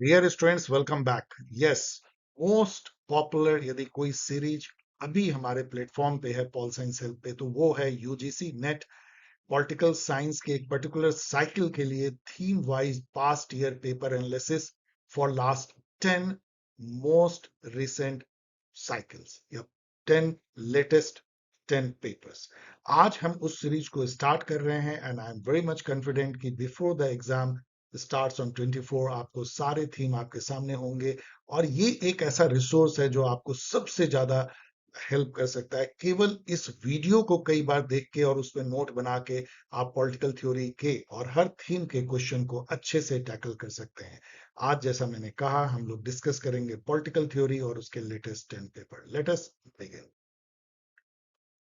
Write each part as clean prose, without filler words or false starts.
Dear students, welcome back. Yes, most popular यदि कोई series अभी हमारे प्लेटफॉर्म पे है पॉल साइंस हेल्प पे, तो वो है यूजीसी नेट पॉलिटिकल साइंस के एक पर्टिकुलर साइकिल के लिए theme wise past year paper analysis for last 10 most recent cycles या 10 लेटेस्ट 10 पेपर्स। आज हम उस सीरीज को स्टार्ट कर रहे हैं and I am very much confident कि before the exam starts on 24 आपको सारे थीम आपके सामने होंगे। और ये एक ऐसा रिसोर्स है जो आपको सबसे ज्यादा हेल्प कर सकता है। केवल इस वीडियो को कई बार देख के और उसमें नोट बना के आप पॉलिटिकल थ्योरी के और हर थीम के क्वेश्चन को अच्छे से टैकल कर सकते हैं। आज जैसा मैंने कहा, हम लोग डिस्कस करेंगे पॉलिटिकल थ्योरी और उसके latest 10 paper. Let us begin.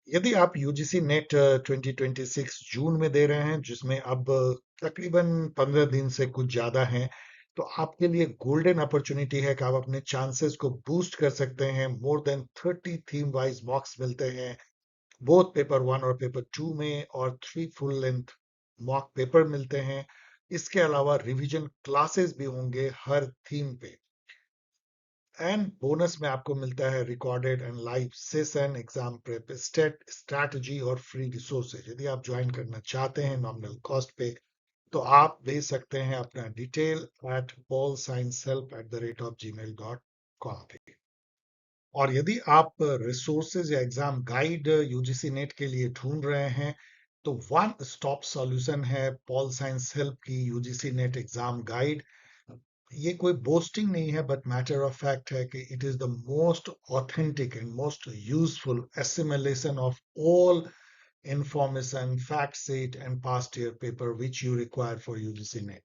यदि आप यूजीसी नेट 2026 जून में दे रहे हैं, जिसमें अब तकरीबन 15 दिन से कुछ ज्यादा हैं, तो आपके लिए गोल्डन अपॉर्चुनिटी है कि आप अपने चांसेस को बूस्ट कर सकते हैं। मोर देन 30 थीम वाइज मॉक्स मिलते हैं, बोथ पेपर 1 और पेपर 2 में, और 3 फुल लेंथ मॉक पेपर मिलते हैं। इसके अलावा रिवीजन क्लासेस भी होंगे हर थीम पे, एंड बोनस में आपको मिलता है recorded and live session, exam prep strategy और फ्री रिसोर्सेज। यदि आप ज्वाइन करना चाहते हैं नॉमिनल कॉस्ट पे, तो आप भेज सकते हैं अपना डिटेल एट paulsciencehelp@gmail.com पे। और यदि आप रिसोर्सेज या एग्जाम गाइड यूजीसी नेट के लिए ढूंढ रहे हैं, तो वन स्टॉप सॉल्यूशन है पॉल साइंस हेल्प की यूजीसी नेट एग्जाम गाइड। ये कोई बोस्टिंग नहीं है, बट मैटर ऑफ फैक्ट है कि it is the most authentic and most useful assimilation of all information, fact sheet and past year paper which you require for UGC NET.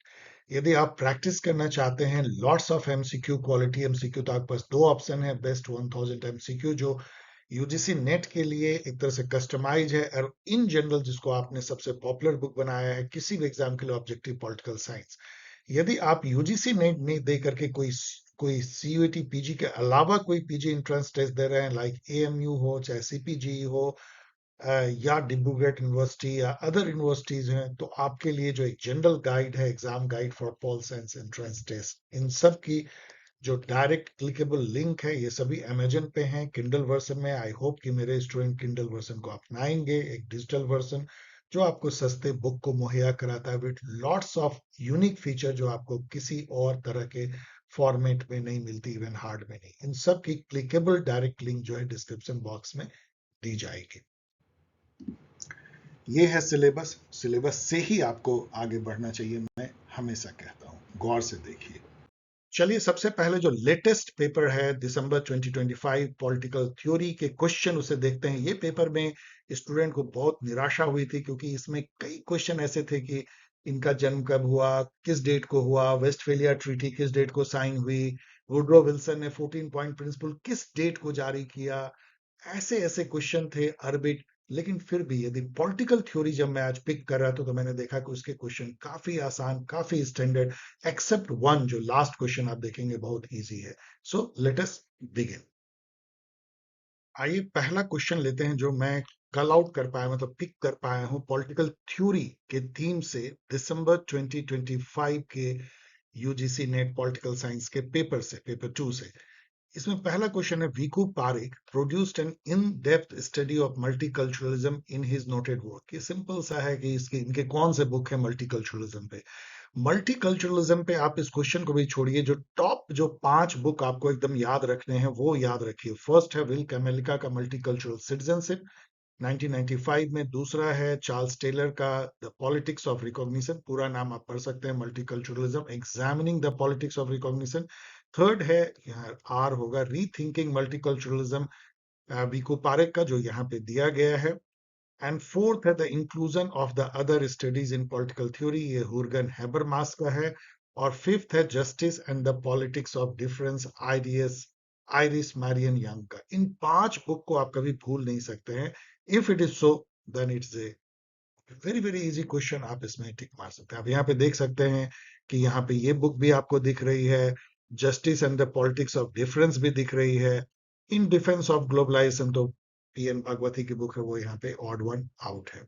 यदि आप practice करना चाहते हैं lots of MCQ, quality MCQ, तो आपके पास दो ऑप्शन है। Best 1000 MCQ जो यूजीसी नेट के लिए एक तरह से कस्टमाइज है, और इन जनरल जिसको आपने सबसे पॉपुलर बुक बनाया है किसी भी एग्जाम के लिए, ऑब्जेक्टिव पॉलिटिकल साइंस। यदि आप यूजीसी नेट नहीं दे करके कोई कोई सीयूईटी पीजी के अलावा कोई पीजी एंट्रेंस टेस्ट दे रहे हैं, लाइक एएमयू हो चाहे सीपीजी हो, या डिब्रूगढ़ यूनिवर्सिटी या अदर यूनिवर्सिटीज हैं, तो आपके लिए जो एक जनरल गाइड है, exam guide for pol science entrance test, इन सब की जो डायरेक्ट क्लिकेबल लिंक है, ये सभी अमेजन पे हैं किंडल वर्जन में। आई होप कि मेरे स्टूडेंट किंडल वर्जन को अपनाएंगे, एक डिजिटल वर्जन जो आपको सस्ते बुक को मुहैया कराता है with lots of unique feature जो आपको किसी और तरह के फॉर्मेट में नहीं मिलती, इवन हार्ड में नहीं। इन सब की क्लिकेबल डायरेक्ट लिंक जो है डिस्क्रिप्शन बॉक्स में दी जाएगी। ये है सिलेबस। सिलेबस से ही आपको आगे बढ़ना चाहिए, मैं हमेशा कहता हूं, गौर से देखिए। चलिए, सबसे पहले जो लेटेस्ट पेपर है दिसंबर 2025 पॉलिटिकल थ्योरी के क्वेश्चन, उसे देखते हैं। ये पेपर में स्टूडेंट को बहुत निराशा हुई थी, क्योंकि इसमें कई क्वेश्चन ऐसे थे कि इनका जन्म कब हुआ, किस डेट को हुआ, वेस्टफेलिया ट्रीटी किस डेट को साइन हुई, वुड्रो विल्सन ने 14 पॉइंट प्रिंसिपल किस डेट को जारी किया। ऐसे ऐसे क्वेश्चन थे अरबिट। लेकिन फिर भी यदि पॉलिटिकल थ्योरी जब मैं आज पिक कर रहा था, तो मैंने देखा कि उसके क्वेश्चन काफी आसान, काफी स्टैंडर्ड, एक्सेप्ट वन जो लास्ट क्वेश्चन आप देखेंगे बहुत इजी है। So let us begin. आइए पहला क्वेश्चन लेते हैं जो मैं कल आउट कर पाया, मतलब पिक कर पाया हूं पॉलिटिकल थ्योरी के थीम से दिसंबर 2025 के यूजीसी नेट पॉलिटिकल साइंस के पेपर से, पेपर 2 से। इसमें पहला क्वेश्चन है, Bhikhu Parekh produced an in depth study of multiculturalism in his noted work. ये सिंपल सा है कि इसके इनके कौन से बुक है मल्टीकल्चरलिज्म पे। मल्टीकल्चरलिज्म पे आप इस क्वेश्चन को भी छोड़िए, जो टॉप जो 5 बुक आपको एकदम याद रखने हैं वो याद रखिए। फर्स्ट है विल कैमेलिका का मल्टीकल्चरल सिटीजनशिप 1995 में। दूसरा है चार्ल्स टेलर का द पॉलिटिक्स ऑफ रिकॉग्निशन, पूरा नाम आप पढ़ सकते हैं multiculturalism examining the politics of recognition. Third है, यहाँ आर होगा, रीथिंकिंग मल्टीकल्चरलिज्म विको पारेख का, जो यहाँ पे दिया गया है। एंड फोर्थ है the inclusion of the other studies in political theory, ये हुर्गन हैबरमास का है। और फिफ्थ है justice and the politics of difference ideas, Iris Marion Young का। इन 5 बुक को आप कभी भूल नहीं सकते हैं। If it is so, then it's a very very easy question, आप इसमें टिक मार सकते हैं। आप यहाँ पे देख सकते हैं कि यहाँ पे ये बुक भी आपको दिख रही है, justice and the politics of difference भी दिख रही है। इन डिफेंस ऑफ ग्लोबलाइजेशन तो पीएन भागवती की बुक है, वो यहाँ पे ऑड वन आउट है।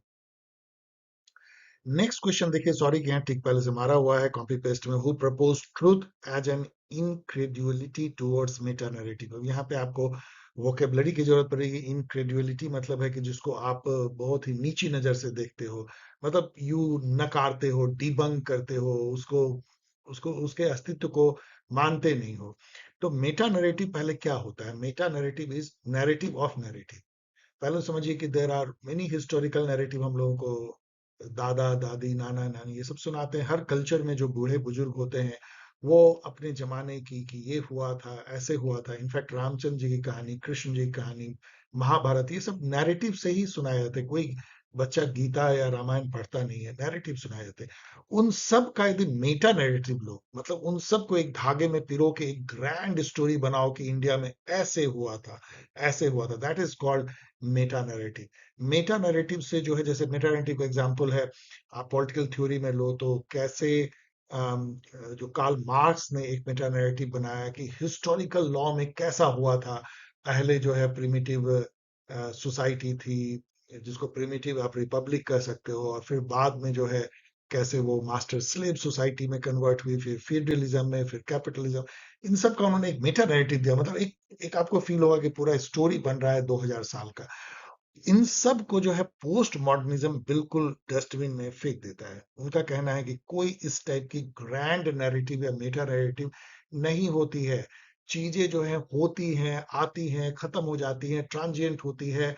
नेक्स्ट क्वेश्चन देखिए, सॉरी कि यहाँ टिक पहले से मारा हुआ है कॉपी पेस्ट में। Who propose truth as an incredulity towards meta narrative. यहाँ पे आपको वोकेबलरी की जरूरत पड़ेगी। इनक्रेड्युलिटी मतलब है कि जिसको आप बहुत ही नीची नजर से देखते हो, मतलब यू नकारते हो, डिबंक करते हो उसको, उसको उसके अस्तित्व को मानते नहीं हो। तो मेटा नैरेटिव पहले क्या होता है? Meta narrative is narrative of narrative. पहले समझिए कि there are many historical narrative हम लोगों को दादा दादी नाना नानी ये सब सुनाते हैं। हर कल्चर में जो बूढ़े बुजुर्ग होते हैं वो अपने जमाने की कि ये हुआ था, ऐसे हुआ था। इनफैक्ट रामचंद्र जी की कहानी, कृष्ण जी की कहानी, महाभारत, ये सब नैरेटिव से ही सुनाए जाते हैं। कोई बच्चा गीता या रामायण पढ़ता नहीं है, नैरेटिव सुनाए जाते हैं। उन सब का यदि मेटा नैरेटिव लो, मतलब उन सब को एक धागे में पिरो के एक ग्रैंड स्टोरी बनाओ कि इंडिया में ऐसे हुआ था, ऐसे हुआ था, that is called Meta narrative. Meta narrative से जो है, जैसे मेटा नैरेटिव का एग्जांपल है, आप पॉलिटिकल थ्योरी में लो तो कैसे जो कार्ल मार्क्स ने एक मेटा नैरेटिव बनाया कि हिस्टोरिकल लॉ में कैसा हुआ था। पहले जो है प्रिमिटिव सोसाइटी थी, जिसको प्रिमिटिव आप रिपब्लिक कह सकते हो, और फिर बाद में जो है कैसे वो मास्टर स्लेव सोसाइटी में कन्वर्ट हुई, फिर फ्यूडलिज्म में, फिर कैपिटलिज्म। इन सब का उन्होंने एक मेटा नैरेटिव दिया। मतलब एक एक आपको फील होगा कि पूरा स्टोरी बन रहा है 2000 साल का। इन सब को जो है पोस्ट मॉडर्निज्म बिल्कुल डस्टबिन में फेंक देता है। उनका कहना है कि कोई इस टाइप की ग्रैंड नैरेटिव या मेटा नैरेटिव नहीं होती है। चीजें जो है होती हैं, आती हैं, खत्म हो जाती हैं, ट्रांजिएंट होती है,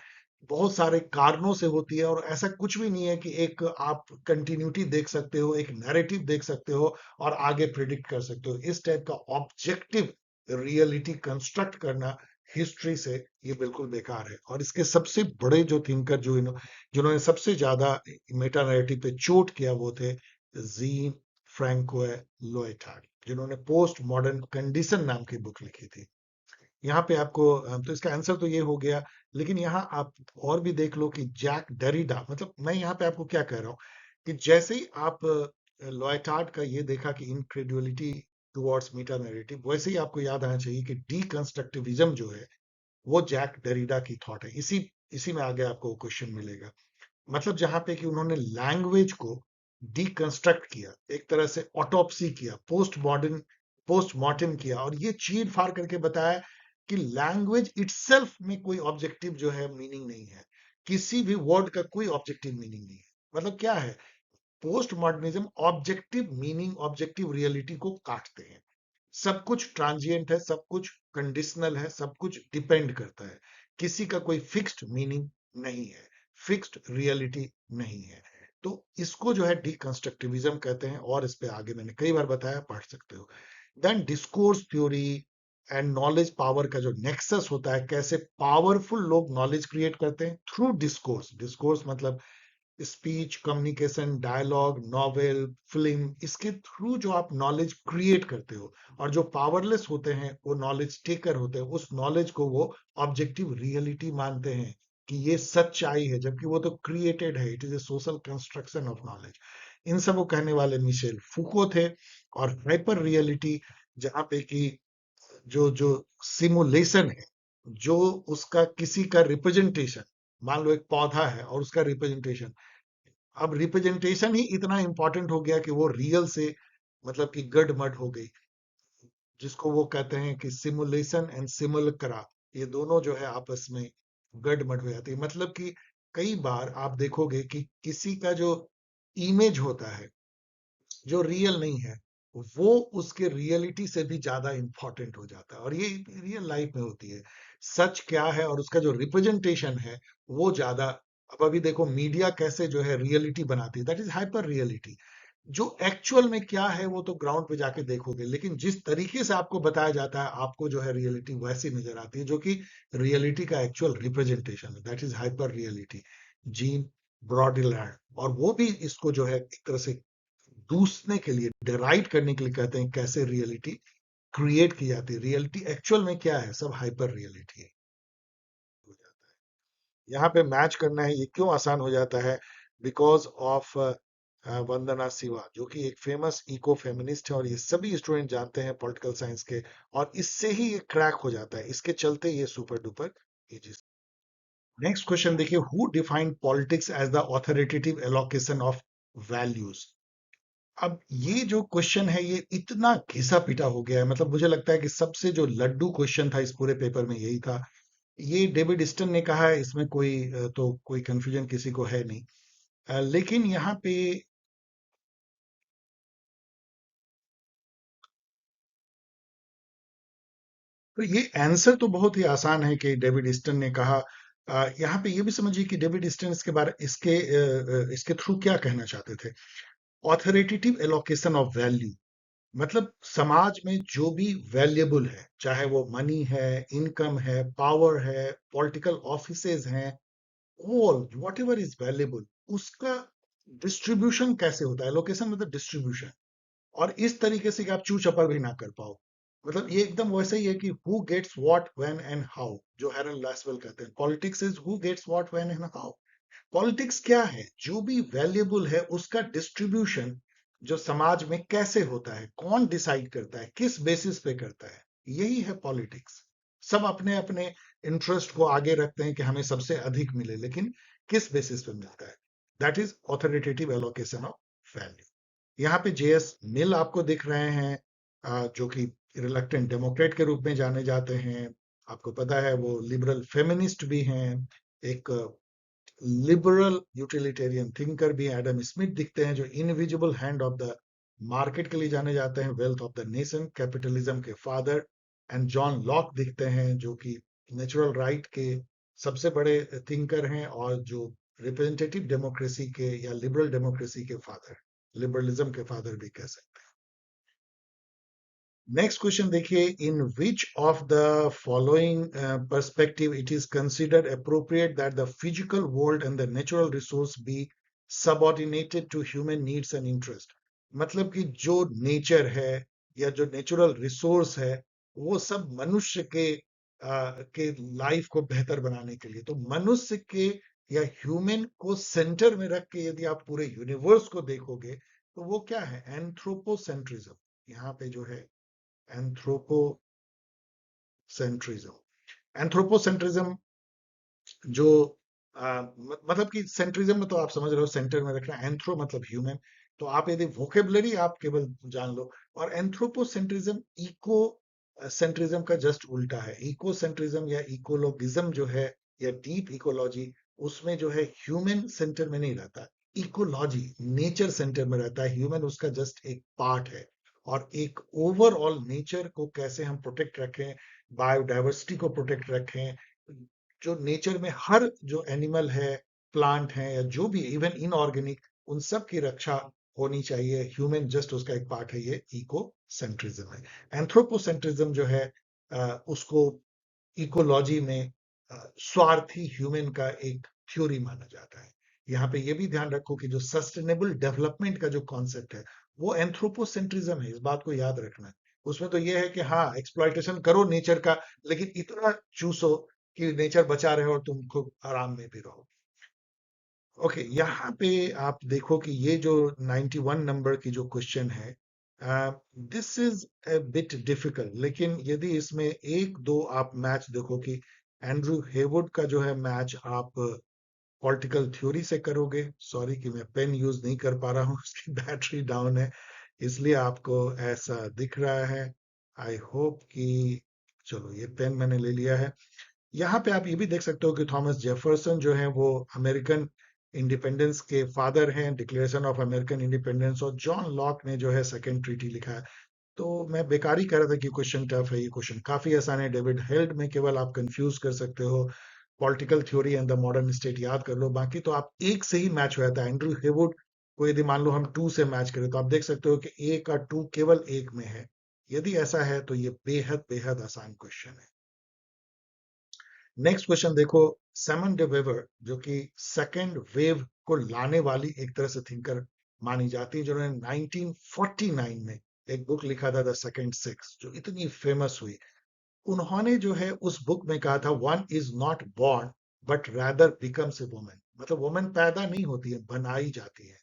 बहुत सारे कारणों से होती है, और ऐसा कुछ भी नहीं है कि एक आप कंटिन्यूटी देख सकते हो, एक नैरेटिव देख सकते हो और आगे प्रिडिक्ट कर सकते हो। इस टाइप का ऑब्जेक्टिव रियलिटी कंस्ट्रक्ट करना हिस्ट्री से ये बिल्कुल बेकार है। और इसके सबसे बड़े जो थिंकर जिन्होंने सबसे ज्यादा मेटा नैरेटिव पे चोट किया वो थे जीन फ्रैंकोए लोएटार्ड, जिन्होंने पोस्ट मॉडर्न कंडीशन नाम की बुक लिखी थी। यहाँ पे आपको तो इसका आंसर तो ये हो गया। लेकिन यहाँ आप और भी देख लो कि जैक डेरिडा, मतलब मैं यहाँ पे आपको क्या कह रहा हूँ कि जैसे ही आप लॉयटार्ड का ये देखा कि इनक्रेडुअलिटी टुवर्ड्स मेटा नैरेटिव, वैसे ही आपको याद आना चाहिए कि डीकंस्ट्रक्टिविज्म जो है वो जैक डेरिडा की थॉट है। इसी इसी में आगे आपको क्वेश्चन मिलेगा। मतलब जहां पे कि उन्होंने लैंग्वेज को डिकंस्ट्रक्ट किया, एक तरह से ऑटोप्सी किया, पोस्टमार्टम किया, और ये चीर फाड़ करके बताया कि लैंग्वेज इटसेल्फ में कोई ऑब्जेक्टिव जो है मीनिंग नहीं है। किसी भी वर्ड का कोई ऑब्जेक्टिव मीनिंग नहीं है। मतलब क्या है, post modernism objective meaning, objective reality को काटते हैं। सब कुछ ट्रांजिएंट है, सब कुछ कंडीशनल है, सब कुछ डिपेंड करता है। किसी का कोई फिक्स्ड मीनिंग नहीं है, फिक्स्ड रियलिटी नहीं है। तो इसको जो है डिकंस्ट्रक्टिविज्म कहते हैं, और इस पे आगे मैंने कई बार बताया, पढ़ सकते हो। Then discourse theory and knowledge power का जो नेक्सस होता है, कैसे पावरफुल लोग नॉलेज क्रिएट करते हैं थ्रू डिस्कोर्स। डिस्कोर्स मतलब speech, communication, dialogue, novel, film, इसके थ्रू जो आप नॉलेज क्रिएट करते हो। और जो पावरलेस होते हैं वो नॉलेज टेकर होते हैं, उस नॉलेज को वो ऑब्जेक्टिव रियलिटी मानते हैं कि ये सच्चाई है, जबकि वो तो क्रिएटेड है, it is a social construction of knowledge. इन सब को कहने वाले मिशेल फूको थे। और हाइपर रियलिटी, जहां पे कि जो जो सिमुलेशन है, जो उसका किसी का रिप्रेजेंटेशन, मान लो एक पौधा है और उसका रिप्रेजेंटेशन, अब रिप्रेजेंटेशन ही इतना इंपॉर्टेंट हो गया कि वो रियल से मतलब कि गडमड हो गई, जिसको वो कहते हैं कि सिमुलेशन एंड सिमुलक्रा, ये दोनों जो है आपस में गडमड हो जाती है। मतलब कि कई बार आप देखोगे कि किसी का जो इमेज होता है जो रियल नहीं है, वो उसके रियलिटी से भी ज्यादा इंपॉर्टेंट हो जाता है। और ये रियल लाइफ में होती है। सच क्या है और उसका जो रिप्रेजेंटेशन है वो ज्यादा। अब अभी देखो मीडिया कैसे जो है रियलिटी बनाती है, दैट इज हाइपर रियलिटी। जो एक्चुअल में क्या है वो तो ग्राउंड पे जाके देखोगे, लेकिन जिस तरीके से आपको बताया जाता है आपको जो है रियलिटी वैसी नजर आती है, जो कि रियलिटी का एक्चुअल रिप्रेजेंटेशन है, that is hyper reality. Jean Baudrillard, और वो भी इसको जो है एक तरह से दूसने के लिए, डिराइव करने के लिए कहते हैं कैसे रियलिटी क्रिएट की जाती है। रियलिटी एक्चुअल में क्या है, सब हाइपर रियलिटी है। यहाँ पे मैच करना है, ये क्यों आसान हो जाता है? बिकॉज ऑफ वंदना सिवा, जो कि एक फेमस इको फेमिनिस्ट है, और ये सभी स्टूडेंट जानते हैं पॉलिटिकल साइंस के, और इससे ही ये क्रैक हो जाता है, इसके चलते ये super duper easy. Next question देखिए, who defined politics as the authoritative allocation of values. अब ये जो क्वेश्चन है ये इतना घिसा पिटा हो गया है, मतलब मुझे लगता है कि सबसे जो लड्डू क्वेश्चन था इस पूरे पेपर में यही था। ये डेविड स्टन ने कहा है, इसमें कोई तो कोई कंफ्यूजन किसी को है नहीं। लेकिन यहाँ पे तो ये आंसर तो बहुत ही आसान है कि डेविड स्टन ने कहा। यहाँ पे ये भी समझिए कि डेविड स्टन इसके बारे इसके थ्रू क्या कहना चाहते थे। ऑथोरिटेटिव एलोकेशन ऑफ वैल्यू, मतलब समाज में जो भी वैल्यूएबल है, चाहे वो मनी है, इनकम है, पावर है, पॉलिटिकल ऑफिसेज हैं, all what ever is valuable, उसका डिस्ट्रीब्यूशन कैसे होता है। एलोकेशन मतलब डिस्ट्रीब्यूशन, और इस तरीके से कि आप चू चपर भी ना कर पाओ। मतलब ये एकदम वैसे ही है कि who gets what when and how, जो हैरन लासवेल कहते हैं, politics is who gets what when and how. Politics क्या है, जो भी वैल्यूएबल है उसका डिस्ट्रीब्यूशन जो समाज में कैसे होता है, कौन डिसाइड करता है, किस बेसिस पे करता है, यही है पॉलिटिक्स। सब अपने अपने इंटरेस्ट को आगे रखते हैं कि हमें सबसे अधिक मिले, लेकिन किस बेसिस पे मिलता है, that is authoritative allocation of value. यहाँ पे जेएस मिल आपको दिख रहे हैं, जो कि रिलक्टेंट डेमोक्रेट के रूप में जाने जाते हैं। आपको पता है वो लिबरल फेमिनिस्ट भी हैं, एक लिबरल यूटिलिटेरियन थिंकर भी एडम स्मिथ दिखते हैं, जो invisible hand of the market के लिए जाने जाते हैं, wealth of the nation, capitalism के फादर। एंड जॉन लॉक दिखते हैं, जो कि नेचुरल राइट के सबसे बड़े थिंकर हैं, और जो रिप्रेजेंटेटिव डेमोक्रेसी के या लिबरल डेमोक्रेसी के फादर, लिबरलिज्म के फादर भी कह सकते हैं। नेक्स्ट क्वेश्चन देखिए, in which of the following perspective it is considered appropriate that the physical world and the natural resource be subordinated to human needs and interest। मतलब कि जो नेचर है या जो नेचुरल रिसोर्स है वो सब मनुष्य के लाइफ को बेहतर बनाने के लिए, तो मनुष्य के या ह्यूमन को सेंटर में रख के यदि आप पूरे यूनिवर्स को देखोगे तो वो क्या है, एंथ्रोपोसेंट्रिज्म। यहाँ पे जो है एंथ्रोपोसेंट्रिज्म। एंथ्रोपोसेंट्रिज्म जो मतलब कि सेंट्रिज्म में तो आप समझ रहे हो सेंटर में रखना, एंथ्रो मतलब ह्यूमन, तो आप यदि वोकेबलरी आप केवल जान लो। और एंथ्रोपोसेंट्रिज्म इको सेंट्रिज्म का जस्ट उल्टा है। इको सेंट्रिज्म या इकोलॉगिज्म जो है, या डीप इकोलॉजी, उसमें जो है ह्यूमन सेंटर में नहीं रहता, इकोलॉजी नेचर सेंटर में रहता है, ह्यूमन उसका जस्ट एक पार्ट है। और एक ओवरऑल नेचर को कैसे हम प्रोटेक्ट रखें, बायोडाइवर्सिटी को प्रोटेक्ट रखें, जो नेचर में हर जो एनिमल है, प्लांट है, या जो भी इवन इनऑर्गेनिक, उन सब की रक्षा होनी चाहिए, ह्यूमन जस्ट उसका एक पार्ट है, ये इको सेंट्रिज्म है। एंथ्रोपोसेंट्रिज्म जो है उसको इकोलॉजी में स्वार्थी ह्यूमन का एक थ्योरी माना जाता है। यहाँ पे ये भी ध्यान रखो कि जो सस्टेनेबल डेवलपमेंट का जो कॉन्सेप्ट है वो एंथ्रोपोसेंट्रिज्म है, इस बात को याद रखना है। उसमें तो ये है कि हाँ एक्सप्लॉइटेशन करो नेचर का, लेकिन इतना चूसो कि नेचर बचा रहे और तुम खूब आराम में भी रहो। ओके, यहाँ पे आप देखो कि ये जो 91 नंबर की जो क्वेश्चन है, this is a bit difficult, लेकिन यदि इसमें एक दो आप मैच देखो कि एंड्रू हेवुड का जो है मैच आप पॉलिटिकल थ्योरी से करोगे। सॉरी कि मैं पेन यूज नहीं कर पा रहा हूँ, उसकी बैटरी डाउन है, इसलिए आपको ऐसा दिख रहा है। आई होप कि, चलो ये पेन मैंने ले लिया है। यहाँ पे आप ये भी देख सकते हो कि थॉमस जेफरसन जो है वो अमेरिकन इंडिपेंडेंस के फादर हैं, डिक्लेरेशन ऑफ अमेरिकन इंडिपेंडेंस, और जॉन लॉक ने जो है सेकेंड ट्रीटी लिखा है। तो मैं बेकार ही कह रहा था कि क्वेश्चन टफ है, ये क्वेश्चन काफी आसान है। डेविड हेल्ड में केवल आप कंफ्यूज कर सकते हो, political theory and the modern state याद कर लो, बाकी तो आप एक से ही मैच हो जाता है। एंड्रू हेवुड को यदि मान लो हम टू से मैच करें तो आप देख सकते हो कि ए का टू केवल एक में है। यदि ऐसा है तो ये बेहद बेहद आसान क्वेश्चन है। नेक्स्ट क्वेश्चन देखो, सैमन डे वेवर, जो कि सेकेंड वेव को लाने वाली एक तरह से थिंकर मानी जाती है, जिन्होंने 1949 में एक बुक लिखा था द सेकेंड सेक्स, जो इतनी फेमस हुई। उन्होंने जो है उस बुक में कहा था, one is not born but rather becomes a woman, मतलब वुमन पैदा नहीं होती है, बनाई जाती है।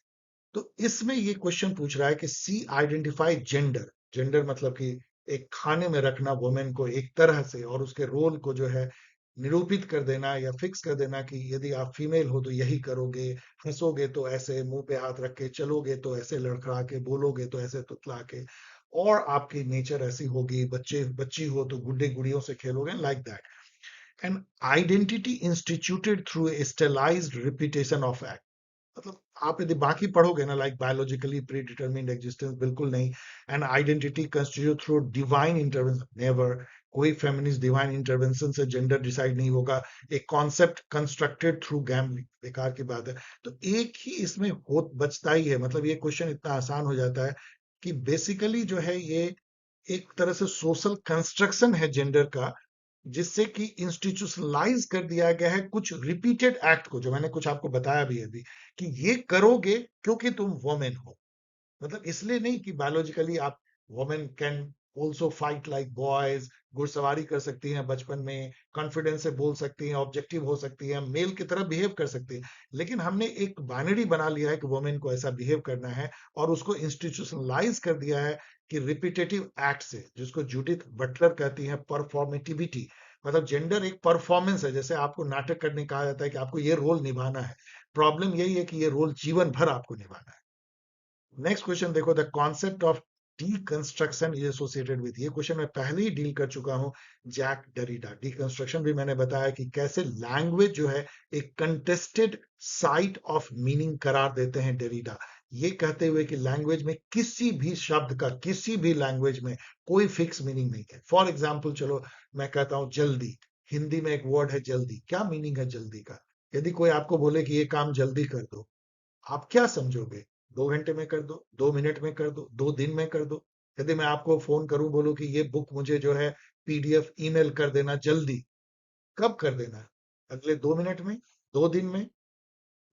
तो इसमें ये क्वेश्चन पूछ रहा है कि सी आइडेंटिफाई जेंडर, जेंडर मतलब कि एक खाने में रखना वुमेन को एक तरह से, और उसके रोल को जो है निरूपित कर देना या फिक्स कर देना कि यदि आप फीमेल हो तो यही करोगे, हंसोगे तो ऐसे मुंह पे हाथ रख के, चलोगे तो ऐसे लड़खड़ा के, बोलोगे तो ऐसे तुतला के, और आपकी नेचर ऐसी होगी, बच्चे बच्ची हो तो गुड्डे गुड़ियों से खेलोगे, like that. An identity instituted through a stylised repetition of act. मतलब आप यदि बाकी पढ़ोगे ना, like biologically predetermined existence, बिल्कुल नहीं। And identity constitute through divine intervention, never. कोई फेमिनिस्ट डिवाइन इंटरवेंशन से जेंडर डिसाइड नहीं होगा। एक कॉन्सेप्ट कंस्ट्रक्टेड थ्रू गैम, बेकार की बात है। तो एक ही इसमें हो बचता ही है, मतलब ये क्वेश्चन इतना आसान हो जाता है कि बेसिकली जो है ये एक तरह से सोशल कंस्ट्रक्शन है जेंडर का, जिससे कि इंस्टीट्यूशनलाइज कर दिया गया है कुछ रिपीटेड एक्ट को, जो मैंने कुछ आपको बताया भी अभी, कि ये करोगे क्योंकि तुम वोमेन हो। मतलब इसलिए नहीं कि बायोलॉजिकली आप, women can also fight like boys, घुड़सवारी कर सकती हैं बचपन में, कॉन्फिडेंस से बोल सकती हैं, ऑब्जेक्टिव हो सकती हैं, मेल की तरह बिहेव कर सकती हैं। लेकिन हमने एक बाइनरी बना लिया है कि वोमेन को ऐसा बिहेव करना है, और उसको इंस्टीट्यूशनलाइज कर दिया है कि रिपीटेटिव एक्ट से, जिसको जूडिथ बटलर कहती है परफॉर्मेटिविटी। मतलब जेंडर एक परफॉर्मेंस है, जैसे आपको नाटक करने कहा जाता है कि आपको ये रोल निभाना है। प्रॉब्लम यही है कि ये रोल जीवन भर आपको निभाना है। नेक्स्ट क्वेश्चन देखो, the concept of deconstruction is associated with, ये क्वेश्चन मैं पहले ही डील कर चुका हूं, जैक डेरिडा। डीकंस्ट्रक्शन भी मैंने बताया कि कैसे लैंग्वेज जो है एक कंटेस्टेड साइट ऑफ मीनिंग करार देते हैं डेरिडा, ये कहते हुए कि लैंग्वेज में किसी भी शब्द का, किसी भी लैंग्वेज में कोई फिक्स मीनिंग नहीं है। फॉर एग्जाम्पल चलो मैं कहता हूं जल्दी, हिंदी में एक वर्ड है जल्दी, क्या मीनिंग है जल्दी का? यदि कोई आपको बोले कि ये काम जल्दी कर दो, आप क्या समझोगे? 2 घंटे में कर दो, 2 मिनट में कर दो, 2 दिन में कर दो। यदि मैं आपको फोन करूं, बोलूं कि ये बुक मुझे जो है पीडीएफ ईमेल कर देना जल्दी, कब कर देना है? अगले 2 मिनट में, 2 दिन में,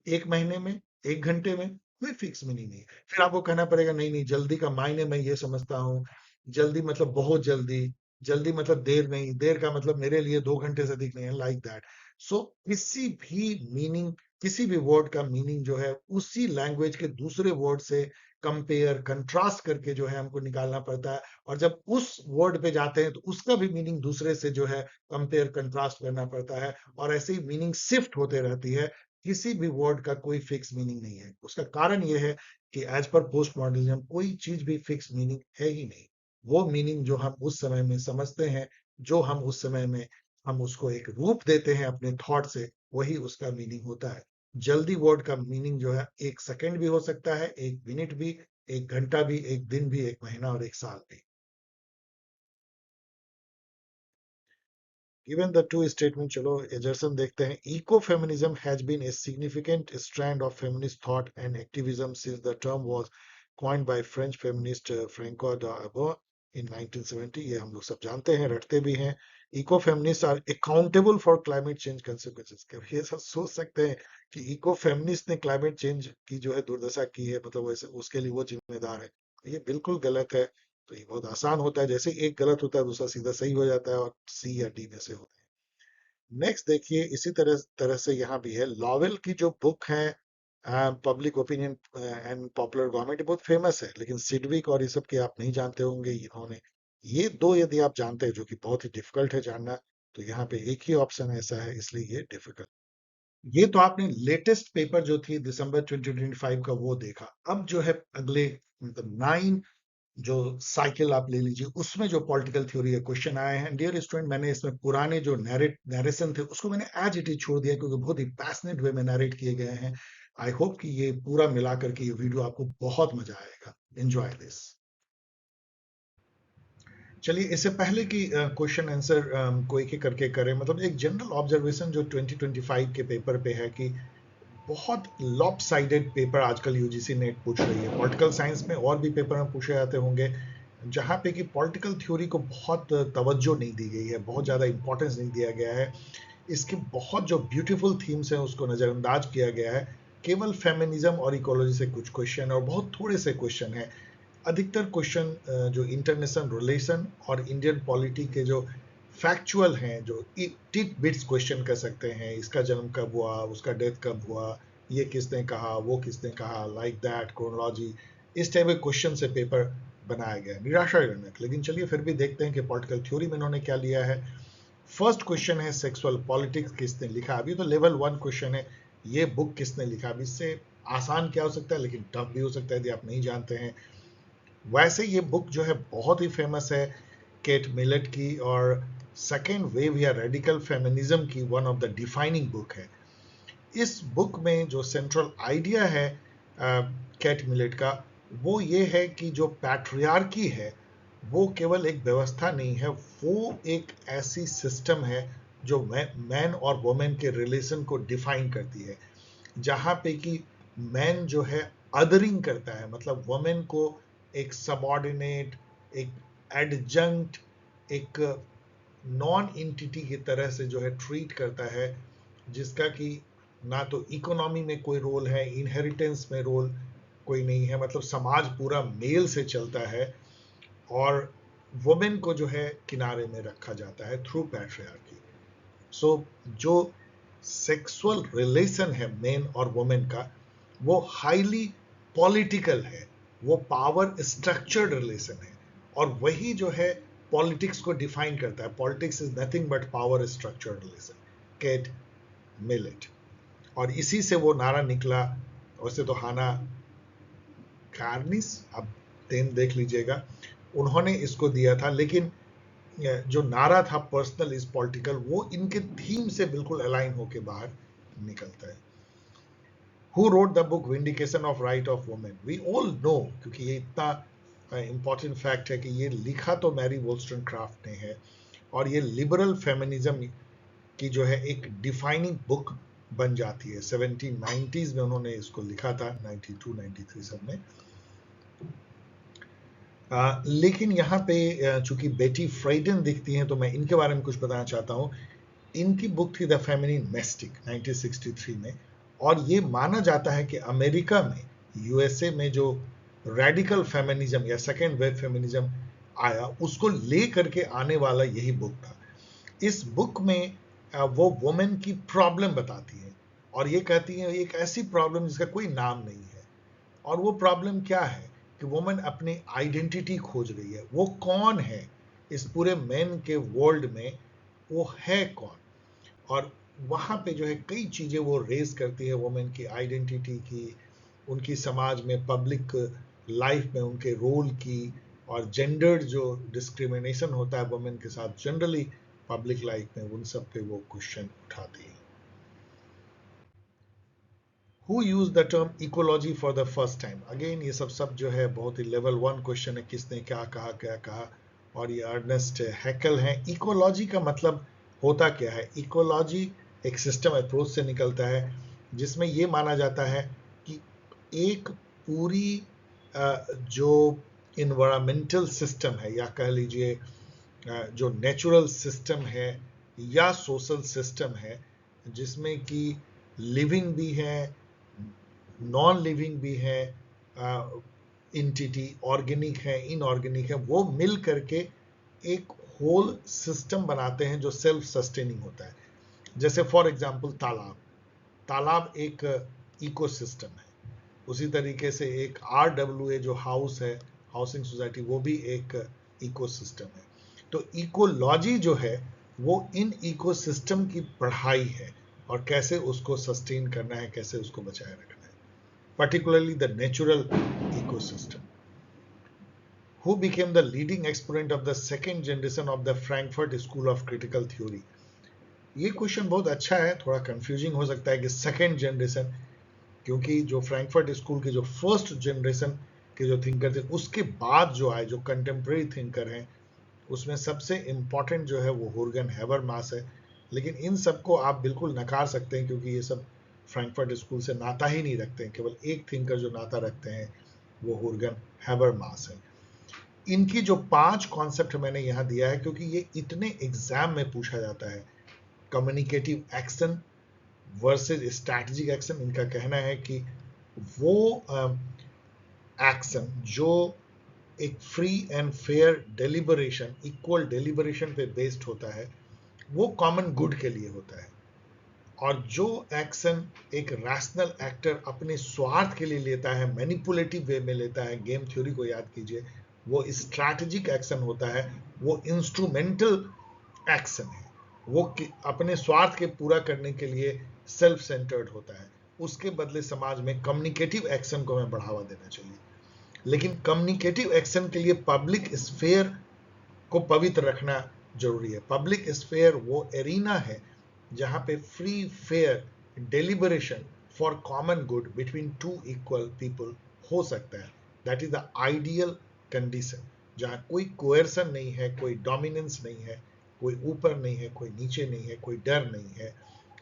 1 महीने में, 1 घंटे में? कोई फिक्स मीनिंग नहीं है। फिर आपको कहना पड़ेगा नहीं नहीं, जल्दी का मायने मैं ये समझता हूँ, जल्दी मतलब बहुत जल्दी, जल्दी मतलब देर नहीं, देर का मतलब मेरे लिए 2 घंटे से अधिक नहीं है, लाइक दैट। सो किसी भी मीनिंग, किसी भी वर्ड का मीनिंग जो है उसी लैंग्वेज के दूसरे वर्ड से कंपेयर कंट्रास्ट करके जो है हमको निकालना पड़ता है, और जब उस वर्ड पे जाते हैं तो उसका भी मीनिंग दूसरे से जो है कंपेयर कंट्रास्ट करना पड़ता है, और ऐसे ही मीनिंग शिफ्ट होते रहती है। किसी भी वर्ड का कोई फिक्स मीनिंग नहीं है। उसका कारण यह है कि एज पर पोस्ट मॉडर्निज्म कोई चीज भी फिक्स मीनिंग है ही नहीं। वो मीनिंग जो हम उस समय में समझते हैं, जो हम उस समय में हम उसको एक रूप देते हैं अपने थॉट से, वही उसका मीनिंग होता है। जल्दी वर्ड का मीनिंग जो है 1 सेकंड भी हो सकता है, 1 मिनट भी, 1 घंटा भी, 1 दिन भी, 1 महीना और 1 साल भी। Given the two statement, चलो एजर्सन देखते हैं। Ecofeminism has been a significant strand of feminist thought and activism since the term was coined by French feminist Francois d'Abord in 1970। ये हम लोग सब जानते हैं, रटते भी हैं। Eco feminist are accountable for climate change consequences. ये सब सोच सकते हैं कि इको फेमिनिस्ट ने क्लाइमेट चेंज की जो है दुर्दशा की है, मतलब वैसे उसके लिए वो जिम्मेदार है? ये बिल्कुल गलत है। तो ये बहुत आसान होता है, जैसे एक गलत होता है दूसरा सीधा सही हो जाता है, और सी या डी में से होते हैं। नेक्स्ट देखिए, इसी तरह तरह से यहाँ भी है, लॉवेल की जो बुक है public opinion and popular government, बहुत फेमस है, लेकिन सिडविक और ये सब के आप नहीं जानते होंगे। इन्होंने ये दो यदि आप जानते हैं, जो कि बहुत ही डिफिकल्ट है जानना, तो यहाँ पे एक ही ऑप्शन ऐसा है, इसलिए ये डिफिकल्ट। ये तो आपने लेटेस्ट पेपर जो थी दिसंबर 2025 का वो देखा। अब जो है अगले, मतलब 9 जो साइकिल आप ले लीजिए, उसमें जो पॉलिटिकल थ्योरी के क्वेश्चन आए हैं, डियर स्टूडेंट, मैंने इसमें पुराने जो नरेशन थे उसको मैंने एज इट इज छोड़ दिया, क्योंकि बहुत ही पैशनेट वे में नरेट किए गए हैं। आई होप कि ये पूरा मिला करके ये वीडियो आपको बहुत मजा आएगा। Enjoy this. चलिए, इससे पहले कि क्वेश्चन आंसर को एक एक करके करें, मतलब एक जनरल ऑब्जर्वेशन जो 2025 के पेपर पे है कि बहुत लॉप साइडेड पेपर आजकल यूजीसी नेट पूछ रही है। पॉलिटिकल साइंस में और भी पेपर में पूछे जाते होंगे, जहाँ पे कि पॉलिटिकल थ्योरी को बहुत तवज्जो नहीं दी गई है, बहुत ज़्यादा इंपॉर्टेंस नहीं दिया गया है। इसके बहुत जो ब्यूटीफुल थीम्स हैं उसको नज़रअंदाज किया गया है। केवल फेमिनिज्म और इकोलॉजी से कुछ क्वेश्चन और बहुत थोड़े से क्वेश्चन है। अधिकतर क्वेश्चन जो इंटरनेशनल रिलेशन और इंडियन पॉलिटी के जो फैक्चुअल हैं, जो टिट बिट्स क्वेश्चन कर सकते हैं, इसका जन्म कब हुआ, उसका डेथ कब हुआ, ये किसने कहा, वो किसने कहा, लाइक दैट क्रोनोलॉजी, इस टाइप के क्वेश्चन से पेपर बनाया गया है। निराशाजनक, लेकिन चलिए फिर भी देखते हैं कि पॉलिटिकल थ्योरी में इन्होंने क्या लिया है। फर्स्ट क्वेश्चन है सेक्सुअल पॉलिटिक्स किसने लिखा। अभी तो लेवल 1 क्वेश्चन है, ये बुक किसने लिखा। अभी इससे आसान क्या हो सकता है, लेकिन टफ भी हो सकता है यदि आप नहीं जानते हैं। वैसे ये बुक जो है बहुत ही फेमस है, केट मिलेट की, और सेकेंड वेव या रेडिकल फेमिनिज्म की one of the defining book है। इस बुक में जो सेंट्रल आइडिया है केट मिलेट का, वो ये है कि जो पैट्रियार्की है वो केवल एक व्यवस्था नहीं है, वो एक ऐसी सिस्टम है जो मैन और वुमेन के रिलेशन को डिफाइन करती है, जहाँ पे कि मैन जो है अदरिंग करता है, मतलब वुमेन को एक सबऑर्डिनेट, एक एडजंक्ट, एक नॉन एंटिटी की तरह से जो है ट्रीट करता है, जिसका कि ना तो इकोनॉमी में कोई रोल है, इनहेरिटेंस में रोल कोई नहीं है, मतलब समाज पूरा मेल से चलता है, और वुमेन को जो है किनारे में रखा जाता है थ्रू पैट्रियार्की। सो जो सेक्सुअल रिलेशन है मेन और वुमेन का, वो हाईली पॉलिटिकल है, वो पावर स्ट्रक्चर्ड रिलेशन है, और वही जो है पॉलिटिक्स को डिफाइन करता है। Politics is nothing but power structured relation, cat millet. और इसी से वो नारा निकला। वैसे तो हाना कार्निस, आप देख लीजिएगा, उन्होंने इसको दिया था, लेकिन जो नारा था पर्सनल इज पॉलिटिकल, वो इनके थीम से बिल्कुल अलाइन होके बाहर निकलता है। Who wrote the book Vindication of Right of Women? We all know, क्योंकि ये इतना इंपॉर्टेंट फैक्ट है कि ये लिखा तो मैरी वोल्स्टनक्राफ्ट ने है, और ये लिबरल फेमिनिज्म की जो है एक डिफाइनिंग बुक बन जाती है। 1790s में उन्होंने इसको लिखा था, 92 93 सब में। लेकिन यहाँ पे चूंकि बेटी फ्राइडन दिखती हैं, तो मैं इनके बारे में कुछ बताना चाहता हूँ। इनकी बुक थी द फेमिनिन मिस्टिक 1963 में, और ये माना जाता है कि अमेरिका में, यूएसए में जो रेडिकल फेमिनिज्म या सेकेंड वेव फेमिनिज्म आया, उसको ले करके आने वाला यही बुक था। इस बुक में वो वुमेन की प्रॉब्लम बताती है, और ये कहती है एक ऐसी प्रॉब्लम जिसका कोई नाम नहीं है। और वो प्रॉब्लम क्या है कि वुमेन अपनी आइडेंटिटी खोज रही है, वो कौन है इस पूरे मैन के वर्ल्ड में, वो है कौन। और वहाँ पे जो है कई चीज़ें वो रेज करती है वुमेन की आइडेंटिटी की, उनकी समाज में पब्लिक लाइफ में उनके रोल की, और जेंडर्ड जो डिस्क्रिमिनेशन होता है वुमेन के साथ जनरली पब्लिक लाइफ में, उन सब पे वो क्वेश्चन उठाती है। Who used the term ecology for the first time? Again ये सब जो है बहुत ही लेवल 1 क्वेश्चन है, किसने क्या कहा, और ये अर्नेस्ट हैकल है। इकोलॉजी का मतलब होता क्या है? इकोलॉजी एक सिस्टम अप्रोच से निकलता है, जिसमें ये माना जाता है कि एक पूरी जो इन्वायरमेंटल सिस्टम है, या कह लीजिए जो नेचुरल सिस्टम है या सोशल सिस्टम है, जिसमें कि लिविंग भी है, नॉन लिविंग भी है, इंटिटी, ऑर्गेनिक है, इनऑर्गेनिक है, वो मिल करके एक होल सिस्टम बनाते हैं जो सेल्फ सस्टेनिंग होता है। जैसे फॉर एग्जांपल तालाब एक इकोसिस्टम है। उसी तरीके से एक RWA जो हाउस है, हाउसिंग सोसाइटी, वो भी एक इकोसिस्टम है। तो इकोलॉजी जो है वो इन इकोसिस्टम की पढ़ाई है, और कैसे उसको सस्टेन करना है, कैसे उसको बचाए रखना है, particularly the natural ecosystem. Who became the leading exponent of the second generation of the Frankfurt School of Critical Theory? ये क्वेश्चन बहुत अच्छा है, थोड़ा कंफ्यूजिंग हो सकता है कि सेकेंड जनरेशन, क्योंकि जो फ्रैंकफर्ट स्कूल के जो फर्स्ट जनरेशन के जो थिंकर थे, उसके बाद जो आए जो कंटेम्प्रेरी थिंकर हैं, उसमें सबसे इम्पॉर्टेंट जो है वो हुर्गन हैबरमास है। लेकिन इन सबको आप बिल्कुल नकार सकते हैं, क्योंकि ये सब फ्रैंकफर्ट स्कूल से नाता ही नहीं रखते हैं। केवल एक थिंकर जो नाता रखते हैं वो हुर्गन हैबरमास है। इनकी जो 5 कॉन्सेप्ट मैंने यहाँ दिया है, क्योंकि ये इतने एग्जाम में पूछा जाता है। Communicative action versus strategic action, इनका कहना है कि वो एक्शन जो एक free and fair deliberation, equal deliberation पे बेस्ड होता है, वो कॉमन गुड के लिए होता है। और जो एक्शन एक रैशनल एक्टर अपने स्वार्थ के लिए लेता है, मैनिपुलेटिव वे में लेता है, गेम थ्योरी को याद कीजिए, वो स्ट्रैटेजिक एक्शन होता है, वो इंस्ट्रूमेंटल एक्शन है। वो अपने स्वार्थ के पूरा करने के लिए सेल्फ सेंटर्ड होता है। उसके बदले समाज में कम्युनिकेटिव एक्शन को हमें बढ़ावा देना चाहिए। लेकिन कम्युनिकेटिव एक्शन के लिए पब्लिक स्फेयर को पवित्र रखना जरूरी है। पब्लिक स्फेयर वो एरिना है जहां पे free fair deliberation for common good between two equal people हो सकता है। That is the ideal condition, जहां कोई कोएर्सन नहीं है, कोई डोमिनेंस नहीं है, कोई ऊपर नहीं है, कोई नीचे नहीं है, कोई डर नहीं है।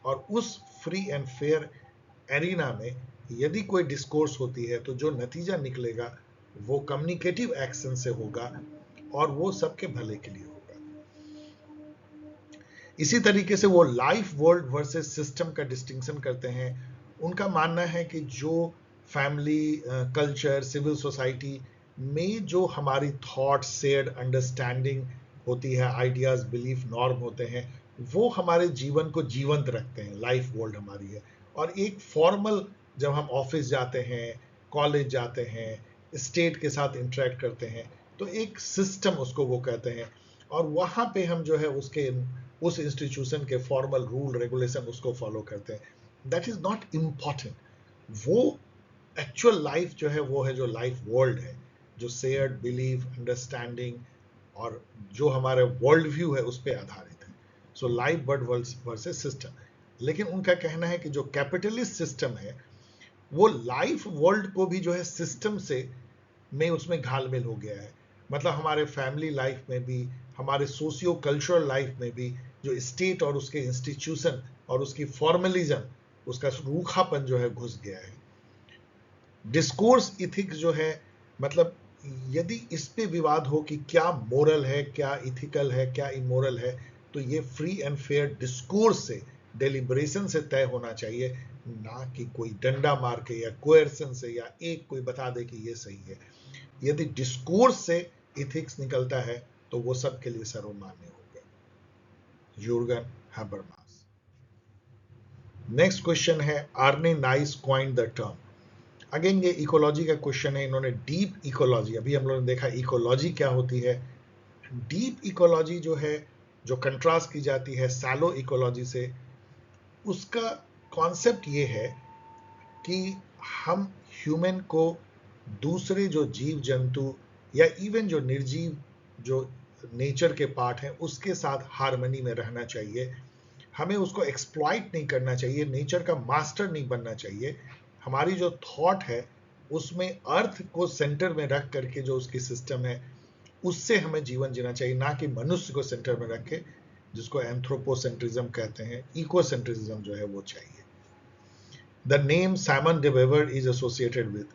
और उस फ्री एंड फेयर एरिना में यदि कोई डिस्कोर्स होती है तो जो नतीजा निकलेगा वो कम्युनिकेटिव एक्शन से होगा और वो सबके भले के लिए होगा। इसी तरीके से वो लाइफ वर्ल्ड वर्सेस सिस्टम का डिस्टिंक्शन करते हैं। उनका मानना है कि जो फैमिली, कल्चर, सिविल सोसाइटी में जो हमारी थॉट, शेयर्ड अंडरस्टैंडिंग होती है, आइडियाज, बिलीफ, नॉर्म होते हैं, वो हमारे जीवन को जीवंत रखते हैं। लाइफ वर्ल्ड हमारी है। और एक फॉर्मल, जब हम ऑफिस जाते हैं, कॉलेज जाते हैं, स्टेट के साथ इंटरेक्ट करते हैं, तो एक सिस्टम उसको वो कहते हैं। और वहां पे हम जो है उसके उस इंस्टीट्यूशन के फॉर्मल रूल रेगुलेशन उसको फॉलो करते हैं। That is not important. वो एक्चुअल लाइफ जो है वो है जो लाइफ वर्ल्ड है, जो शेयर्ड बिलीव, अंडरस्टैंडिंग और जो हमारे वर्ल्ड व्यू है उस पर आधारित है। So life world versus system. लेकिन उनका कहना है कि जो कैपिटलिस्ट सिस्टम है वो लाइफ वर्ल्ड को भी जो है सिस्टम से में उसमें घालमेल हो गया है। मतलब हमारे फैमिली लाइफ में भी, हमारे सोशियो कल्चरल लाइफ में भी जो स्टेट और उसके इंस्टीट्यूशन और उसकी फॉर्मलिज्म, उसका रूखापन जो है घुस गया है। डिस्कोर्स इथिक्स जो है, मतलब यदि इस पे विवाद हो कि क्या मोरल है, क्या इथिकल है, क्या इमोरल है, तो ये फ्री एंड फेयर डिस्कोर्स से, डेलिब्रेशन से तय होना चाहिए, ना कि कोई डंडा मार के या कोएर्सन से या एक कोई बता दे कि ये सही है। यदि डिस्कोर्स से इथिक्स निकलता है तो वो सबके लिए सर्वमान्य होगा। Jürgen Habermas. नेक्स्ट क्वेश्चन है, आर्ने nice coined the term. Again ये इकोलॉजी का क्वेश्चन है। इन्होंने डीप इकोलॉजी, अभी हम लोगों ने देखा इकोलॉजी क्या होती है। डीप इकोलॉजी जो है, जो कंट्रास्ट की जाती है सैलो इकोलॉजी से, उसका कॉन्सेप्ट ये है कि हम ह्यूमन को दूसरे जो जीव जंतु या इवन जो निर्जीव, जो नेचर के पार्ट हैं, उसके साथ हार्मनी में रहना चाहिए। हमें उसको एक्सप्लॉइट नहीं करना चाहिए, नेचर का मास्टर नहीं बनना चाहिए। हमारी जो थॉट है उसमें अर्थ को सेंटर में रख करके जो उसकी सिस्टम है उससे हमें जीवन जीना चाहिए, ना कि मनुष्य को सेंटर में रख के, जिसको एंथ्रोपोसेंट्रिज्म कहते हैं, इकोसेंट्रिज्म जो है वो चाहिए। The name Simon de Beauvoir is associated with.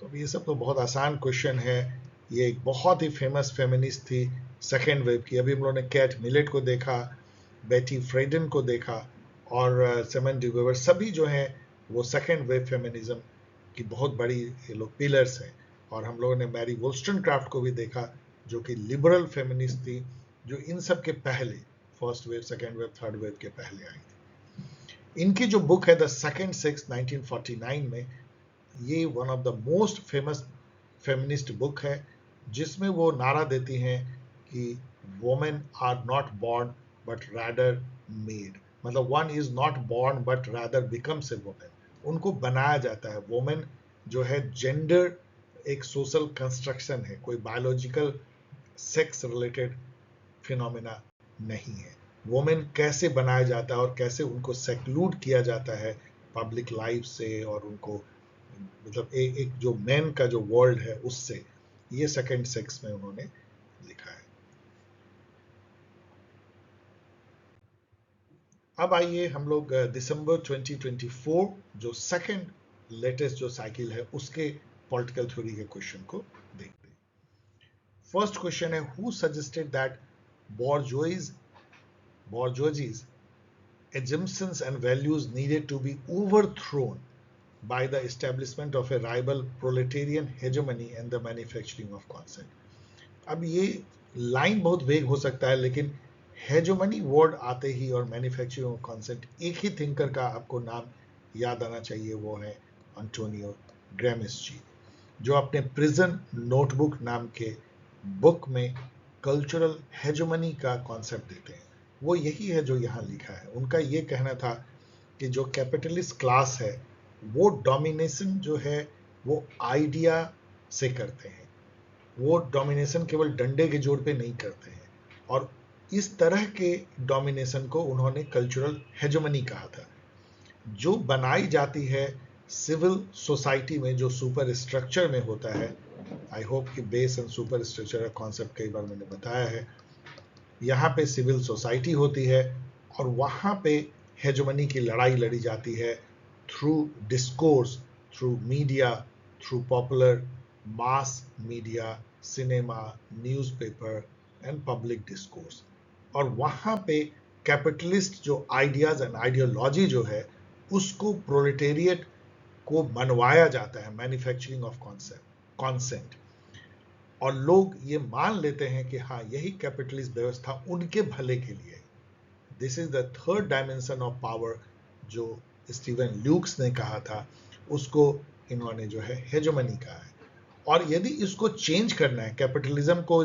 तो ये सब तो बहुत आसान क्वेश्चन है। ये एक बहुत ही फेमस फेमिनिस्ट थी सेकेंड वेव की। अभी हम लोगों ने कैट मिलेट को देखा, बेटी फ्रेडन को देखा और साइमन de Beauvoir, सभी जो हैं वो सेकेंड वेव फेमिनिज्म की बहुत बड़ी ये लोग पिलर्स हैं। और हम लोगों ने मैरी वोल्स्टनक्राफ्ट को भी देखा जो कि लिबरल फेमिनिस्ट थी, जो इन सब के पहले, first wave, second wave, third wave के पहले आई थी। इनकी जो बुक है द सेकेंड सेक्स 1949 में, ये one of the most famous feminist book है, जिसमें वो नारा देती हैं कि women are not born but rather made. मतलब one is not born but rather becomes a women. उनको बनाया जाता है। वोमेन जो है जेंडर एक सोशल कंस्ट्रक्शन है, कोई बायोलॉजिकल सेक्स रिलेटेड फिनोमिना नहीं है। वोमेन कैसे बनाया जाता है और कैसे उनको सेक्लूड किया जाता है पब्लिक लाइफ से, और उनको मतलब एक जो मैन का जो वर्ल्ड है उससे, ये सेकंड सेक्स में उन्होंने लिखा है। अब आइए हम लोग दिसंबर 2024 जो सेकंड लेटेस्ट जो साइकिल है उसके पॉलिटिकल थ्योरी के क्वेश्चन को देखते हैं। फर्स्ट क्वेश्चन है, who suggested that bourgeoisie's assumptions and values needed to be overthrown by the establishment of a rival proletarian hegemony and the manufacturing of consent। अब ये लाइन बहुत वेग हो सकता है, लेकिन हेजोमनी वर्ड आते ही और मैन्युफैक्चरिंग ऑफ कॉन्सेप्ट, एक ही थिंकर का आपको नाम याद आना चाहिए, वो है एंटोनियो ग्राम्स्की, जो अपने प्रिजन नोटबुक नाम के बुक में कल्चरल हेजोमनी का कॉन्सेप्ट देते हैं। वो यही है जो यहाँ लिखा है। उनका ये कहना था कि जो कैपिटलिस्ट क्लास है वो डोमिनेशन जो है वो आइडिया से करते हैं, वो डोमिनेशन केवल डंडे के जोर पे नहीं करते हैं, और इस तरह के डोमिनेशन को उन्होंने कल्चरल हेजेमनी कहा था, जो बनाई जाती है सिविल सोसाइटी में, जो सुपर स्ट्रक्चर में होता है। आई होप कि बेस एंड सुपर स्ट्रक्चर का कॉन्सेप्ट कई बार मैंने बताया है। यहाँ पे सिविल सोसाइटी होती है और वहाँ पे हेजेमनी की लड़ाई लड़ी जाती है through discourse, through media, through popular mass media, cinema, newspaper and public discourse. और वहाँ पे कैपिटलिस्ट जो आइडियाज एंड आइडियोलॉजी जो है उसको प्रोलेटेरिएट को मनवाया जाता है, मैन्युफैक्चरिंग ऑफ कॉन्सेंट, और लोग ये मान लेते हैं कि हाँ यही कैपिटलिस्ट व्यवस्था उनके भले के लिए। This is the third dimension of power जो स्टीवन ल्यूक्स ने कहा था, उसको इन्होंने जो है हेजेमनी कहा है। और यदि इसको चेंज करना है, कैपिटलिज्म को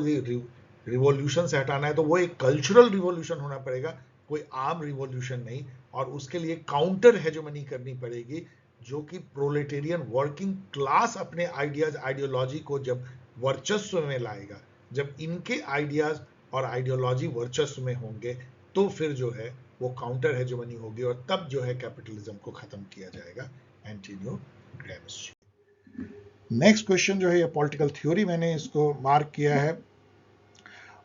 रिवॉल्यूशन से हटाना है, तो वो एक कल्चरल रिवॉल्यूशन होना पड़ेगा, कोई आर्म रिवॉल्यूशन नहीं। और उसके लिए काउंटर हेजेमनी करनी पड़ेगी, जो कि प्रोलेटेरियन वर्किंग क्लास अपने आइडियाज आइडियोलॉजी को जब वर्चस्व में लाएगा, जब इनके आइडियाज और आइडियोलॉजी वर्चस्व में होंगे, तो फिर जो है वो काउंटर हेजेमनी होगी, और तब जो है कैपिटलिज्म को खत्म किया जाएगा। एंटोनियो ग्रेम्शी। नेक्स्ट क्वेश्चन जो है ये पॉलिटिकल थ्योरी, मैंने इसको मार्क किया है,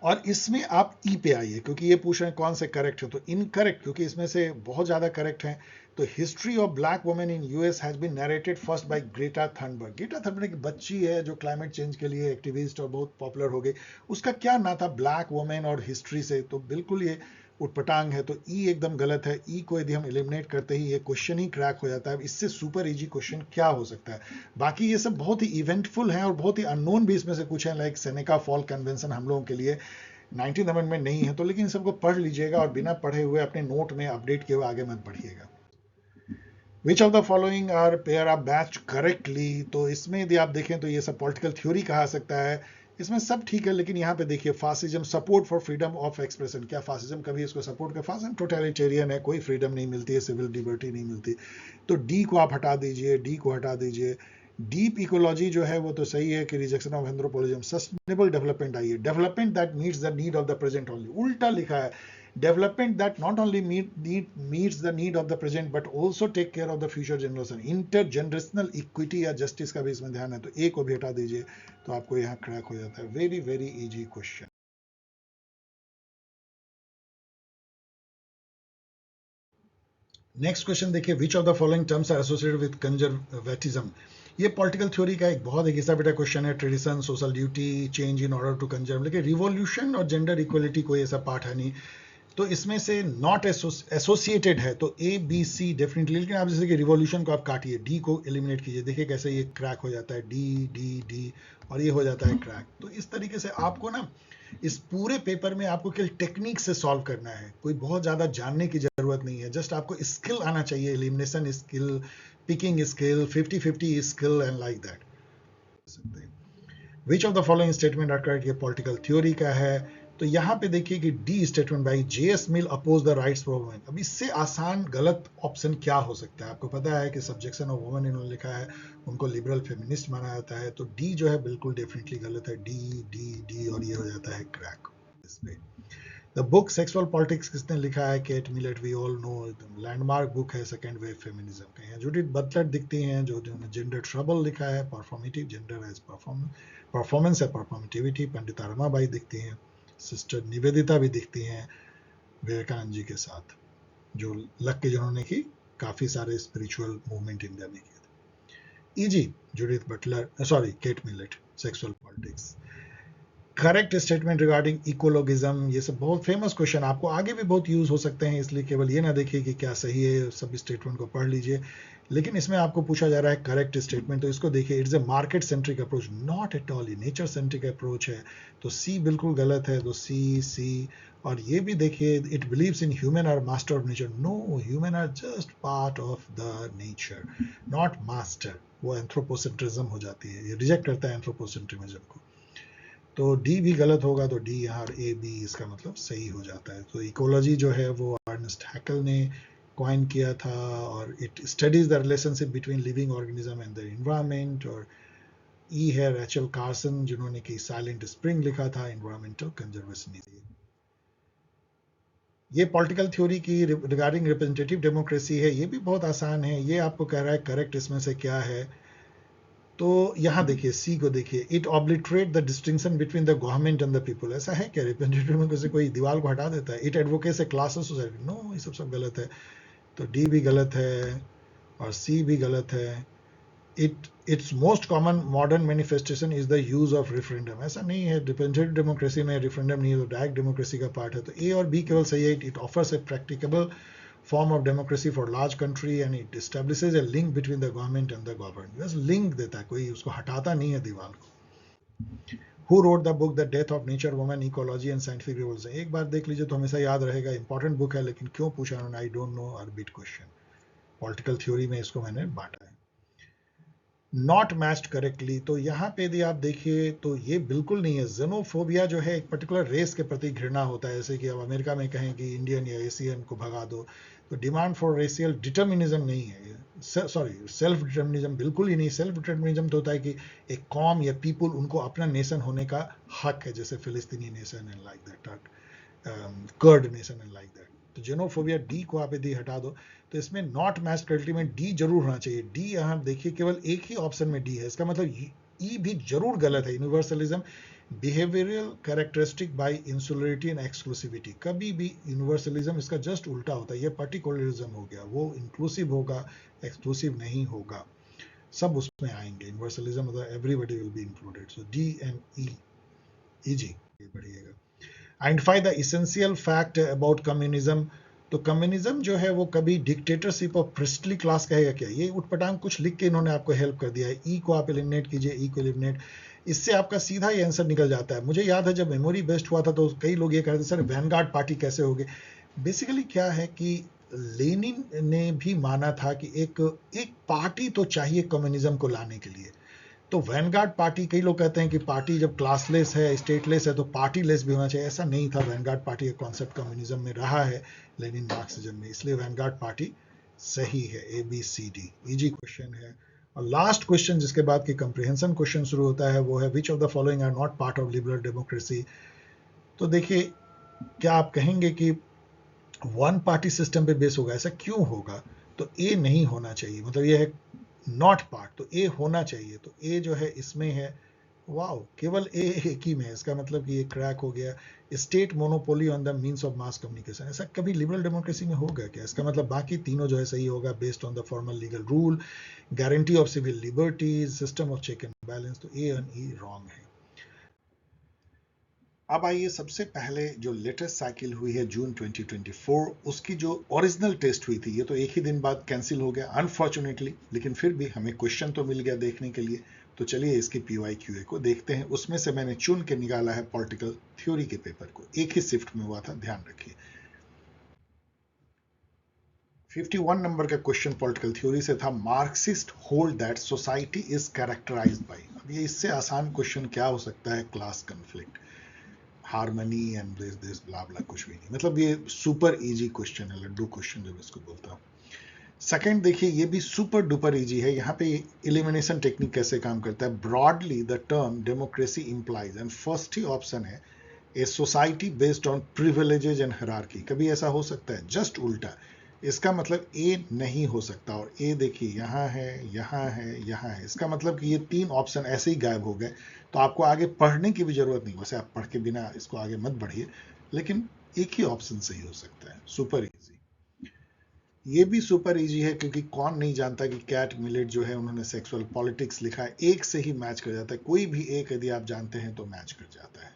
और इसमें आप ई पे आइए, क्योंकि ये पूछ रहे हैं कौन से करेक्ट है। तो इनकरेक्ट, क्योंकि इसमें से बहुत ज्यादा करेक्ट हैं। तो history of black women in US has been narrated first by Greta Thunberg. Greta Thunberg एक बच्ची है जो क्लाइमेट चेंज के लिए एक्टिविस्ट और बहुत पॉपुलर हो गई। उसका क्या ना था ब्लैक वुमेन और हिस्ट्री से, तो बिल्कुल ये उटपटांग है। तो ई एकदम गलत है। ई को यदि हम एलिमिनेट करते ही ये क्वेश्चन ही क्रैक हो जाता है। इससे सुपर इजी क्वेश्चन क्या हो सकता है? बाकी ये सब बहुत ही इवेंटफुल हैं और बहुत ही अननोन भी इसमें से कुछ हैं, लाइक सेनेका फॉल कन्वेंशन हम लोगों के लिए 19th अमेंडमेंट नहीं है। तो लेकिन सबको पढ़ लीजिएगा और बिना पढ़े हुए अपने नोट में अपडेट किए हुए आगे मत बढ़िएगा। Which of the following are pair are matched correctly? तो इसमें यदि आप देखें तो ये सब पॉलिटिकल थ्योरी कहा सकता है, इसमें सब ठीक है। लेकिन यहाँ पे देखिए fascism, support for freedom of expression, क्या फासिज्म कभी इसको सपोर्ट कर? फासिज्म टोटलिटेरियन है, कोई फ्रीडम नहीं मिलती है, सिविल लिबर्टी नहीं मिलती। तो डी को आप हटा दीजिए, डी को हटा दीजिए। डीप इकोलॉजी जो है वो तो सही है कि rejection of anthropologism. Sustainable development आइए, development that meets the need of the present only, उल्टा लिखा है। Development that not only meets the need of the present but also take care of the future generation. Intergenerational equity या justice का भी इसमें ध्यान है। तो ए को भी हटा दीजिए, तो आपको यहाँ क्रैक हो जाता है। Very very easy question. Next question देखिए, which of the following terms are associated with conservatism? ये पॉलिटिकल थ्योरी का एक बहुत घिसा पिटा क्वेश्चन है। Tradition, social duty, change in order to conserve. लेकिन रिवॉल्यूशन और जेंडर इक्वलिटी कोई ऐसा पार्ट है नहीं, तो इसमें से नॉट एसोसिएटेड है, तो ए बी सी डेफिनेटली। लेकिन आप जैसे कि रिवॉल्यूशन को आप काटिए, डी को एलिमिनेट कीजिए, देखिए कैसे ये क्रैक हो जाता है, डी डी डी, और ये हो जाता है क्रैक। तो इस तरीके से आपको ना इस पूरे पेपर में आपको केवल टेक्निक से सॉल्व करना है, कोई बहुत ज्यादा जानने की जरूरत नहीं है। जस्ट आपको स्किल आना चाहिए, elimination skill, picking skill, 50-50 skill and like that. Which of the following statement are correct? ये पॉलिटिकल थ्योरी का है। तो यहाँ पे देखिए कि D statement by JS Mill oppose the rights for women. अब इससे आसान गलत ऑप्शन क्या हो सकता है? आपको पता है कि सब्जेक्शन ऑफ वुमेन इन्होंने लिखा है, उनको लिबरल फेमिनिस्ट माना जाता है। तो डी जो है बिल्कुल डेफिनेटली गलत है, डी डी डी, और ये हो जाता है क्रैक इस पे। द बुक सेक्सुअल पॉलिटिक्स किसने लिखा है? Kate Millett, we all know, landmark book है सेकेंड वेव फेमिनिज्म के। यहाँ जूडिथ बटलर दिखती हैं जो जेंडर ट्रबल लिखा है, परफॉर्मेटिव जेंडर एज परफॉर्मेंस है, परफॉर्मेटिविटी। पंडिता रमाबाई दिखती हैं, सिस्टर निवेदिता भी दिखती हैं विवेकानंद जी के साथ, जो लग के जिन्होंने की काफी सारे स्पिरिचुअल मूवमेंट इंडिया में किए थे। Easy, Judith Butler, sorry Kate Millett, sexual politics. Correct statement regarding ecologism, ये सब बहुत फेमस क्वेश्चन, आपको आगे भी बहुत यूज हो सकते हैं, इसलिए केवल ये ना देखिए कि क्या सही है, सब स्टेटमेंट को पढ़ लीजिए। लेकिन इसमें आपको पूछा जा रहा है करेक्ट स्टेटमेंट, तो इसको देखिए, it's a market centric approach, not at all, nature centric approach है। तो सी बिल्कुल गलत है, तो सी सी। और ये भी देखिए, it believes in human are master of nature. No, human are just part of the nature, not master. वो एंथ्रोपोसेंट्रिज्म हो जाती है, ये रिजेक्ट करता है एंथ्रोपोसेंट्रिज्म को। तो डी भी गलत होगा, तो डी यहाँ ए बी इसका मतलब सही हो जाता है। तो इकोलॉजी जो है वो अर्नेस्ट हैकेल ने कॉइन किया था, और it studies the relationship between living organism and the environment. और ई है रैचल कार्सन, जिन्होंने कि साइलेंट स्प्रिंग लिखा था, एनवायरमेंटल कंजर्वेशनिज्म। ये पॉलिटिकल थ्योरी की रिगार्डिंग रिप्रेजेंटेटिव डेमोक्रेसी है, ये भी बहुत आसान है। ये आपको कह रहा है करेक्ट इसमें से क्या है। तो यहां देखिए सी को देखिए, it obliterate the distinction between the government and the people. ऐसा है क्या रिप्रेजेंटेटिव डेमोक्रेसी कोई दीवार को हटा देता है? It advocates a class of society. No, ये सब गलत है। तो डी भी गलत है और सी भी गलत है। its most common modern manifestation is the use of referendum। ऐसा नहीं है, रिप्रेजेंटेटिव डेमोक्रेसी में रेफरेंडम नहीं है, तो डायरेक्ट डेमोक्रेसी का पार्ट है। तो ए और बी केवल सही है। It offers A practicable form of democracy for large country and it establishes a link between the government and the governed। बस लिंक देता है, कोई उसको हटाता नहीं है दीवार को। Who wrote the book The Death of Nature, Woman, Ecology and Scientific Revolution? एक बार देख लीजिए तो हमेशा याद रहेगा, इंपॉर्टेंट बुक है, लेकिन क्यों पूछा उन्होंने I don't know, orbit question. Political theory में इसको मैंने बांटा है। नॉट मैच्ड करेक्टली, तो यहाँ पे यदि आप देखिए तो ये बिल्कुल नहीं है। जेनोफोबिया जो है एक पर्टिकुलर रेस के प्रति घृणा होता है, जैसे कि अब अमेरिका में कहें कि इंडियन या एशियन को भगा दो। तो डिमांड फॉर रेशियल डिटर्मिनिज्म नहीं है, सॉरी सेल्फ डिटर्मिनिज्म बिल्कुल ही नहीं। सेल्फ डिटर्मिनिज्म तो होता है कि एक कॉम या पीपुल, उनको अपना नेशन होने का हक है, जैसे फिलिस्तीनी nation and like that, Kurd nation and like that. तो जेनोफोबिया डी को आप यदि हटा दो तो इसमें नॉट मैच करेक्टली में डी जरूर होना चाहिए। डी यहाँ देखिए केवल एक ही ऑप्शन में डी है, इसका मतलब ई भी जरूर गलत है। Universalism behavioural characteristic by insularity and exclusivity, कभी भी यूनिवर्सलिज्म इसका जस्ट उल्टा होता है। ये पर्टिकुलरिज्म हो गया, वो इंक्लूसिव होगा, एक्सक्लूसिव नहीं होगा। सब उसमें आएंगे। यूनिवर्सलिज्म मतलब everybody will be included. So D and E, easy बढ़िएगा। Identify the essential fact about communism. तो कम्युनिज्म जो है वो कभी डिक्टेटरशिप ऑफ प्रिस्टली क्लास कहेगा क्या? ये उठपटांग कुछ लिख के इन्होंने आपको हेल्प कर दिया है। ई को आप एलिमिनेट कीजिए, ई को एलिमिनेट, इससे आपका सीधा ही आंसर निकल जाता है। मुझे याद है जब मेमोरी बेस्ड हुआ था तो कई लोग ये कहते सर वैनगार्ड पार्टी कैसे होगी। बेसिकली क्या है कि लेनिन ने भी माना था कि एक पार्टी तो चाहिए कम्युनिज्म को लाने के लिए। तो वैनगार्ड पार्टी, कई लोग कहते हैं कि पार्टी जब क्लासलेस है, स्टेटलेस है, तो पार्टी लेस भी होना चाहिए। ऐसा नहीं था। वैनगार्ड पार्टी का कॉन्सेप्ट कम्युनिज्म में रहा है, लेनिन मार्क्सिज्म में, इसलिए वैनगार्ड पार्टी सही है। A B C D, easy question है। और लास्ट क्वेश्चन जिसके बाद की कंप्रिहेंशन क्वेश्चन शुरू होता है वो है which of the following are not part of liberal democracy. तो देखिए, क्या आप कहेंगे कि वन पार्टी सिस्टम पे बेस होगा? ऐसा क्यों होगा? तो ए नहीं होना चाहिए, मतलब ये है नॉट पार्ट, तो ए होना चाहिए। तो ए जो है इसमें है। वाओ, केवल ए एक ही में है, इसका मतलब कि ये क्रैक हो गया। State monopoly on the means of mass communication, ऐसा कभी लिबरल डेमोक्रेसी में होगा क्या? इसका मतलब बाकी तीनों जो है सही होगा। Based on the formal legal rule, guarantee of civil liberties, system of check and balance. तो ए एंड ई रॉन्ग है। अब आइए, सबसे पहले जो लेटेस्ट साइकिल हुई है जून 2024, उसकी जो ओरिजिनल टेस्ट हुई थी, ये तो एक ही दिन बाद कैंसिल हो गया अनफॉर्चुनेटली, लेकिन फिर भी हमें क्वेश्चन तो मिल गया देखने के लिए। तो चलिए इसकी PYQA को देखते हैं। उसमें से मैंने चुन के निकाला है पॉलिटिकल थ्योरी के पेपर को। एक ही शिफ्ट में हुआ था, ध्यान रखिए। 51 नंबर का क्वेश्चन पॉलिटिकल थ्योरी से था, Marxist hold that society is characterised by. अब ये इससे आसान क्वेश्चन क्या हो सकता है? Class conflict, harmony and this blah blah, कुछ भी नहीं। मतलब ये सुपर इजी क्वेश्चन है, लड्डू क्वेश्चन जब इसको बोलता हूं। सेकंड देखिए, ये भी सुपर डुपर इजी है। यहाँ पे एलिमिनेशन टेक्निक कैसे काम करता है। Broadly the term democracy implies, and first ही ऑप्शन है a society based on privileges and hierarchy. कभी ऐसा हो सकता है? जस्ट उल्टा। इसका मतलब ए नहीं हो सकता। और ए देखिए यहाँ है, यहाँ है, यहाँ है। इसका मतलब कि ये तीन ऑप्शन ऐसे ही गायब हो गए। तो आपको आगे पढ़ने की भी जरूरत नहीं, वैसे आप पढ़ के बिना इसको आगे मत बढ़िए, लेकिन एक ही ऑप्शन सही हो सकता है। Super easy. ये भी सुपर इजी है क्योंकि कौन नहीं जानता कि कैट मिलेट जो है उन्होंने सेक्सुअल पॉलिटिक्स लिखा है। एक से ही मैच कर जाता है, कोई भी एक यदि आप जानते हैं तो मैच कर जाता है।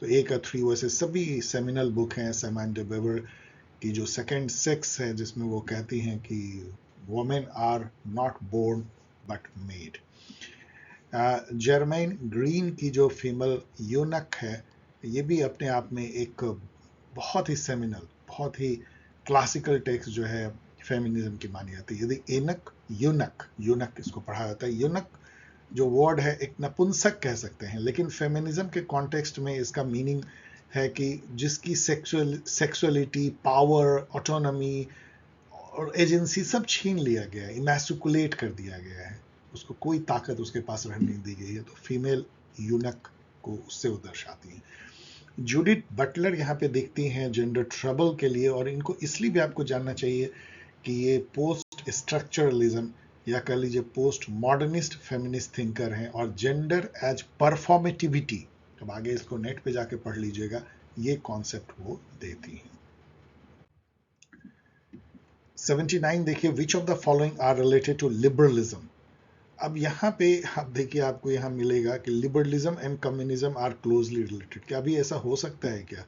तो एक और थ्री वैसे सभी सेमिनल बुक हैं। सैमन डे वेबर की जो सेकंड सेक्स है, जिसमें वो कहती हैं कि women are not born but made. Germaine Greer की जो फीमेल यूनक है, ये भी अपने आप में एक बहुत ही सेमिनल, बहुत ही क्लासिकल टेक्स्ट जो है फेमिनिज्म की मानी जाती है। यदि एनक यूनक, यूनक इसको पढ़ा जाता है, यूनक जो वर्ड है एक नपुंसक कह सकते हैं, लेकिन फेमिनिज्म के कॉन्टेक्स्ट में इसका मीनिंग है कि जिसकी सेक्सुअलिटी, पावर, ऑटोनॉमी और एजेंसी सब छीन लिया गया है, इमैस्कुलेट कर दिया गया है, उसको कोई ताकत उसके पास रहने नहीं दी गई है, तो फीमेल यूनक को उससे वो दर्शाती हैं। जूडिथ बटलर यहाँ पे देखती हैं जेंडर ट्रबल के लिए, और इनको इसलिए भी आपको जानना चाहिए कि ये पोस्ट स्ट्रक्चरलिज्म या कह लीजिए पोस्ट मॉडर्निस्ट फेमिनिस्ट थिंकर हैं, और जेंडर एज परफॉर्मेटिविटी, अब आगे इसको नेट पे जाके पढ़ लीजिएगा, ये कॉन्सेप्ट वो देती हैं। 79 देखिए, which of the following are related to liberalism. अब यहाँ पे आप देखिए, आपको यहाँ मिलेगा कि liberalism and communism are closely related. क्या अभी ऐसा हो सकता है क्या?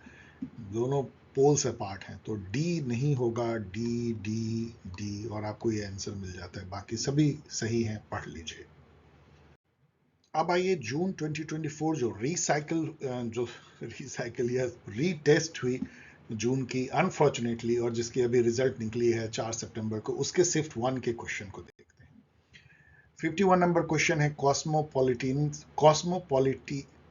दोनों पोल्स अपार्ट हैं, तो डी नहीं होगा, डी डी डी, और आपको ये आंसर मिल जाता है, बाकी सभी सही हैं, पढ़ लीजिए। अब आइए जून 2024 जो रीसाइकिल या रीटेस्ट हुई जून की अनफॉर्चुनेटली, और जिसकी अभी रिजल्ट निकली है 4 सितंबर को, उसके शिफ्ट 1 के क्वेश्चन को देखते हैं। 51 नंबर क्वेश्चन है,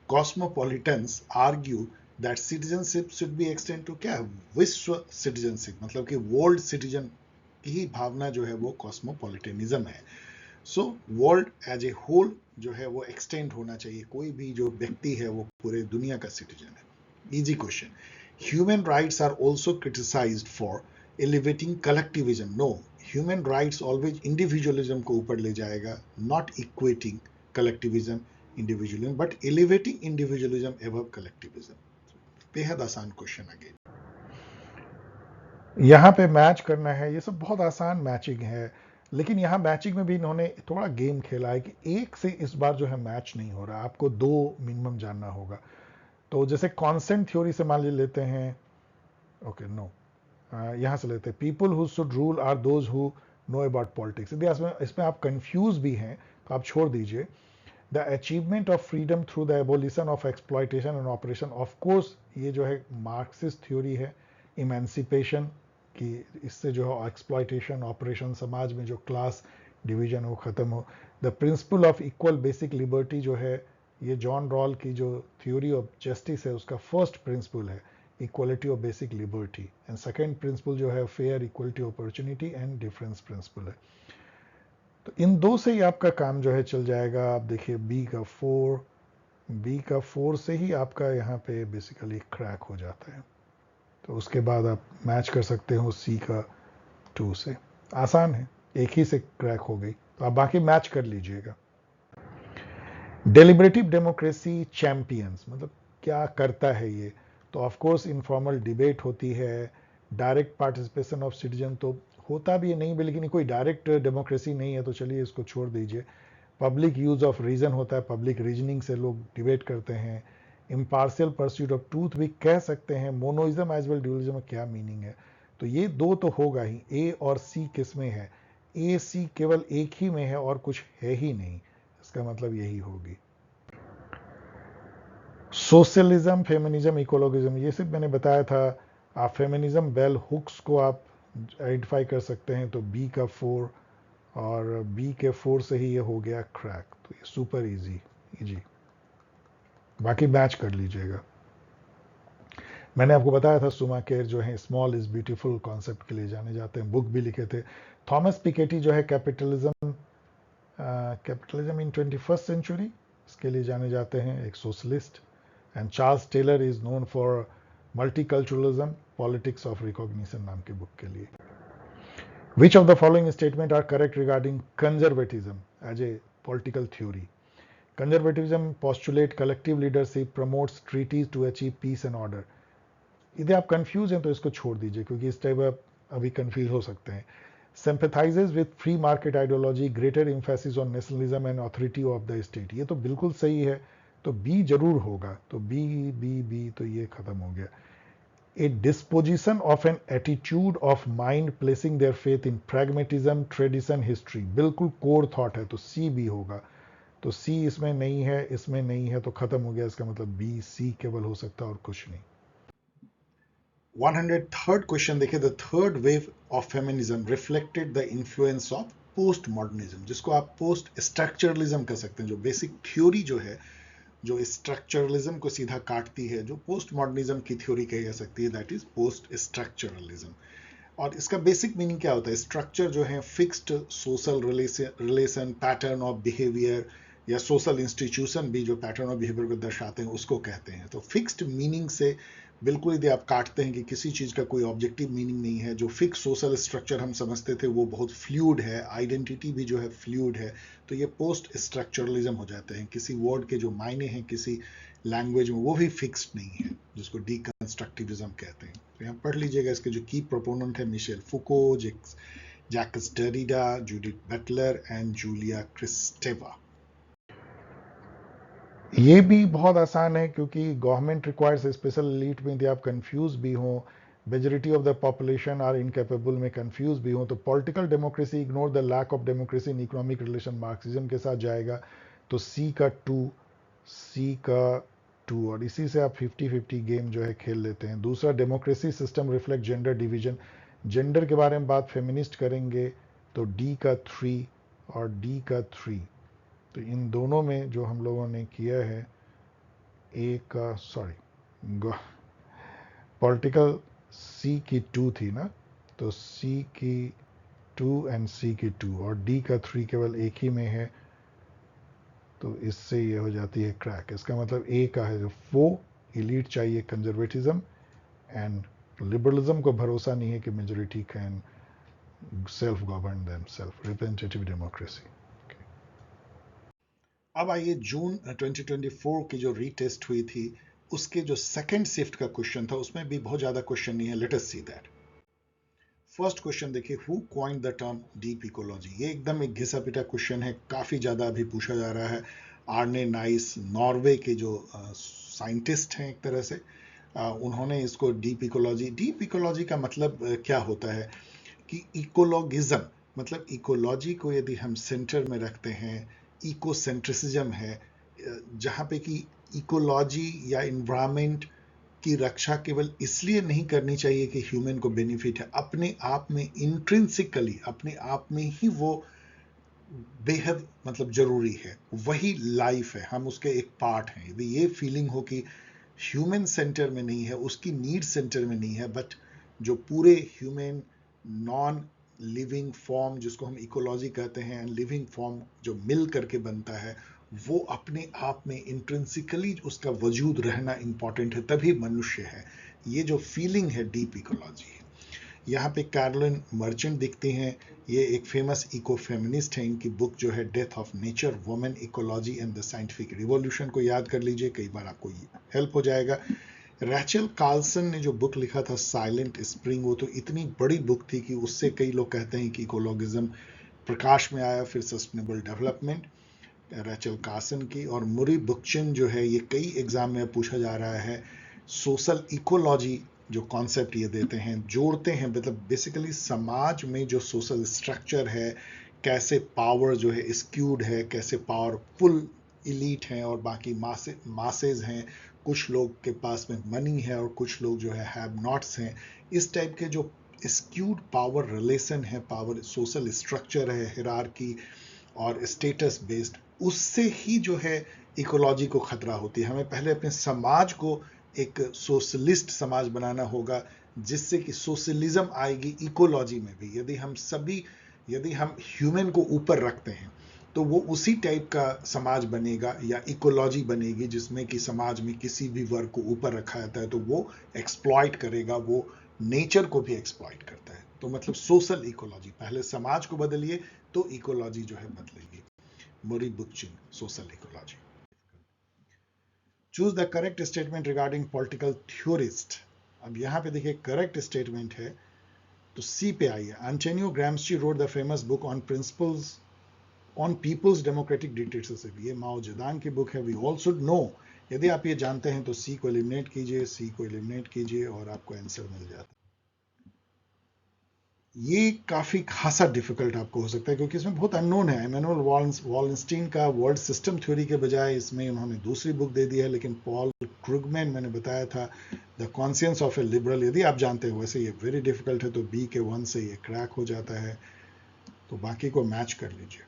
cosmopolitans argue that citizenship should be extend to, क्या विश्व सिटीजनशिप, मतलब कि वर्ल्ड सिटीजन की भावना जो है वो कॉस्मोपॉलिटनिज्म है। So world as a whole जो है वो एक्सटेंड होना चाहिए, कोई भी जो व्यक्ति है वो पूरे दुनिया का सिटीजन है। Easy question. Human rights are also criticised for elevating collectivism. No, human rights always individualism को ऊपर ले जाएगा, not equating collectivism individualism, but elevating individualism above collectivism. बेहद आसान क्वेश्चन अगेन। यहाँ पे मैच करना है, ये सब बहुत आसान मैचिंग है, लेकिन यहाँ मैचिंग में भी इन्होंने थोड़ा गेम खेला है कि एक से इस बार जो है मैच नहीं हो रहा, आपको 2 मिनिमम जानना होगा। तो जैसे कॉन्सेंट थ्योरी से मान लेते हैं, ओके नो, यहाँ से लेते हैं, people who should rule are those who know about politics. यदि इसमें आप कंफ्यूज भी हैं तो आप छोड़ दीजिए। The achievement of freedom through the abolition of exploitation and operation, of course ये जो है मार्क्सिस्ट थ्योरी है, इमेंसिपेशन कि इससे जो है एक्सप्लॉयटेशन, ऑपरेशन, समाज में जो क्लास डिवीजन हो खत्म हो। The principle of equal basic liberty जो है, ये जॉन रॉल की जो थ्योरी ऑफ जस्टिस है उसका फर्स्ट प्रिंसिपल है, equality of basic liberty, and second principle जो है fair equality opportunity and difference principle है। तो इन 2 से ही आपका काम जो है चल जाएगा। आप देखिए बी का 4 से ही आपका यहाँ पे बेसिकली क्रैक हो जाता है, तो उसके बाद आप मैच कर सकते हो सी का 2 से। आसान है, एक ही से क्रैक हो गई, तो आप बाकी मैच कर लीजिएगा। डेलिबरेटिव डेमोक्रेसी चैंपियंस मतलब क्या करता है ये? तो ऑफ कोर्स इनफॉर्मल डिबेट होती है, डायरेक्ट पार्टिसिपेशन ऑफ सिटीजन तो होता भी है नहीं भी, लेकिन कोई डायरेक्ट डेमोक्रेसी नहीं है, तो चलिए इसको छोड़ दीजिए। पब्लिक यूज ऑफ रीजन होता है, पब्लिक रीजनिंग से लोग डिबेट करते हैं। इम्पार्शियल परस्यूट ऑफ ट्रूथ भी कह सकते हैं। मोनोइज्म एज वेल ड्यूअलिज्म में क्या मीनिंग है? तो ये 2 तो होगा ही। ए और सी किस में है? ए सी केवल एक ही में है और कुछ है ही नहीं, इसका मतलब यही होगी। सोशलिज्म, फेमिनिज्म, इकोलॉजिज्म, ये सब मैंने बताया था। आप फेमिनिज्म बेल हुक्स को आप आइडेंटिफाई कर सकते हैं, तो बी का 4, और बी के 4 से ही ये हो गया क्रैक, तो ये सुपर इजी। बाकी मैच कर लीजिएगा। मैंने आपको बताया था सुमाकेर जो है स्मॉल इज ब्यूटीफुल कॉन्सेप्ट के लिए जाने जाते हैं, बुक भी लिखे थे। थॉमस पिकेटी जो है कैपिटलिज्म इन 21st सेंचुरी, इसके लिए जाने जाते हैं, एक socialist. And Charles Taylor is known for multiculturalism, politics of recognition नाम की बुक के लिए। Which of the following statement are correct regarding conservatism as a political theory? Conservatism postulate collective leadership, promotes treaties to achieve peace and order. यदि आप confuse हैं तो इसको छोड़ दीजिए, क्योंकि इस टाइप आप अभी कंफ्यूज हो सकते हैं। Sympathizes with free market ideology, greater emphasis on nationalism and authority of the state. ये तो बिल्कुल सही है, तो बी जरूर होगा, तो बी तो ये खत्म हो गया। A disposition of an attitude of mind placing their faith in pragmatism, tradition, history, बिल्कुल कोर थॉट है, तो सी भी होगा। तो सी इसमें नहीं है, इसमें नहीं है, तो खत्म हो गया, इसका मतलब बी सी केवल हो सकता है और कुछ नहीं। 103rd क्वेश्चन देखिए, the third wave of feminism reflected the influence of post modernism, जिसको आप पोस्ट स्ट्रक्चरलिज्म कह सकते हैं, जो बेसिक थ्योरी जो है जो स्ट्रक्चरलिज्म को सीधा काटती है, जो पोस्ट मॉडर्निज्म की थ्योरी कही जा सकती है, दैट इज पोस्ट स्ट्रक्चरलिज्म। और इसका बेसिक मीनिंग क्या होता है? स्ट्रक्चर जो है fixed social relation, pattern of behaviour, या सोशल इंस्टीट्यूशन भी जो पैटर्न ऑफ बिहेवियर को दर्शाते हैं उसको कहते हैं। तो फिक्स्ड मीनिंग से बिल्कुल यदि आप काटते हैं कि किसी चीज का कोई ऑब्जेक्टिव मीनिंग नहीं है, जो फिक्स सोशल स्ट्रक्चर हम समझते थे वो बहुत फ्लूइड है, आइडेंटिटी भी जो है फ्लूइड है, तो ये पोस्ट स्ट्रक्चरलिज्म हो जाते हैं। किसी वर्ड के जो मायने हैं किसी लैंग्वेज में वो भी फिक्स्ड नहीं है, जिसको डीकंस्ट्रक्टिविज्म कहते हैं। तो यहाँ पढ़ लीजिएगा, इसके जो की प्रोपोनेंट है Michel Foucault, Jacques Derrida, Judith Butler and Julia Kristeva. ये भी बहुत आसान है क्योंकि गवर्नमेंट रिक्वायर्स स्पेशल एलीट में यदि आप कंफ्यूज भी हो, majority of the population are incapable में कंफ्यूज भी हो, तो political democracy ignore the lack of democracy in economic relation Marxism के साथ जाएगा। तो सी का 2 और इसी से आप 50-50 गेम जो है खेल लेते हैं। दूसरा, democracy system reflect gender division, gender के बारे में बात फेमिनिस्ट करेंगे, तो डी का 3 और डी का 3। तो इन दोनों में जो हम लोगों ने किया है, ए का पॉलिटिकल सी की 2 थी ना, तो सी की 2 एंड सी की 2 और डी का 3 केवल एक ही में है, तो इससे ये हो जाती है क्रैक। इसका मतलब ए का है जो वो इलीट चाहिए कंजर्वेटिज्म, एंड लिबरलिज्म को भरोसा नहीं है कि majority can self govern themselves, representative democracy. अब आइए जून 2024 की जो रीटेस्ट हुई थी उसके जो सेकंड शिफ्ट का क्वेश्चन था उसमें भी बहुत ज्यादा क्वेश्चन नहीं है। Let us see that. First question देखिए, who coined the term deep ecology. ये एकदम एक घिसा पिटा क्वेश्चन है, काफी ज्यादा अभी पूछा जा रहा है। आर्ने नाइस, नॉर्वे के जो साइंटिस्ट हैं एक तरह से, उन्होंने इसको डीप इकोलॉजी का मतलब क्या होता है कि इकोलॉगिज्म, मतलब इकोलॉजी को यदि हम सेंटर में रखते हैं, इकोसेंट्रिसिज्म है, जहां पे कि इकोलॉजी या इन्वायरमेंट की रक्षा केवल इसलिए नहीं करनी चाहिए कि ह्यूमन को बेनिफिट है, अपने आप में इंट्रिंसिकली, अपने आप में ही वो बेहद मतलब जरूरी है, वही लाइफ है, हम उसके एक पार्ट हैं। यदि ये फीलिंग हो कि ह्यूमन सेंटर में नहीं है, उसकी नीड सेंटर में नहीं है, बट जो पूरे ह्यूमन नॉन लिविंग फॉर्म जिसको हम इकोलॉजी कहते हैं, लिविंग फॉर्म जो मिल करके बनता है, वो अपने आप में इंट्रिंसिकली उसका वजूद रहना इंपॉर्टेंट है, तभी मनुष्य है। ये जो फीलिंग है डीप इकोलॉजी है। यहाँ पे कैरोलिन मर्चेंट दिखती हैं, ये एक फेमस इको फेमिनिस्ट है। इनकी बुक जो है death of nature, women ecology and the scientific revolution को याद कर लीजिए, कई बार आपको हेल्प हो जाएगा। रैचल कार्लसन ने जो बुक लिखा था साइलेंट स्प्रिंग, वो तो इतनी बड़ी बुक थी कि उससे कई लोग कहते हैं कि इकोलॉगिज्म प्रकाश में आया। फिर सस्टेनेबल डेवलपमेंट रैचल कार्सन की, और मुरी बुकचिन जो है, ये कई एग्जाम में पूछा जा रहा है। सोशल इकोलॉजी जो कॉन्सेप्ट ये देते हैं, जोड़ते हैं, मतलब बेसिकली समाज में जो सोशल स्ट्रक्चर है, कैसे पावर जो है स्क्यूड है, कैसे पावरफुल इलीट हैं और बाकी मासेज हैं, कुछ लोग के पास में मनी है और कुछ लोग जो है हैव नॉट्स हैं। इस टाइप के जो स्क्यूड पावर रिलेशन है, पावर सोशल स्ट्रक्चर है, हिरार्की और स्टेटस बेस्ड, उससे ही जो है इकोलॉजी को खतरा होती है। हमें पहले अपने समाज को एक सोशलिस्ट समाज बनाना होगा, जिससे कि सोशलिज्म आएगी इकोलॉजी में भी। यदि हम ह्यूमन को ऊपर रखते हैं तो वो उसी टाइप का समाज बनेगा या इकोलॉजी बनेगी जिसमें कि समाज में किसी भी वर्ग को ऊपर रखा जाता है तो वो एक्सप्लॉइट करेगा, वो नेचर को भी एक्सप्लॉइट करता है। तो मतलब सोशल इकोलॉजी, पहले समाज को बदलिए तो इकोलॉजी जो है बदलेगी। Murray Bookchin, social ecology. Choose the correct statement regarding political theorist. अब यहां पे देखिए करेक्ट स्टेटमेंट है तो सी पे आइए। Antonio Gramsci wrote the famous book on principles on people's democratic dictatorship. ये माओ जेदान की बुक है। We all should know. यदि आप ये जानते हैं तो सी को एलिमिनेट कीजिए, सी को एलिमिनेट कीजिए और आपको आंसर मिल जाता है। ये काफी खासा डिफिकल्ट आपको हो सकता है क्योंकि इसमें बहुत अननोन है। इमैनुअल वॉलनस्टीन का वर्ल्ड सिस्टम थ्योरी के बजाय इसमें उन्होंने दूसरी बुक दे दी है। लेकिन पॉल क्रुगमैन, मैंने बताया था, the conscience of A liberal, यदि आप जानते हो। वैसे ये वेरी डिफिकल्ट है, तो बी के 1 से ये क्रैक हो जाता है। तो तो बाकी को मैच कर लीजिए।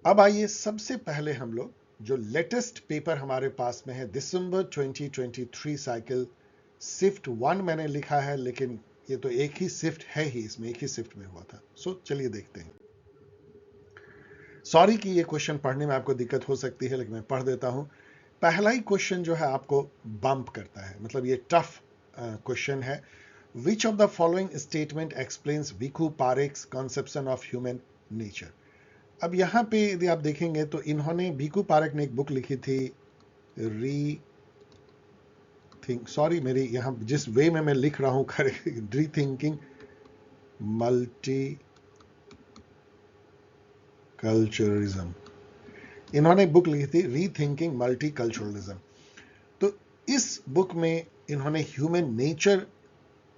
अब आइए सबसे पहले हम लोग जो लेटेस्ट पेपर हमारे पास में है, दिसंबर 2023 साइकिल शिफ्ट 1 मैंने लिखा है, लेकिन ये तो एक ही शिफ्ट है ही, इसमें एक ही शिफ्ट में हुआ था। सो चलिए देखते हैं। सॉरी कि ये क्वेश्चन पढ़ने में आपको दिक्कत हो सकती है, लेकिन मैं पढ़ देता हूं। पहला ही क्वेश्चन जो है आपको बम्प करता है, मतलब ये टफ क्वेश्चन है। Which of the following statement explains Bhikhu Parekh's conception of human nature. अब यहां पे यदि आप देखेंगे तो इन्होंने, भिखु पारेख ने एक बुक लिखी थी, सॉरी मेरी यहां जिस वे में मैं लिख रहा हूं रीथिंकिंग मल्टी कल्चरलिज्म। इन्होंने बुक लिखी थी रीथिंकिंग मल्टीकल्चरलिज्म। तो इस बुक में इन्होंने ह्यूमन नेचर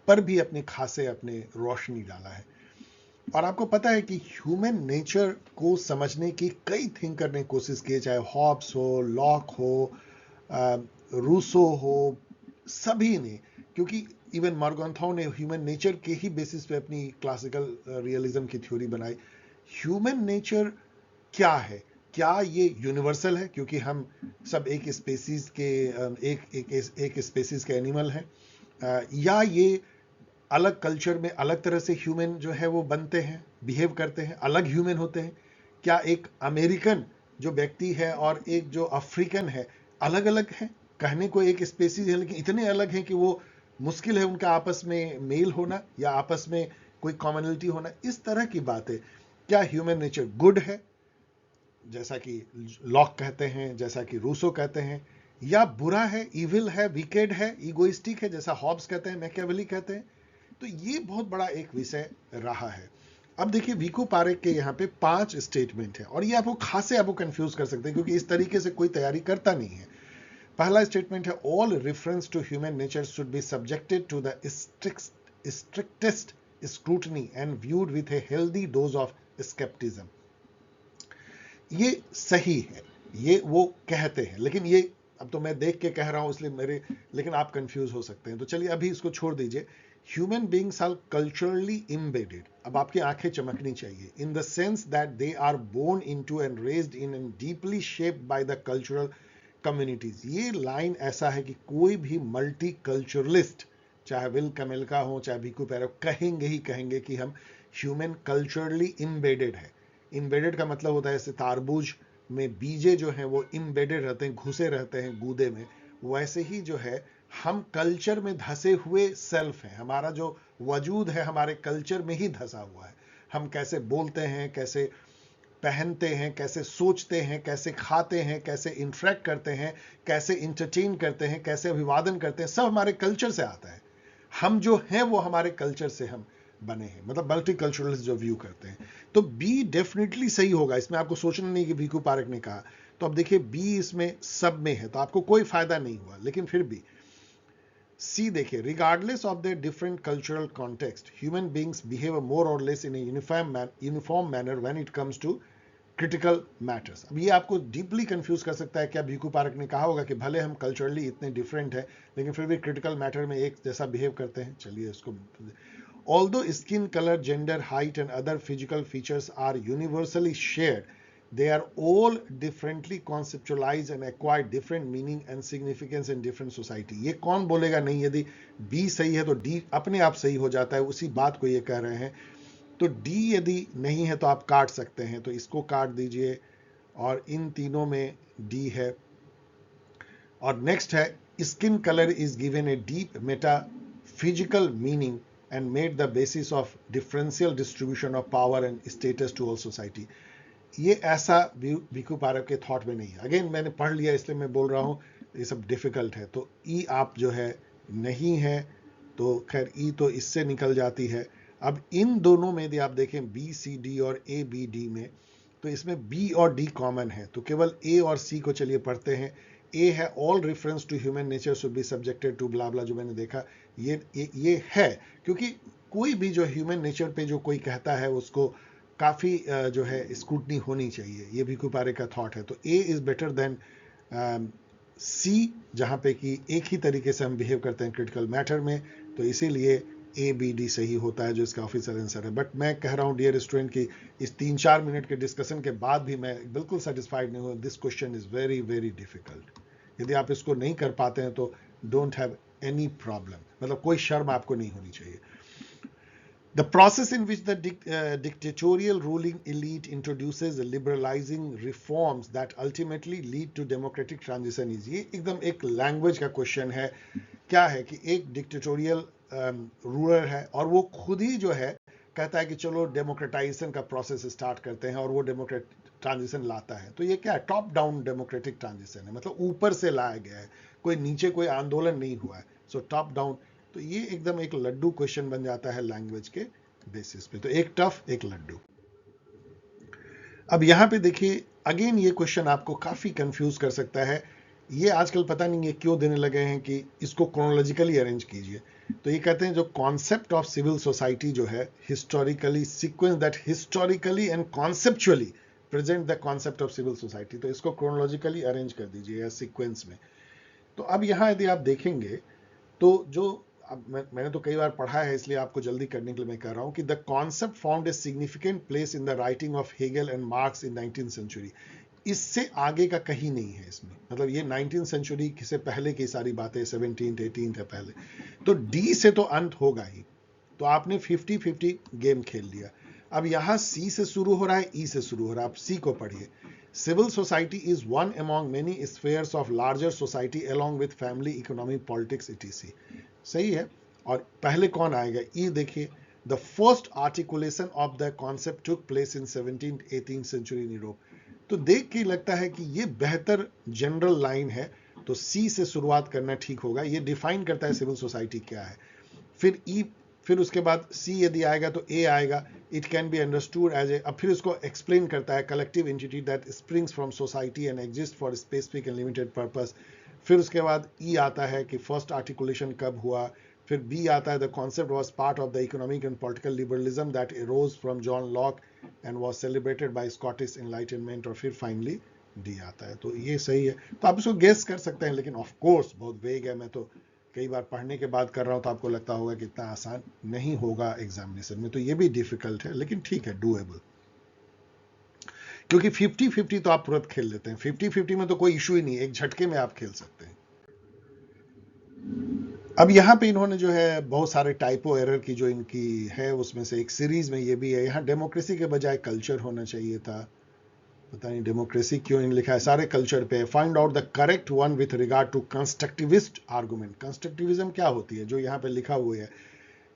पर भी अपने रोशनी डाला है। और आपको पता है कि ह्यूमन नेचर को समझने की कई थिंकर ने कोशिश की, चाहे हॉब्स हो, लॉक हो, रूसो हो, सभी ने, क्योंकि इवन मॉर्गनथौ ने ह्यूमन नेचर के ही बेसिस पे अपनी क्लासिकल रियलिज्म की थ्योरी बनाई। ह्यूमन नेचर क्या है? क्या ये यूनिवर्सल है क्योंकि हम सब एक स्पेसीज के एनिमल हैं, या ये अलग कल्चर में अलग तरह से ह्यूमन जो है वो बनते हैं, बिहेव करते हैं, अलग ह्यूमन होते हैं? क्या एक अमेरिकन जो व्यक्ति है और एक जो अफ्रीकन है अलग अलग है? कहने को एक स्पेसीज है, लेकिन इतने अलग हैं कि वो मुश्किल है उनका आपस में मेल होना या आपस में कोई कॉमनलिटी होना। इस तरह की बातें। क्या ह्यूमन नेचर गुड है जैसा कि लॉक कहते हैं, जैसा कि रूसो कहते हैं, या बुरा है, इविल है, विकेड है, इगोइस्टिक है जैसा हॉब्स कहते हैं, मैकियावेली कहते हैं? तो ये बहुत बड़ा एक विषय रहा है। अब देखिए भिखु पारेख के यहाँ पे 5 स्टेटमेंट है, और ये आपको खासे आपको कंफ्यूज कर सकते हैं क्योंकि इस तरीके से कोई तैयारी करता नहीं है। पहला स्टेटमेंट है, all reference to human nature should be subjected to the strictest scrutiny and viewed with a healthy dose of scepticism. ये सही है, ये वो कहते हैं, लेकिन ये अब तो मैं देख के कह रहा हूं इसलिए लेकिन आप कंफ्यूज हो सकते हैं, तो चलिए अभी इसको छोड़ दीजिए। Human beings are culturally embedded, अब आपकी आंखें चमकनी चाहिए, in the sense that they are born into and raised in and deeply shaped by the cultural communities. ये लाइन ऐसा है कि कोई भी मल्टी कल्चरलिस्ट, चाहे विल कमेल्का हो, चाहे भिखु पारेख, कहेंगे ही कहेंगे कि हम ह्यूमन कल्चरली इम्बेडेड है। इम्बेडेड का मतलब होता है जैसे तारबूज में बीजे जो हैं वो इम्बेडेड रहते हैं, घुसे रहते हैं गूदे में, वैसे ही जो है हम कल्चर में धसे हुए सेल्फ हैं। हमारा जो वजूद है हमारे कल्चर में ही धसा हुआ है। हम कैसे बोलते हैं, कैसे पहनते हैं, कैसे सोचते हैं, कैसे खाते हैं, कैसे इंटरेक्ट करते हैं, कैसे इंटरटेन करते हैं, कैसे अभिवादन करते हैं, सब हमारे कल्चर से आता है। हम जो हैं वो हमारे कल्चर से हम बने हैं, मतलब मल्टीकल्चरलिस्ट जो व्यू करते हैं। तो बी डेफिनेटली सही होगा, इसमें आपको सोचना नहीं कि भिखु पारेख ने कहा। तो अब देखिए बी इसमें सब में है, तो आपको कोई फायदा नहीं हुआ, लेकिन फिर भी सी देखिए, regardless of their different cultural context human beings behave more और less in a uniform manner when it comes to critical matters. अब ये आपको डीपली कंफ्यूज कर सकता है। क्या भिखु पारेख ने कहा होगा कि भले हम कल्चरली इतने डिफरेंट हैं लेकिन फिर भी क्रिटिकल मैटर में एक जैसा बिहेव करते हैं? चलिए इसको, although skin color, gender, height and other physical features are universally shared, they are all differently conceptualized and acquire different meaning and significance in different society। ये कौन बोलेगा नहीं? यदि बी सही है तो डी अपने आप सही हो जाता है, उसी बात को ये कह रहे हैं। तो डी यदि नहीं है तो आप काट सकते हैं, तो इसको काट दीजिए, और इन तीनों में डी है। और नेक्स्ट है, skin colour is given a deep metaphysical meaning and made the basis of differential distribution of power and status to all society। ये ऐसा भिखु पारेख के थॉट में नहीं है। अगेन मैंने पढ़ लिया इसलिए मैं बोल रहा हूँ, ये सब डिफिकल्ट है। तो ई आप जो है नहीं है, तो खैर ई तो इससे निकल जाती है। अब इन दोनों में यदि आप देखें बी सी डी और ए बी डी में, तो इसमें बी और डी कॉमन है, तो केवल ए और सी को चलिए पढ़ते हैं। ए है, all reference to human nature should be subjected to blah blah, जो मैंने देखा ये है, क्योंकि कोई भी जो ह्यूमन नेचर पे जो कोई कहता है उसको काफी जो है स्क्रूटनी होनी चाहिए। ये भिखु पारेख का थॉट है। तो ए इज बेटर देन सी, जहां पे कि एक ही तरीके से हम बिहेव करते हैं क्रिटिकल मैटर में, तो इसीलिए ABD सही होता है जो इसका ऑफिशियल आंसर है। बट मैं कह रहा हूं डियर स्टूडेंट कि इस 3-4 मिनट के डिस्कशन के बाद भी मैं बिल्कुल सेटिस्फाइड नहीं हूं। This question is very very difficult. यदि आप इसको नहीं कर पाते हैं तो डोंट हैव एनी प्रॉब्लम, मतलब कोई शर्म आपको नहीं होनी चाहिए। The process in which the dictatorial ruling elite introduces liberalizing reforms that ultimately lead to democratic transition is, ये एकदम एक लैंग्वेज का क्वेश्चन है। क्या है कि एक डिक्टेटोरियल रूलर है और वो खुद ही जो है कहता है कि चलो डेमोक्रेटाइजेशन का प्रोसेस स्टार्ट करते हैं, और वो डेमोक्रेट ट्रांजिशन लाता है। तो ये क्या है? टॉप डाउन डेमोक्रेटिक ट्रांजिशन है, मतलब ऊपर से लाया गया है, कोई नीचे कोई आंदोलन नहीं हुआ है। सो टॉप डाउन, तो ये एकदम एक लड्डू क्वेश्चन बन जाता है लैंग्वेज के बेसिस पे। तो एक टफ एक लड्डू। अब यहां पे देखिए अगेन ये क्वेश्चन आपको काफी कंफ्यूज कर सकता है। ये आजकल पता नहीं है क्यों देने लगे हैं कि इसको क्रोनोलॉजिकली अरेंज कीजिए। तो ये कहते हैं जो कॉन्सेप्ट ऑफ सिविल सोसाइटी जो है historically sequence that historically and conceptually present the concept of civil society. तो इसको क्रोनोलॉजिकली अरेंज कर दीजिए या सीक्वेंस में। तो अब यहां यदि आप देखेंगे तो जो अब मैंने तो कई बार पढ़ा है इसलिए आपको जल्दी करने के लिए मैं कह रहा हूं कि the concept found a significant place in the writing of Hegel and Marx in 19th century. इससे आगे का कहीं नहीं है इसमें, मतलब ये 19th सेंचुरी से पहले की सारी बातें 17th 18th है पहले। तो डी से तो अंत होगा ही। तो आपने 50-50 गेम खेल लिया। अब यहां सी से शुरू हो रहा है, ई से शुरू हो रहा है। आप सी को पढ़िए। Civil society is one among many spheres of larger society along with family, economy, politics etc. सही है। और पहले कौन आएगा? ई देखिए। The first articulation of the concept took place in 17th 18th century in Europe. तो देख के लगता है कि ये बेहतर जनरल लाइन है, तो सी से शुरुआत करना ठीक होगा। ये डिफाइन करता है सिविल सोसाइटी क्या है। फिर ई, फिर उसके बाद सी यदि आएगा तो ए आएगा। It can be understood as a, अब फिर उसको एक्सप्लेन करता है collective entity that springs from society and exist for specific and limited purpose. फिर उसके बाद ई आता है कि फर्स्ट आर्टिकुलेशन कब हुआ। फिर बी आता है the concept was part of the economic and political liberalism that arrows from John Locke and was celebrated by Scottish enlightenment. और फिर फाइनली डी आता है। तो ये सही है। तो आप इसको गेस कर सकते हैं, लेकिन ऑफ कोर्स बहुत वेग है। मैं तो कई बार पढ़ने के बाद कर रहा हूं तो आपको लगता होगा कि इतना आसान नहीं होगा एग्जामिनेशन में। तो ये भी डिफिकल्ट है, लेकिन ठीक है, डूएबल। क्योंकि 50-50 तो आप तुरंत खेल लेते हैं। 50-50 में तो कोई इशू ही नहीं, एक झटके में आप खेल सकते हैं। अब यहां पे इन्होंने जो है बहुत सारे टाइपो एरर की जो इनकी है उसमें से एक सीरीज में ये भी है। यहां डेमोक्रेसी के बजाय कल्चर होना चाहिए था। पता नहीं डेमोक्रेसी क्यों इन लिखा है, सारे कल्चर पे। Find out the correct one with regard to constructivist argument. Constructivism क्या होती है जो यहाँ पे लिखा हुआ है?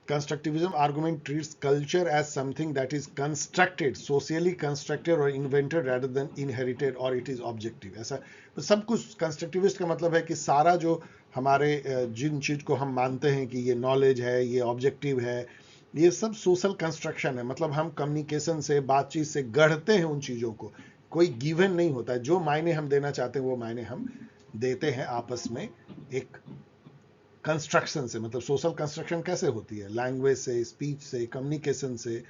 Constructivism argument treats culture as something that is constructed, socially constructed or invented rather than inherited, or it is objective। ऐसा तो सब कुछ कंस्ट्रक्टिविस्ट का मतलब है कि सारा जो हमारे जिन चीज को हम मानते हैं कि ये नॉलेज है, ये ऑब्जेक्टिव है, ये सब सोशल कंस्ट्रक्शन है। मतलब हम कम्युनिकेशन से, बातचीत से गढ़ते हैं उन चीजों को। कोई गिवन नहीं होता है। जो मायने हम देना चाहते हैं वो मायने हम देते हैं आपस में एक कंस्ट्रक्शन से। मतलब सोशल कंस्ट्रक्शन कैसे होती है? लैंग्वेज से, स्पीच से, कम्युनिकेशन से,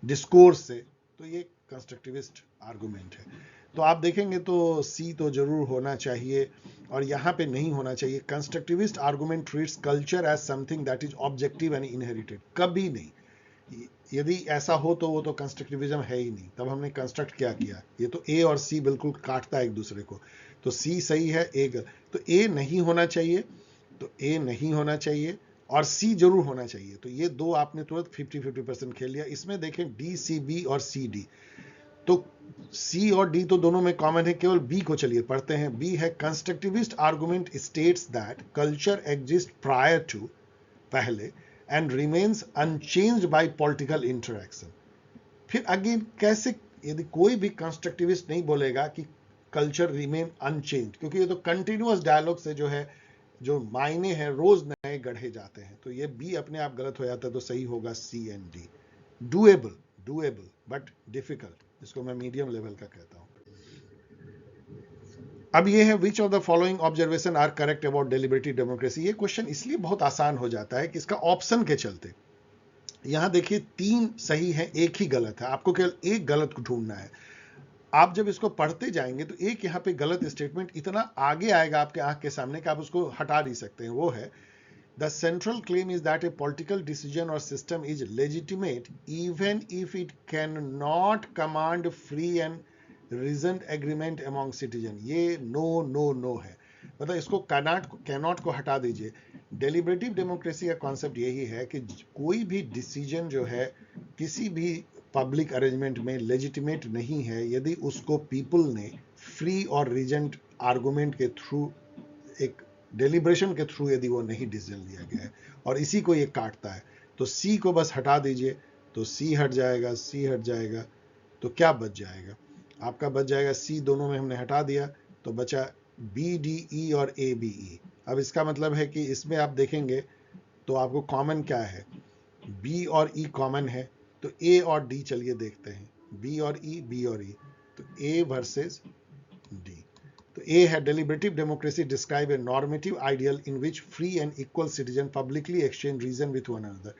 डिस्कोर्स से। तो ये कंस्ट्रक्टिविस्ट आर्गुमेंट है। तो आप देखेंगे तो सी तो जरूर होना चाहिए, और यहां पे नहीं होना चाहिए। Constructivist argument treats culture as something that is objective and inherited. कभी नहीं। यदि ऐसा हो तो वो तो कंस्ट्रक्टिविज्म है ही नहीं। तब हमने कंस्ट्रक्ट क्या किया? ये तो ए और सी बिल्कुल काटता है एक दूसरे को। तो सी सही है, ए गलत। तो ए नहीं होना चाहिए, तो ए नहीं होना चाहिए, और सी जरूर होना चाहिए। तो ये दो आपने तुरंत 50-50% खेल लिया। इसमें देखें डी, सी, बी और सी, डी। तो सी और डी तो दोनों में कॉमन है, केवल बी को चलिए पढ़ते हैं। बी है constructivist argument states that culture exist prior to, पहले, and remains unchanged by political interaction. फिर अगेन कैसे? यदि कोई भी कंस्ट्रक्टिविस्ट नहीं बोलेगा कि कल्चर रिमेन अनचेंज्ड, क्योंकि ये तो कंटिन्यूअस डायलॉग से जो है, जो मायने हैं रोज नए गढ़े जाते हैं। तो ये बी अपने आप गलत हो जाता है। तो सही होगा C and D. Doable, doable but difficult, इसको मैं मीडियम लेवल का कहता हूं। अब ये है which of the following observation are correct about deliberative democracy. ये क्वेश्चन इसलिए बहुत आसान हो जाता है कि इसका ऑप्शन के चलते। यहां देखिए 3 सही है, एक ही गलत है। आपको केवल एक गलत को ढूंढना है। आप जब इसको पढ़ते जाएंगे तो एक यहाँ पे गलत स्टेटमेंट इतना आगे आएगा आपके आंख के सामने कि आप उसको हटा नहीं सकते हैं। वो है The central claim is that a political decision or system is legitimate even if it cannot command free and reasoned agreement among citizens. ये नो नो नो है, मतलब इसको कैनॉट को हटा दीजिए. डेलिबरेटिव डेमोक्रेसी का कॉन्सेप्ट यही है कि कोई भी डिसीजन जो है किसी भी पब्लिक अरेंजमेंट में लेजिटिमेट नहीं है यदि उसको पीपल ने फ्री और रीजन आर्गुमेंट के थ्रू, एक डेलिब्रेशन के थ्रू यदि वो नहीं डिसीजन लिया गया है, और इसी को ये काटता है. तो सी को बस हटा दीजिए, तो सी हट जाएगा, सी हट जाएगा, तो क्या बच जाएगा आपका? बच जाएगा सी, दोनों में हमने हटा दिया, तो बचा बी डी ई और ए बी ई. अब इसका मतलब है कि इसमें आप देखेंगे तो आपको कॉमन क्या है? बी और ई कॉमन है, तो ए और डी चलिए देखते हैं. बी और ई, बी और ई, तो ए वर्सेस डी. तो ए है deliberative democracy describe a normative ideal in which free and equal citizen publicly exchange reason with one another.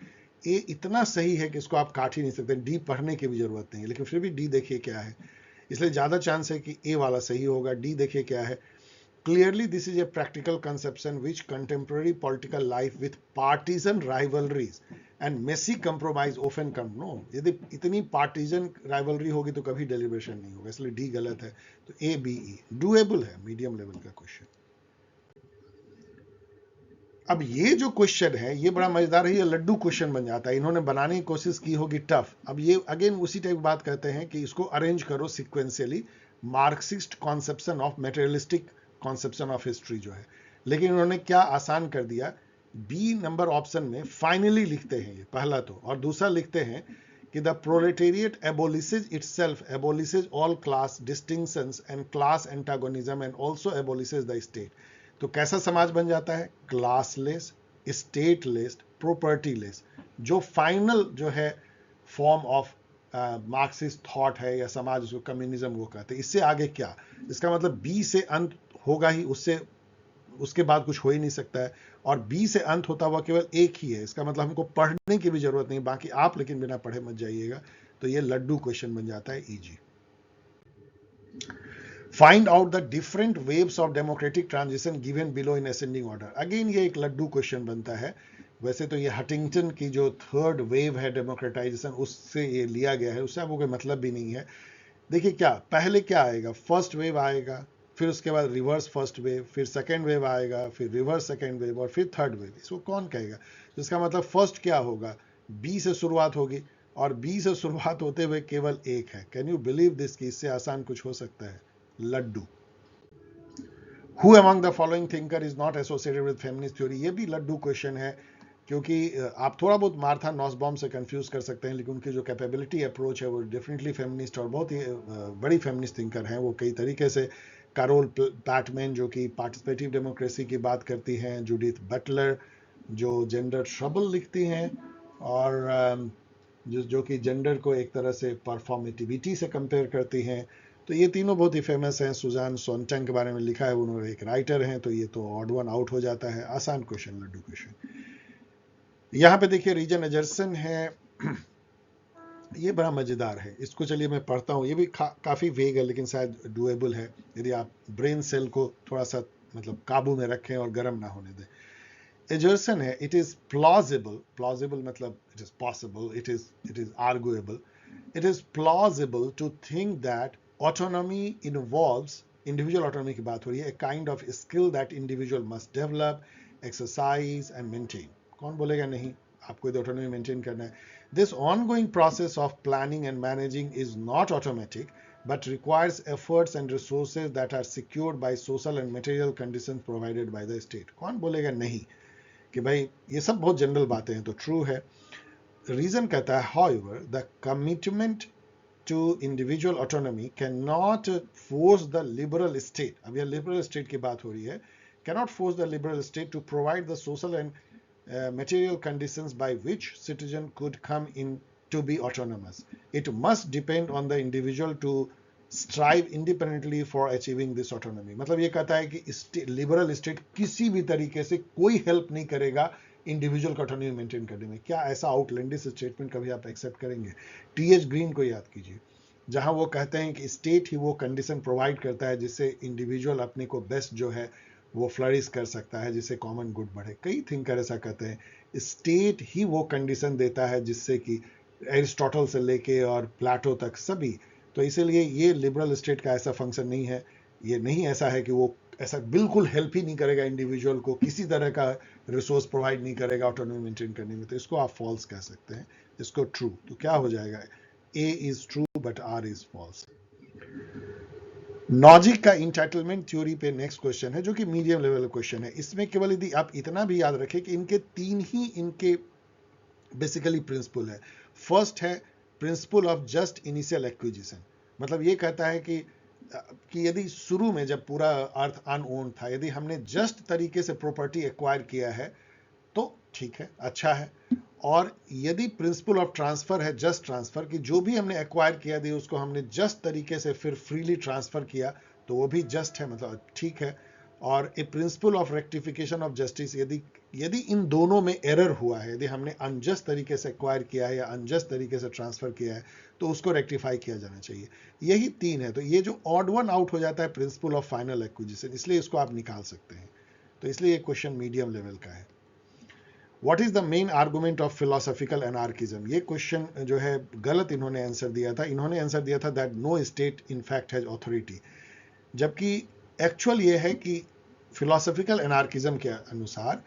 ए इतना सही है कि इसको आप काट ही नहीं सकते, डी पढ़ने की भी जरूरत नहीं है, लेकिन फिर भी डी देखिए क्या है, इसलिए ज्यादा चांस है कि ए वाला सही होगा. डी देखिए क्या है. Clearly, this is a practical conception which contemporary political life with partisan rivalries and messy compromise often come. No, यदि इतनी partisan rivalry होगी तो कभी deliberation नहीं होगा, इसलिए डी गलत है. तो ए बी ई डूएबल है, मीडियम लेवल का क्वेश्चन. अब ये जो क्वेश्चन है ये बड़ा मजेदार है, ये लड्डू क्वेश्चन बन जाता है. इन्होंने बनाने की कोशिश की होगी टफ. अब ये अगेन उसी टाइप बात करते हैं कि इसको अरेंज करो sequentially, Marxist conception of materialistic conception of history जो है. लेकिन उन्होंने क्या आसान कर दिया, बी नंबर ऑप्शन में फाइनली लिखते हैं ये पहला तो, और दूसरा लिखते हैं कि the proletariat abolishes itself, abolishes all class distinctions and class antagonism and also abolishes the state. तो कैसा समाज बन जाता है? क्लासलेस, स्टेटलेस, प्रॉपर्टीलेस, जो फाइनल जो है फॉर्म ऑफ मार्क्सिस्ट थॉट है या समाज, उसको कम्युनिज्म वो कहते हैं. इससे आगे क्या? इसका मतलब बी से अंत होगा ही, उससे उसके बाद कुछ हो ही नहीं सकता है, और बी से अंत होता हुआ केवल एक ही है. इसका मतलब हमको पढ़ने की भी जरूरत नहीं, बाकी आप लेकिन बिना पढ़े मत जाइएगा. तो ये लड्डू क्वेश्चन बन जाता है easy. Find out the different waves of democratic transition given below in ascending order. Again ये एक लड्डू क्वेश्चन बनता है. वैसे तो ये हटिंगटन की जो थर्ड वेव है डेमोक्रेटाइजेशन, उससे ये लिया गया है, उससे आपको कोई मतलब भी नहीं है. देखिए क्या पहले क्या आएगा, फर्स्ट वेव आएगा, फिर उसके बाद रिवर्स फर्स्ट वेव, फिर सेकेंड वेव आएगा, फिर रिवर्स सेकेंड वेव, और फिर थर्ड वेव. इसको कौन कहेगा? जिसका मतलब फर्स्ट क्या होगा, बी से शुरुआत होगी, और बी से शुरुआत होते हुए केवल एक है. कैन यू बिलीव दिस कि इससे आसान कुछ हो सकता है? लड्डू. Who among the following thinker is not associated with feminist theory. ये भी लड्डू क्वेश्चन है, क्योंकि आप थोड़ा बहुत मार्था नॉसबॉम से कंफ्यूज कर सकते हैं, लेकिन उनकी जो कैपेबिलिटी अप्रोच है वो डेफिनेटली फेमिनिस्ट और बहुत ही बड़ी फेमिनिस्ट थिंकर हैं. वो कई तरीके से कैरोल पैटमैन जो कि पार्टिसिपेटिव डेमोक्रेसी की बात करती हैं, जूडिथ बटलर जो जेंडर ट्रबल लिखती हैं, और जो कि जेंडर को एक तरह से परफॉर्मेटिविटी से कंपेयर करती हैं. तो ये तीनों बहुत ही फेमस हैं. सुजान सोनटंग के बारे में लिखा है, उन्होंने एक राइटर हैं, तो ये तो ऑड वन आउट हो जाता है. आसान क्वेश्चन, लड्डू क्वेश्चन. यहाँ पे देखिए रीजन एजर्सन है, ये बड़ा मजेदार है. इसको चलिए मैं पढ़ता हूँ. ये भी काफी वेग है, लेकिन शायद डुएबल है यदि आप ब्रेन सेल को थोड़ा सा मतलब काबू में रखें और गर्म ना होने दें. एजर्सन है, इट इज प्लॉजिबल, प्लॉजिबल मतलब it is possible, it is arguable, it is plausible to think that autonomy involves, individual autonomy की बात हो रही है, a kind of skill that individual must develop, exercise and maintain. कौन बोलेगा नहीं, आपको ये ऑटोनॉमी मेंटेन करना है. This ongoing process of planning and managing is not automatic, but requires efforts and resources that are secured by social and material conditions provided by the state. कौन बोलेगा नहीं कि भाई ये सब बहुत जनरल बातें हैं, तो ट्रू है. रीजन कहता है, however, the commitment to individual autonomy cannot force the liberal state, अब यह liberal state की बात हो रही है, cannot force the liberal state to provide the social and material conditions by which citizen could come in to be autonomous. It must depend on the individual to strive independently for achieving this autonomy. मतलब ये कहता है कि liberal state किसी भी तरीके से कोई हेल्प नहीं करेगा इंडिविजुअल का ऑटोनॉमी मेंटेन करने में. क्या ऐसा आउटलैंडिश स्टेटमेंट कभी आप एक्सेप्ट करेंगे? टी.एच. ग्रीन को याद कीजिए, जहां वो कहते हैं कि स्टेट ही वो कंडीशन प्रोवाइड करता है जिससे इंडिविजुअल अपने को बेस्ट जो है वो फ्लरिश कर सकता है, जिससे कॉमन गुड बढ़े। कई थिंकर ऐसा कहते हैं स्टेट ही वो कंडीशन देता है जिससे कि एरिस्टोटल से लेके और प्लाटो तक सभी। तो इसीलिए ये लिबरल स्टेट का ऐसा फंक्शन नहीं है। ये नहीं ऐसा है कि वो ऐसा बिल्कुल हेल्प ही नहीं करेगा इंडिविजुअल को, किसी तरह का रिसोर्स प्रोवाइड नहीं करेगा ऑटोनॉमी मेंटेन करने में। तो इसको आप फॉल्स कह सकते हैं, इसको ट्रू। तो क्या हो जाएगा, A is true but R is false. Logic का इंटाइटलमेंट थ्योरी पे नेक्स्ट क्वेश्चन है, जो कि मीडियम लेवल क्वेश्चन है। इसमें केवल यदि आप इतना भी याद रखें कि इनके तीन ही इनके बेसिकली प्रिंसिपल है। फर्स्ट है principle of just initial acquisition, मतलब ये कहता है कि यदि शुरू में जब पूरा अर्थ अनओन्ड था, यदि हमने जस्ट तरीके से प्रॉपर्टी एक्वायर किया है तो ठीक है, अच्छा है। और यदि प्रिंसिपल ऑफ ट्रांसफर है जस्ट ट्रांसफर, कि जो भी हमने एक्वायर किया दी उसको हमने जस्ट तरीके से फिर फ्रीली ट्रांसफर किया, तो वो भी जस्ट है, मतलब ठीक है। और a principle of rectification of justice, यदि इन दोनों में एरर हुआ है, यदि हमने अनजस्ट तरीके से एक्वायर किया है या अनजस्ट तरीके से ट्रांसफर किया है, तो उसको रेक्टिफाई किया जाना चाहिए। यही तीन है। तो ये जो ऑड वन आउट हो जाता है प्रिंसिपल ऑफ फाइनल एक्विजिशन, इसलिए इसको आप निकाल सकते हैं। तो इसलिए ये क्वेश्चन मीडियम लेवल का है। What is the main argument of philosophical anarchism, ये क्वेश्चन जो है गलत इन्होंने आंसर दिया था। इन्होंने आंसर दिया था that no state in fact has authority, जबकि एक्चुअल ये है कि फिलोसॉफिकल एनार्किज्म के अनुसार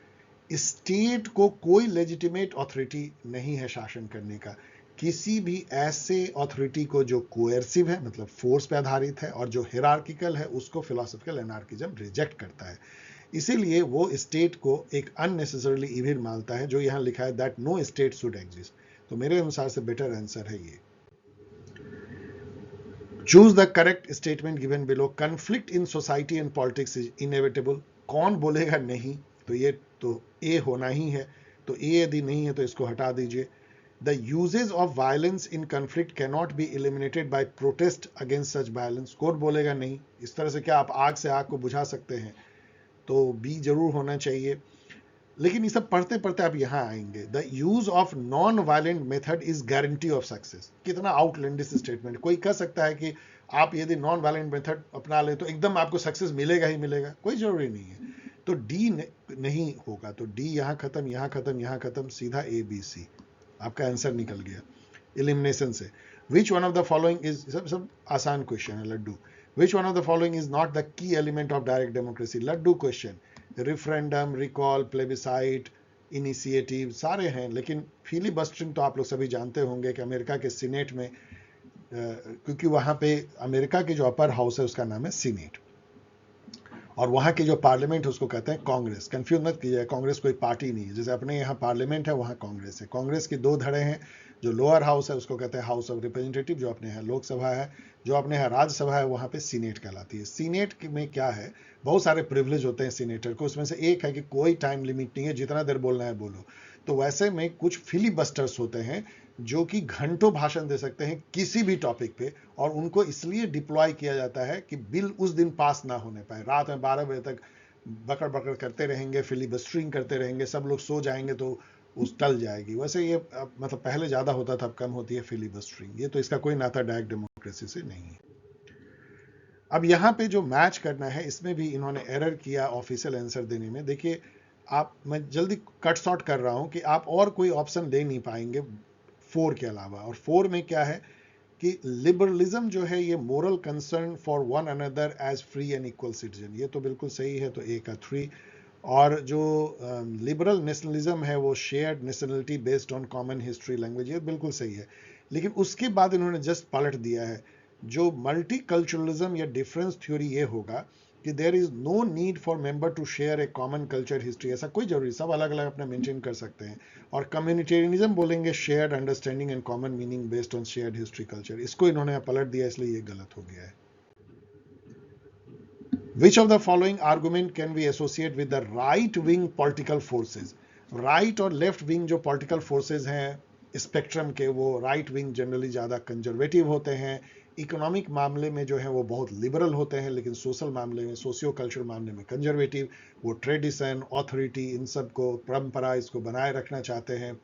स्टेट को कोई लेजिटिमेट अथॉरिटी नहीं है शासन करने का। किसी भी ऐसे अथॉरिटी को जो कोएर्सिव है, मतलब फोर्स पे आधारित है, और जो हिरार्किकल है, उसको फिलोसॉफिकल एनार्किज्म रिजेक्ट करता है। इसीलिए वो स्टेट को एक अननेसेसरली इविल मानता है, जो यहां लिखा है that no state should exist. तो मेरे अनुसार से बेटर आंसर है ये। Choose the correct statement given below, conflict in society and politics is inevitable. कौन बोलेगा नहीं, तो ये तो ए होना ही है। तो ए यदि नहीं है तो इसको हटा दीजिए। The usages of violence in conflict can not be eliminated by protest against such violence, कौन बोलेगा नहीं। इस तरह से क्या आप आग से आग को बुझा सकते हैं, तो बी जरूर होना चाहिए। लेकिन ये सब पढ़ते पढ़ते आप यहां आएंगे। The use of non violent method is guarantee of success, कितना आउटलैंडिश स्टेटमेंट। कोई कह सकता है कि आप यदि नॉन वायलेंट मेथड अपना ले तो एकदम आपको सक्सेस मिलेगा ही मिलेगा, कोई जरूरी नहीं है। तो डी नहीं होगा, तो डी यहां खत्म, यहां खत्म, यहां खत्म, सीधा ए बी सी आपका आंसर निकल गया एलिमिनेशन से। Which one of the following is, सब आसान क्वेश्चन है लड्डू। Which one of the following is not the key element of direct democracy, लड्डू question. Referendum, recall, plebiscite, initiative सारे हैं, लेकिन फिलिबस्टरिंग तो आप लोग सभी जानते होंगे कि अमेरिका के सीनेट में, क्योंकि वहां पे अमेरिका के जो अपर हाउस है उसका नाम है सीनेट, और वहां की जो पार्लियामेंट है उसको कहते हैं कांग्रेस। कंफ्यूज मत कीजिए, कांग्रेस कोई पार्टी नहीं है। जैसे अपने यहाँ पार्लियामेंट है, वहां कांग्रेस है। कांग्रेस की दो धड़े हैं। जो लोअर हाउस है उसको कहते हैं हाउस ऑफ रिप्रेजेंटेटिव, जो अपने यहाँ लोकसभा है। जो अपने यहाँ राज्यसभा है वहां पे सीनेट कहलाती है। सीनेट में क्या है, बहुत सारे प्रिविलेज होते हैं सीनेटर को। उसमें से एक है कि कोई टाइम लिमिट नहीं है, जितना देर बोलना है बोलो। तो वैसे में कुछ फिलिबस्टर्स होते हैं जो कि घंटों भाषण दे सकते हैं किसी भी टॉपिक पे, और उनको इसलिए डिप्लॉय किया जाता है कि बिल उस दिन पास ना होने पाए। रात में 12 बजे तक बकड़ बकड़ करते रहेंगे, फिलिबस्टरिंग करते रहेंगे, सब लोग सो जाएंगे तो उस टल जाएगी। वैसे ये मतलब पहले ज्यादा होता था, अब कम होती है फिलिबस्टरिंग। ये तो इसका कोई नाता डायरेक्ट डेमोक्रेसी से नहीं है। अब यहाँ पे जो मैच करना है, इसमें भी इन्होंने एरर किया ऑफिशियल आंसर देने में। देखिए मैं जल्दी कट शॉर्ट कर रहा हूं कि आप और कोई ऑप्शन दे नहीं पाएंगे 4 के अलावा। और 4 में क्या है कि लिबरलिज्म जो है ये moral concern for one another as free and equal citizen, ये तो बिल्कुल सही है, तो ए का 3। और जो लिबरल नेशनलिज्म है वो shared nationality based on common history language, ये बिल्कुल सही है। लेकिन उसके बाद इन्होंने जस्ट पलट दिया है। जो मल्टीकल्चरलिज्म या डिफरेंस थ्योरी ये होगा कि there is no need for member to share a common culture history, ऐसा कोई जरूरी, सब अलग अलग अपना मेंटेन कर सकते हैं। और कम्युनिटेरियनिज्म बोलेंगे shared understanding and common meaning based on shared history culture, इसको इन्होंने पलट दिया, इसलिए ये गलत हो गया है। Which of the following argument can we associate with the right wing political forces? Right और लेफ्ट विंग जो पॉलिटिकल फोर्सेज हैं स्पेक्ट्रम के, वो राइट विंग जनरली ज़्यादा कंजर्वेटिव होते हैं। इकोनॉमिक मामले में जो है वो बहुत लिबरल होते हैं, लेकिन सोशल मामले में, सोशियो कल्चरल मामले में कंजर्वेटिव। वो ट्रेडिशन, ऑथोरिटी, इन सब को, परंपरा, इसको बनाए रखना चाहते हैं।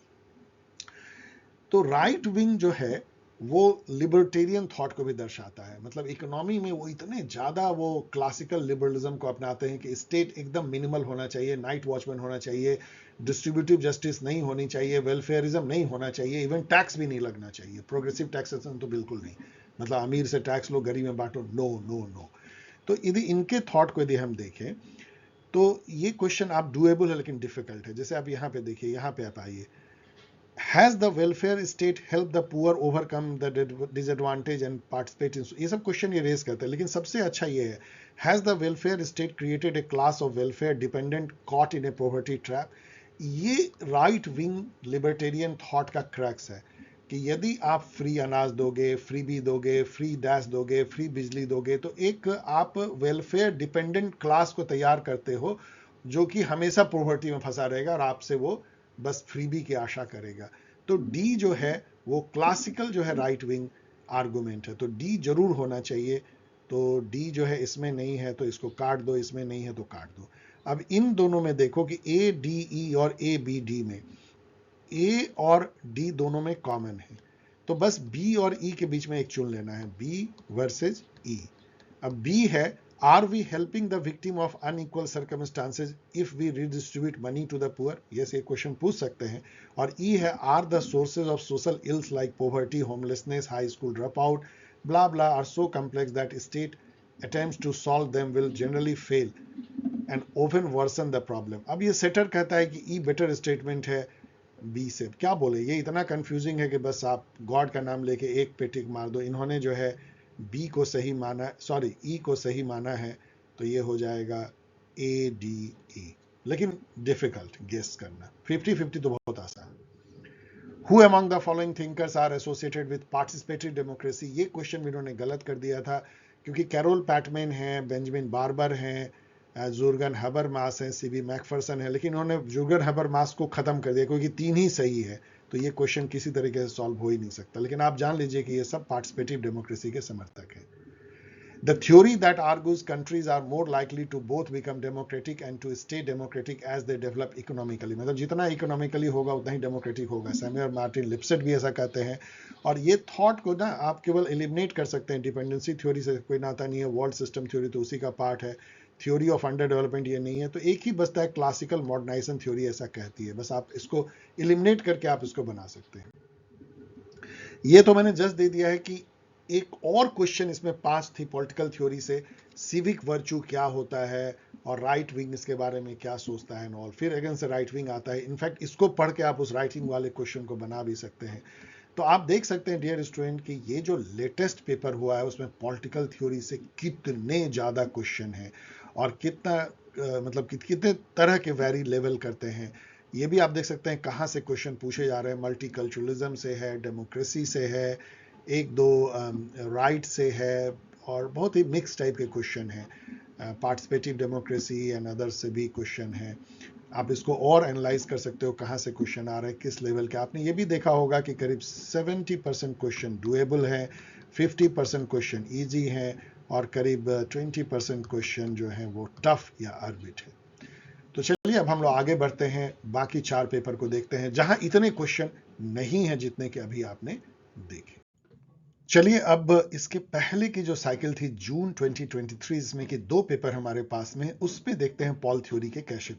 तो राइट विंग जो है वो लिबर्टेरियन थॉट को भी दर्शाता है। मतलब इकोनॉमी में वो इतने ज़्यादा वो क्लासिकल लिबरलिज्म को अपनाते हैं कि स्टेट एकदम मिनिमल होना चाहिए, नाइट वॉचमैन होना चाहिए, डिस्ट्रीब्यूटिव जस्टिस नहीं होनी चाहिए, वेलफेयरिज्म नहीं होना चाहिए, इवन टैक्स भी नहीं लगना चाहिए, प्रोग्रेसिव टैक्सेशन तो बिल्कुल नहीं। मतलब अमीर से टैक्स लो, गरीब में बांटो, नो नो नो। तो यदि इनके थॉट को यदि हम देखें तो ये क्वेश्चन आप डूएबल है लेकिन डिफिकल्ट है। जैसे आप यहाँ पे देखिए, यहाँ पे आप आइए, has the welfare state help the poor overcome the disadvantage and participate in, ये सब क्वेश्चन ये रेज करते हैं। लेकिन सबसे अच्छा ये है, has the welfare state created a class of welfare dependent caught in A poverty trap. ये राइट विंग लिबर्टेरियन थॉट का क्रैक्स है कि यदि आप फ्री अनाज दोगे, फ्री बी दोगे, फ्री डैश दोगे, फ्री बिजली दोगे, तो एक आप वेलफेयर डिपेंडेंट क्लास को तैयार करते हो जो कि हमेशा पॉवर्टी में फंसा रहेगा और आपसे वो बस फ्रीबी की आशा करेगा। तो डी जो है वो क्लासिकल जो है राइट विंग आर्गुमेंट है, तो डी जरूर होना चाहिए। तो डी जो है इसमें नहीं है तो इसको काट दो, इसमें नहीं है तो काट दो। अब इन दोनों में देखो कि ए डी ई और ए बी डी में ए और डी दोनों में कॉमन है, तो बस बी और ई के बीच में एक चुन लेना है, बी वर्सेज ई। अब बी है, are we helping the victim of unequal circumstances if we redistribute money to the poor, yes, ये क्वेश्चन पूछ सकते हैं। और ई है, are the sources of social ills like poverty, homelessness, high school drop out, blah blah are so complex that state attempts to solve them will generally fail and often worsen the problem। अब ये shutter कहता है कि ई better statement है B से। क्या बोले, ये इतना कंफ्यूजिंग है कि बस आप गॉड का नाम लेके एक पे टिक मार दो। इन्होंने जो है बी को सही माना, सॉरी ई को सही माना है, तो ये हो जाएगा ए डी ई। लेकिन डिफिकल्ट गेस करना, 50-50 तो बहुत आसान। Who among the following thinkers are associated with participatory democracy, ये क्वेश्चन इन्होंने गलत कर दिया था क्योंकि कैरोल पैटमैन हैं, बेंजामिन बार्बर हैं, जुर्गन हबरमास हैं, सीबी मैकफरसन है। लेकिन उन्होंने जुर्गन हबरमास को खत्म कर दिया क्योंकि 3 ही सही है, तो ये क्वेश्चन किसी तरीके से सॉल्व हो ही नहीं सकता। लेकिन आप जान लीजिए कि ये सब पार्टिसिपेटिव डेमोक्रेसी के समर्थक हैं। The theory that argues countries are more likely to both become democratic and to stay democratic as they develop economically, मतलब जितना इकोनॉमिकली होगा उतना ही डेमोक्रेटिक होगा। सैमुअल मार्टिन लिप्सेट भी ऐसा कहते हैं। और ये थॉट को ना आप केवल एलिमिनेट कर सकते हैं, डिपेंडेंसी थ्योरी से कोई नाता नहीं है, वर्ल्ड सिस्टम थ्योरी तो उसी का पार्ट है, थ्योरी ऑफ अंडर डेवलपमेंट ये नहीं है। तो एक ही बचता है, क्लासिकल मॉडर्नाइजेशन थ्योरी ऐसा कहती है। बस आप इसको एलिमिनेट करके आप इसको बना सकते हैं। ये तो मैंने जस्ट दे दिया है कि एक और क्वेश्चन इसमें 5 थी पॉलिटिकल थ्योरी से, सिविक वर्च्यू क्या होता है और राइट विंग इसके बारे में क्या सोचता है और फिर अगेन से राइट विंग आता है। इनफैक्ट इसको पढ़ के आप उस राइट विंग वाले क्वेश्चन को बना भी सकते हैं। तो आप देख सकते हैं डियर स्टूडेंट कि ये जो लेटेस्ट पेपर हुआ है उसमें पॉलिटिकल थ्योरी से कितने ज्यादा क्वेश्चन हैं और कितना मतलब कितने तरह के वेरी लेवल करते हैं। ये भी आप देख सकते हैं कहाँ से क्वेश्चन पूछे जा रहे हैं, मल्टीकल्चरलिज्म से है, डेमोक्रेसी से है, एक दो राइट से है, और बहुत ही मिक्स टाइप के क्वेश्चन हैं। पार्टिसिपेटिव डेमोक्रेसी एंड अदर्स से भी क्वेश्चन है। आप इसको और एनालाइज कर सकते हो कहाँ से क्वेश्चन आ रहे हैं, किस लेवल के। आपने ये भी देखा होगा कि करीब 70% क्वेश्चन डूएबल है, 50% क्वेश्चन ईजी है और करीब 20% क्वेश्चन जो है वो टफ या अर्बिट है। तो चलिए अब हम लोग आगे बढ़ते हैं, बाकी 4 पेपर को देखते हैं जहां इतने क्वेश्चन नहीं है जितने कि अभी आपने देखे। चलिए अब इसके पहले की जो साइकिल थी जून 2023 इसमें कि 2 पेपर हमारे पास में, उस पे देखते हैं पॉल थ्योरी के कैसे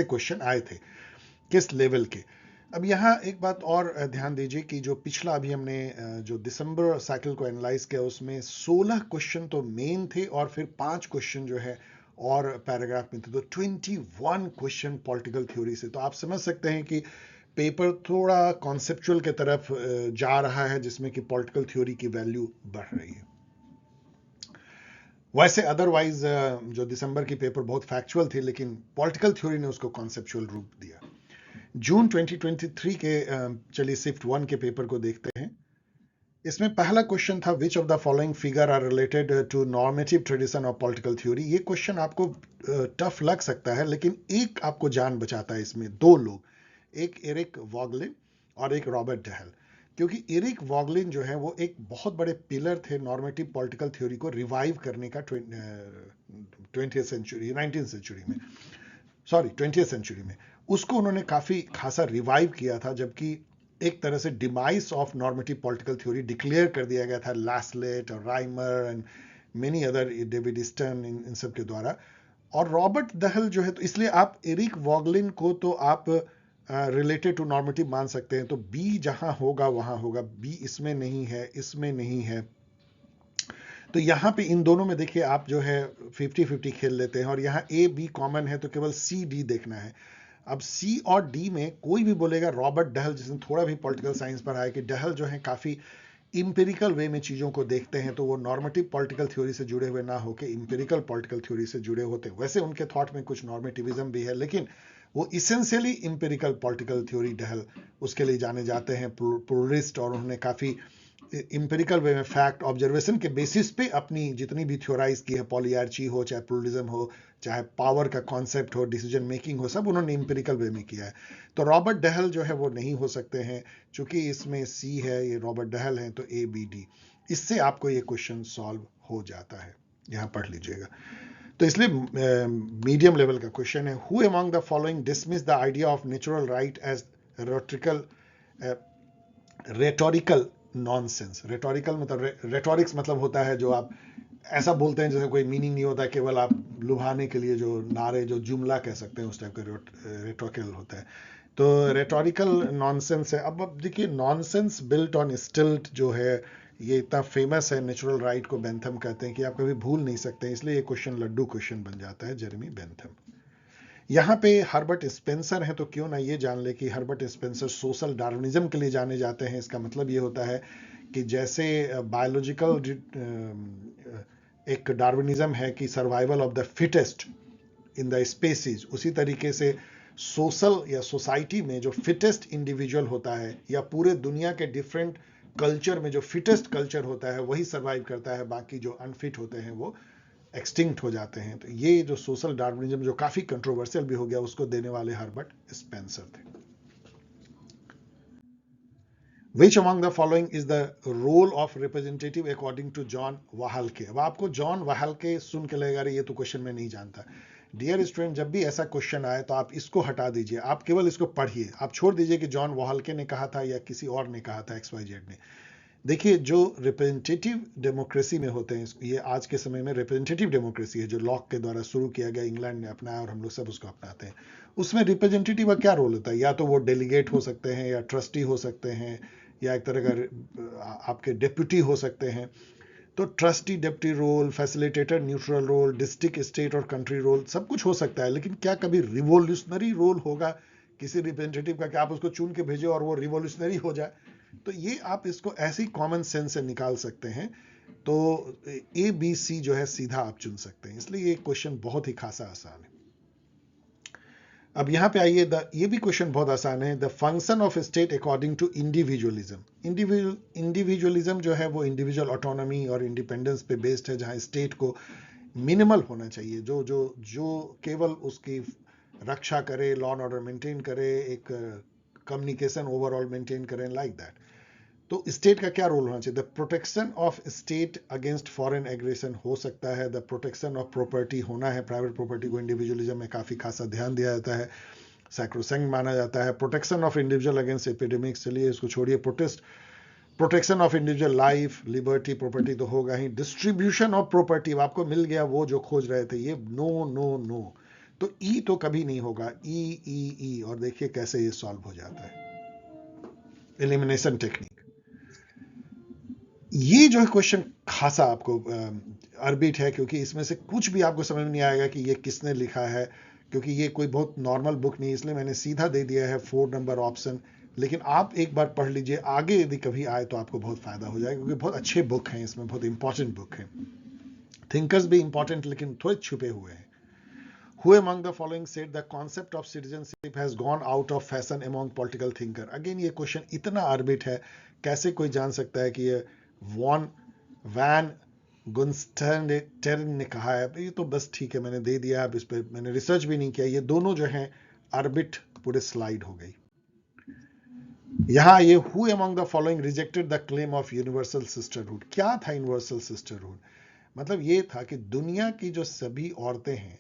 क्वेश्चन आए थे, किस लेवल के। अब यहाँ एक बात और ध्यान दीजिए कि जो पिछला अभी हमने जो दिसंबर साइकिल को एनालाइज किया उसमें 16 क्वेश्चन तो मेन थे और फिर 5 क्वेश्चन जो है और पैराग्राफ में थे, तो 21 क्वेश्चन पॉलिटिकल थ्योरी से। तो आप समझ सकते हैं कि पेपर थोड़ा कॉन्सेप्चुअल के तरफ जा रहा है जिसमें कि पॉलिटिकल थ्योरी की वैल्यू बढ़ रही है। वैसे अदरवाइज जो दिसंबर की पेपर बहुत फैक्चुअल थी, लेकिन पॉलिटिकल थ्योरी ने उसको कॉन्सेप्चुअल रूप दिया। जून 2023 के चलिए शिफ्ट 1 के पेपर को देखते हैं। इसमें पहला क्वेश्चन था which of the following figure are related to normative tradition of political theory. ये क्वेश्चन आपको टफ लग सकता है, लेकिन एक आपको जान बचाता है इसमें, 2 लोग, एक एरिक वॉगलिन और एक रॉबर्ट डहल। क्योंकि एरिक वॉगलिन जो है वो एक बहुत बड़े पिलर थे नॉर्मेटिव पॉलिटिकल थ्योरी को रिवाइव करने का 20th सेंचुरी में। उसको उन्होंने काफी खासा रिवाइव किया था, जबकि एक तरह से demise of normative political theory declare कर दिया गया था लैसलेट और Riemer and many other, David Easton, इन सब के द्वारा। और रॉबर्ट दहल जो है, तो इसलिए आप एरिक वॉगलिन को तो आप रिलेटेड टू नॉर्मेटिव मान सकते हैं, तो बी जहां होगा वहां होगा, बी इसमें नहीं है, इसमें नहीं है। तो यहाँ पे इन दोनों में देखिए आप जो है 50-50 खेल लेते हैं, और यहाँ ए बी कॉमन है तो केवल सी डी देखना है। अब सी और डी में कोई भी बोलेगा रॉबर्ट डहल, जिसने थोड़ा भी पॉलिटिकल साइंस पढ़ा है, कि डहल जो है काफ़ी इंपेरिकल वे में चीज़ों को देखते हैं, तो वो नॉर्मेटिव पॉलिटिकल थ्योरी से जुड़े हुए ना होकर इंपेरिकल पॉलिटिकल थ्योरी से जुड़े होते हैं। वैसे उनके थॉट में कुछ नॉर्मेटिविज्म भी है, लेकिन वो essentially empirical political theory Dahl उसके लिए जाने जाते हैं, प्लुरलिस्ट, और उन्होंने काफ़ी इंपेरिकल वे में फैक्ट ऑब्जर्वेशन के बेसिस पे अपनी जितनी भी थ्योराइज की है, पॉलीआर्ची हो, चाहे प्लुरलिज्म हो, चाहे पावर का कॉन्सेप्ट हो, डिसीजन मेकिंग हो, सब उन्होंने इंपेरिकल वे में किया है। तो रॉबर्ट डहल जो है वो नहीं हो सकते हैं, चूंकि इसमें सी है, ये रॉबर्ट डहल है, तो ए बी डी, इससे आपको ये क्वेश्चन सॉल्व हो जाता है। यहाँ पढ़ लीजिएगा। तो इसलिए मीडियम लेवल का क्वेश्चन है, who among the following dismiss the idea of natural right as rhetorical nonsense. Rhetorical मतलब, रेटोरिक्स मतलब होता है जो आप ऐसा बोलते हैं जैसे कोई मीनिंग नहीं होता, केवल आप लुभाने के लिए जो नारे, जो जुमला कह सकते हैं, उस टाइप का रेटोरिकल होता है। तो रेटोरिकल नॉनसेंस है। अब देखिए, नॉनसेंस बिल्ट ऑन स्टिल्ट जो है, ये इतना फेमस है, नेचुरल राइट को बेंथम कहते हैं, कि आप कभी भूल नहीं सकते, इसलिए ये क्वेश्चन लड्डू क्वेश्चन बन जाता है, जेरेमी बेंथम। यहाँ पे हर्बर्ट स्पेंसर है, तो क्यों ना ये जान ले कि हर्बर्ट स्पेंसर सोशल डार्विनिज्म के लिए जाने जाते हैं। इसका मतलब ये होता है कि जैसे बायोलॉजिकल एक डार्विनिज्म है कि survival of the fittest in the species, उसी तरीके से सोशल या सोसाइटी में जो फिटेस्ट इंडिविजुअल होता है, या पूरे दुनिया के डिफरेंट कल्चर में जो फिटेस्ट कल्चर होता है वही सर्वाइव करता है, बाकी जो अनफिट होते हैं वो एक्सटिंक्ट हो जाते हैं। तो ये जो सोशल डार्विनिज्म जो काफी कंट्रोवर्शियल भी हो गया, उसको देने वाले हर्बर्ट स्पेंसर थे। Which among the following is the role of representative according to John Wahlke? अब आपको जॉन वाहल्के सुन के लगेगा ये तो क्वेश्चन में नहीं जानता। डियर स्टूडेंट, जब भी ऐसा क्वेश्चन आए तो आप इसको हटा दीजिए, आप केवल इसको पढ़िए, आप छोड़ दीजिए कि जॉन वाहल्के ने कहा था या किसी और ने कहा था, XYZ ने। देखिए, जो रिप्रेजेंटेटिव डेमोक्रेसी में होते हैं, ये आज के समय में रिप्रेजेंटेटिव डेमोक्रेसी है, जो लॉक के द्वारा शुरू किया गया, इंग्लैंड ने अपनाया और हम लोग सब उसको अपनाते हैं। उसमें रिप्रेजेंटेटिव का क्या रोल होता है? या तो वो डेलीगेट हो सकते हैं, या ट्रस्टी हो सकते हैं, या एक तरह का आपके डेप्यूटी हो सकते हैं। तो trustee, deputy role, facilitator, neutral role, district, state और कंट्री रोल, सब कुछ हो सकता है, लेकिन क्या कभी रिवोल्यूशनरी रोल होगा किसी रिप्रेजेंटेटिव का, कि आप उसको चुन के भेजो और वो रिवोल्यूशनरी हो जाए? तो ये आप इसको ऐसी कॉमन सेंस से निकाल सकते हैं। तो ए बी सी जो है सीधा आप चुन सकते हैं, इसलिए ये क्वेश्चन बहुत ही खासा आसान है। अब यहाँ पे आइए, ये भी क्वेश्चन बहुत आसान है। The function of state according to individualism. Individualism जो है वो इंडिविजुअल ऑटोनॉमी और इंडिपेंडेंस पे बेस्ड है, जहाँ स्टेट को मिनिमल होना चाहिए, जो जो जो केवल उसकी रक्षा करे, लॉ एंड ऑर्डर मेंटेन करे, एक कम्युनिकेशन ओवरऑल मेंटेन करें, लाइक दैट। तो स्टेट का क्या रोल होना चाहिए? The protection of state against foreign aggression हो सकता है, द प्रोटेक्शन ऑफ प्रॉपर्टी होना है, प्राइवेट प्रॉपर्टी को इंडिविजुअलिज्म में काफी खासा ध्यान दिया जाता है, सैक्रोसेंक्ट माना जाता है। Protection of individual against epidemics, चलिए इसको छोड़िए। Protection of individual life, liberty, property तो होगा ही। डिस्ट्रीब्यूशन ऑफ प्रॉपर्टी, आपको मिल गया वो जो खोज रहे थे, ये नो नो नो। तो ई तो कभी नहीं होगा, ई। और देखिए कैसे ये सॉल्व हो जाता है, एलिमिनेशन टेक्निक। ये जो है क्वेश्चन खासा आपको अरबिट है, क्योंकि इसमें से कुछ भी आपको समझ में नहीं आएगा कि ये किसने लिखा है, क्योंकि ये कोई बहुत नॉर्मल बुक नहीं, इसलिए मैंने सीधा दे दिया है 4 नंबर ऑप्शन। लेकिन आप एक बार पढ़ लीजिए, आगे यदि कभी आए तो आपको बहुत फायदा हो जाएगा, क्योंकि बहुत अच्छे बुक हैं इसमें, बहुत इंपॉर्टेंट बुक है। थिंकर्स भी इंपॉर्टेंट, लेकिन थोड़े छुपे हुए हैं। Who among the following said the concept of citizenship has gone out of fashion among political thinker? Again ये क्वेश्चन इतना आर्बिट है, कैसे कोई जान सकता है कि ये वैन गुन्स्टर्न ने कहा है? ये तो बस ठीक है, मैंने दे दिया, अब इस पर मैंने रिसर्च भी नहीं किया। ये दोनों जो हैं आर्बिट पूरे स्लाइड हो गई। यहाँ ये who among the following rejected the claim of universal sisterhood? क्या था यूनिवर्सल सिस्टरहुड? मतलब ये था कि दुनिया की जो सभी औरतें हैं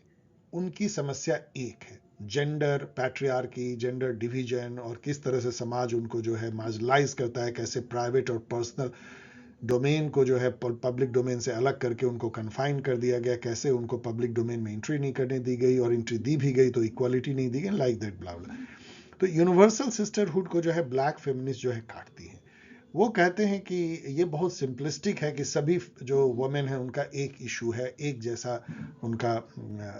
उनकी समस्या एक है, जेंडर पैट्रियार्की, जेंडर डिवीजन और किस तरह से समाज उनको जो है मार्जिनलाइज करता है, कैसे प्राइवेट और पर्सनल डोमेन को जो है पब्लिक डोमेन से अलग करके उनको कन्फाइन कर दिया गया, कैसे उनको पब्लिक डोमेन में एंट्री नहीं करने दी गई और एंट्री दी भी गई तो इक्वालिटी नहीं दी गई, लाइक दैट ब्ला ब्ला। तो यूनिवर्सल सिस्टरहुड को जो है ब्लैक फेमिनिस्ट जो है काटती है। वो कहते हैं कि ये बहुत सिंपलिस्टिक है कि सभी जो वुमेन है उनका एक इशू है, एक जैसा उनका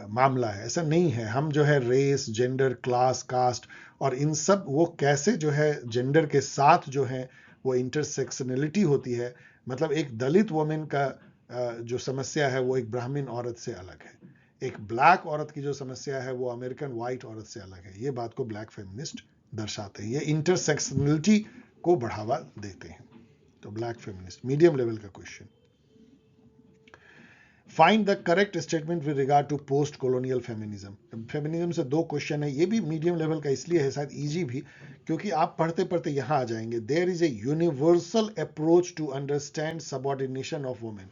मामला है। ऐसा नहीं है। हम जो है रेस, जेंडर, क्लास, कास्ट और इन सब वो कैसे जो है जेंडर के साथ जो है वो इंटरसेक्शनलिटी होती है। मतलब एक दलित वुमेन का जो समस्या है वो एक ब्राह्मण औरत से अलग है, एक ब्लैक औरत की जो समस्या है वो अमेरिकन व्हाइट औरत से अलग है। ये बात को ब्लैक फेमिनिस्ट दर्शाते हैं, ये इंटरसेक्शनलिटी को बढ़ावा देते हैं। तो ब्लैक फेमिनिस्ट मीडियम लेवल का question, find the correct statement with regard to post colonial feminism. Feminism से 2 क्वेश्चन है, ये भी मीडियम लेवल का इसलिए है, शायद इजी भी, क्योंकि आप पढ़ते पढ़ते यहां आ जाएंगे। There is a universal approach to understand subordination of women.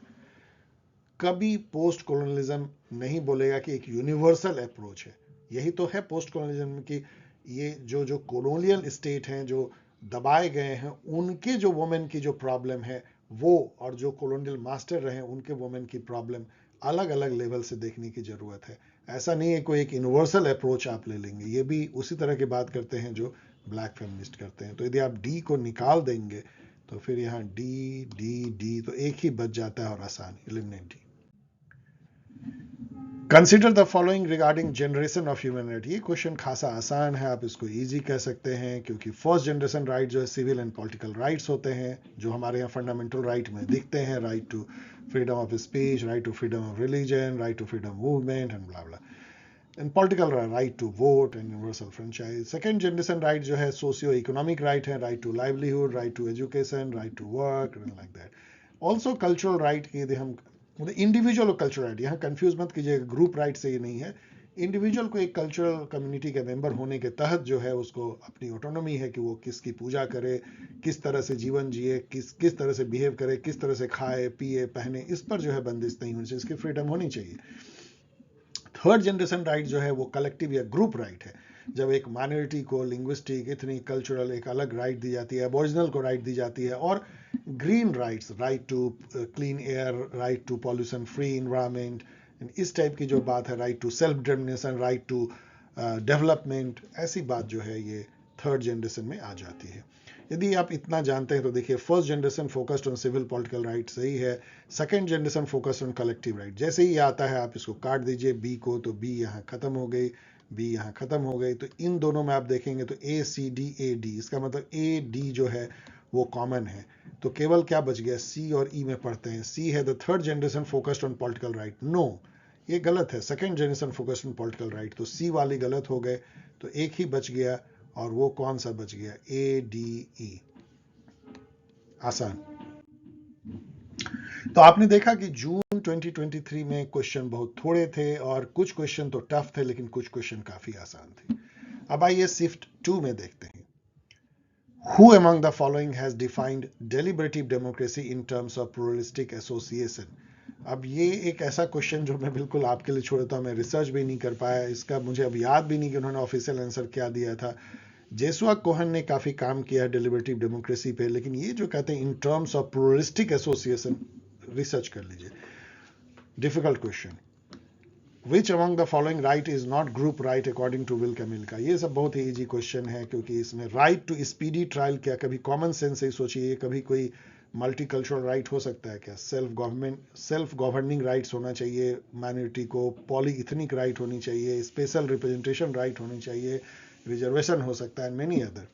कभी पोस्ट कॉलोनियलिज्म नहीं बोलेगा कि एक यूनिवर्सल अप्रोच है। यही तो है पोस्ट कॉलोनियलिज्म की, ये जो कॉलोनियल स्टेट हैं, जो दबाए गए हैं, उनके जो वुमेन की जो प्रॉब्लम है वो, और जो कॉलोनियल मास्टर रहे उनके वुमेन की प्रॉब्लम अलग अलग लेवल से देखने की जरूरत है। ऐसा नहीं है कोई एक यूनिवर्सल अप्रोच आप ले लेंगे। ये भी उसी तरह की बात करते हैं जो ब्लैक फेमिनिस्ट करते हैं। तो यदि आप डी को निकाल देंगे तो फिर यहाँ डी डी डी तो एक ही बच जाता है और आसान, eliminate D. Consider the following regarding generation of humanity. ये क्वेश्चन खासा आसान है, आप इसको इजी कह सकते हैं, क्योंकि फर्स्ट जनरेशन राइट जो है सिविल एंड पॉलिटिकल राइट्स होते हैं, जो हमारे यहाँ फंडामेंटल राइट में दिखते हैं, right to freedom of speech, right to freedom of religion, right to freedom movement and blah blah, and political right to vote and universal franchise. Second generation right जो है सोशियो इकोनॉमिक राइट है, right to livelihood, right to education, right to work, like that. Also cultural right की यदि हम individual और cultural right, यहाँ confuse मत कीजिएगा, ग्रुप राइट से ये नहीं है। इंडिविजुअल को एक कल्चरल कम्युनिटी के मेंबर होने के तहत जो है उसको अपनी ऑटोनॉमी है कि वो किसकी पूजा करे, किस तरह से जीवन जिए, किस तरह से बिहेव करे, किस तरह से खाए पिए पहने, इस पर जो है बंदिश नहीं होनी चाहिए, इसकी फ्रीडम होनी चाहिए। थर्ड जनरेशन राइट जो है वो कलेक्टिव या ग्रुप राइट है, जब एक माइनॉरिटी को लिंग्विस्टिक, इथनिक, कल्चरल एक अलग राइट दी जाती है, अबोरिजिनल को राइट दी जाती है। और green rights, right to clean air, right to pollution free environment, इस टाइप की जो बात है, right to self determination, right to development, ऐसी बात जो है ये थर्ड जनरेशन में आ जाती है। यदि आप इतना जानते हैं तो देखिए, first generation focused on civil political right सही है, second generation focused on collective right. जैसे ही आता है आप इसको काट दीजिए बी को, तो बी यहाँ खत्म हो गई, बी यहाँ खत्म हो गई। तो इन दोनों में आप देखेंगे तो ए सी डी ए डी, इसका मतलब ए डी जो है वो कॉमन है। तो केवल क्या बच गया, सी और ई में पढ़ते हैं। सी है the third generation focused on political right, no ये गलत है, second generation focused on political right. तो सी वाली गलत हो गए, तो एक ही बच गया, और वो कौन सा बच गया, ए डी ई, आसान। तो आपने देखा कि जून 2023 में क्वेश्चन बहुत थोड़े थे और कुछ क्वेश्चन तो टफ थे, लेकिन कुछ क्वेश्चन काफी आसान थे। अब आइए शिफ्ट 2 में देखते हैं। Who among the following has defined deliberative democracy in terms of pluralistic association? अब ये एक ऐसा क्वेश्चन जो मैं बिल्कुल आपके लिए छोड़ देता हूं, मैं रिसर्च भी नहीं कर पाया, इसका मुझे अब याद भी नहीं कि उन्होंने ऑफिशियल आंसर क्या दिया था। जेसुआ कोहन ने काफी काम किया है डेलिबरेटिव डेमोक्रेसी पे, लेकिन ये जो कहते हैं in terms of pluralistic association, research कर लीजिए। Difficult question. Which among the following right is not group right according to Will Kymlicka का। ये सब बहुत ही इजी क्वेश्चन है, क्योंकि इसमें राइट टू स्पीडी ट्रायल क्या, कभी कॉमन सेंस से ही सोचिए, कभी कोई मल्टीकल्चरल राइट हो सकता है क्या, सेल्फ गवर्निंग राइट्स होना चाहिए माइनॉरिटी को, पॉली इथनिक राइट होनी चाहिए, स्पेशल रिप्रेजेंटेशन राइट होनी चाहिए, रिजर्वेशन हो सकता है, मेनी अदर।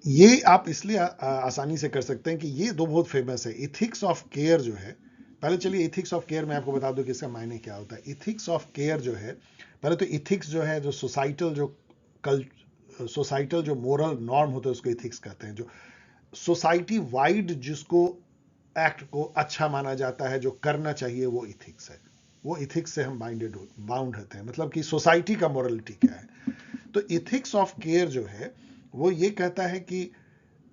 ये आप इसलिए आसानी से कर सकते हैं कि ये दो बहुत फेमस है। इथिक्स ऑफ केयर जो है, पहले चलिए इथिक्स ऑफ केयर में आपको बता दूं कि इसका मायने क्या होता है। इथिक्स ऑफ केयर जो है, पहले तो इथिक्स जो है जो सोसाइटल जो मोरल नॉर्म होता है उसको इथिक्स कहते हैं। जो सोसाइटी वाइड जिसको एक्ट को अच्छा माना जाता है, जो करना चाहिए, वो इथिक्स है। वो इथिक्स से हम बाउंड होते हैं, मतलब कि सोसाइटी का मोरलिटी क्या है। तो इथिक्स ऑफ केयर जो है वो ये कहता है कि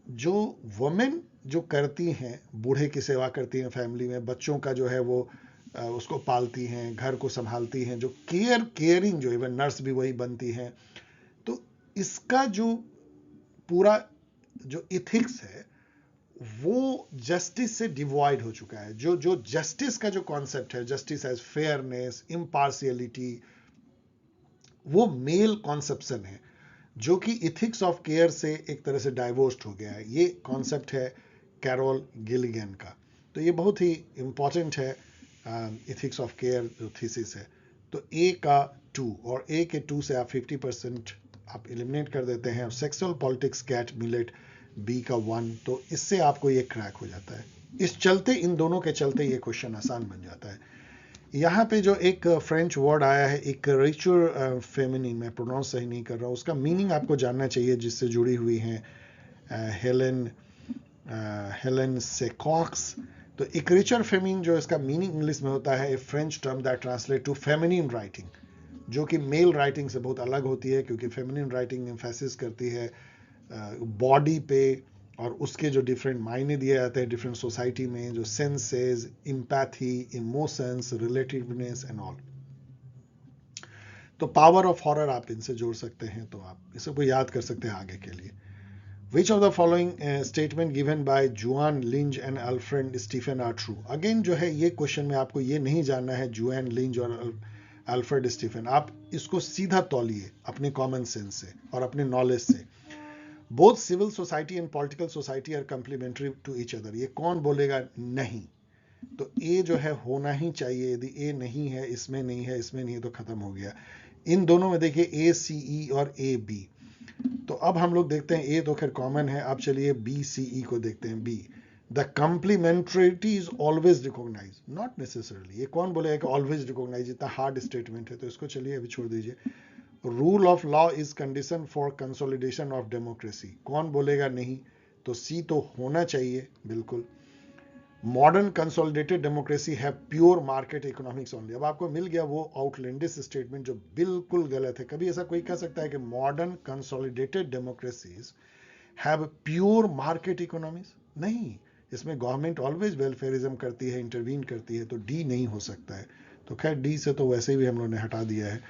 जो वुमेन जो करती हैं, बूढ़े की सेवा करती हैं फैमिली में, बच्चों का जो है वो उसको पालती हैं, घर को संभालती हैं, जो केयरिंग, जो इवन नर्स भी वही बनती हैं। तो इसका जो पूरा जो इथिक्स है वो जस्टिस से डिवॉइड हो चुका है। जो जो जस्टिस का जो कॉन्सेप्ट है, जस्टिस एज फेयरनेस, इम्पार्शियलिटी, वो मेल कॉन्सेप्शन है जो कि इथिक्स ऑफ केयर से एक तरह से डाइवोर्स्ड हो गया है। ये कॉन्सेप्ट है कैरोल गिलिगन का। तो ये बहुत ही इंपॉर्टेंट है इथिक्स ऑफ केयर जो थीसिस है। तो ए का 2 और ए के 2 से आप 50% आप एलिमिनेट कर देते हैं। Sexual politics Kate Millett B का 1, तो इससे आपको ये क्रैक हो जाता है। इस चलते, इन दोनों के चलते ये क्वेश्चन आसान बन जाता है। यहाँ पे जो एक फ्रेंच वर्ड आया है, एक रिचुअल फेमिनिन, मैं प्रोनाउंस सही नहीं कर रहा हूँ, उसका मीनिंग आपको जानना चाहिए, जिससे जुड़ी हुई हैं हेलेन सेकॉक्स। तो इक्रिचर फेमिन जो इसका मीनिंग इंग्लिश में होता है, a French term that translate to feminine writing, जो कि मेल राइटिंग से बहुत अलग होती है, क्योंकि फेमिनिन राइटिंग एम्फेसिस करती है बॉडी पे, और उसके जो डिफरेंट मायने दिए जाते हैं डिफरेंट सोसाइटी में, जो senses, empathy, emotions, relativeness and all. तो पावर ऑफ हॉरर आप इनसे जोड़ सकते हैं, तो आप इसे को याद कर सकते हैं आगे के लिए। Which of the following statement given by Joan Linge and Alfred Stephen are true? Again जो है ये क्वेश्चन में आपको ये नहीं जानना है जोआन लिंज और अल्फ्रेड स्टीफन, आप इसको सीधा तौलिए अपने कॉमन सेंस से और अपने नॉलेज से। Both civil society and political society are complementary to each other. ये कौन बोलेगा नहीं? तो ए जो है होना ही चाहिए, यदि ए नहीं है, इसमें नहीं है, इसमें नहीं है, तो खत्म हो गया। इन दोनों में देखिए ए सी ई और ए बी। तो अब हम लोग देखते हैं, ए तो खैर कॉमन है, अब चलिए बी सी ई को देखते हैं। B, the complementarity is always recognize, not necessarily. ये कौन बोलेगा कि ऑलवेज रिकॉग्नाइज? इतना हार्ड स्टेटमेंट है, तो इसको चलिए अभी छोड़ दीजिए। Rule of law is condition for consolidation of democracy, कौन बोलेगा नहीं? तो सी तो होना चाहिए बिल्कुल। मॉडर्न कंसोलिडेटेड डेमोक्रेसी है प्योर मार्केट इकोनॉमिक्स ओनली। अब आपको मिल गया वो आउटलैंडिश स्टेटमेंट जो बिल्कुल गलत है। कभी ऐसा कोई कह सकता है कि modern consolidated democracies have pure market economics? नहीं, इसमें गवर्नमेंट ऑलवेज वेलफेयरिज्म करती है, इंटरवीन करती है, तो डी नहीं हो सकता है। तो खैर डी से तो वैसे भी हम लोगों ने हटा दिया है।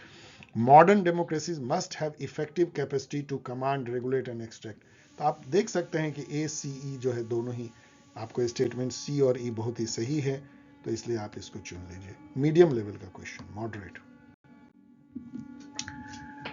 Modern democracies must have effective capacity to command, regulate and extract. तो आप देख सकते हैं कि ए सी ई जो है दोनों ही आपको स्टेटमेंट सी और ई बहुत ही सही है, तो इसलिए आप इसको चुन लीजिए। मीडियम लेवल का question, moderate.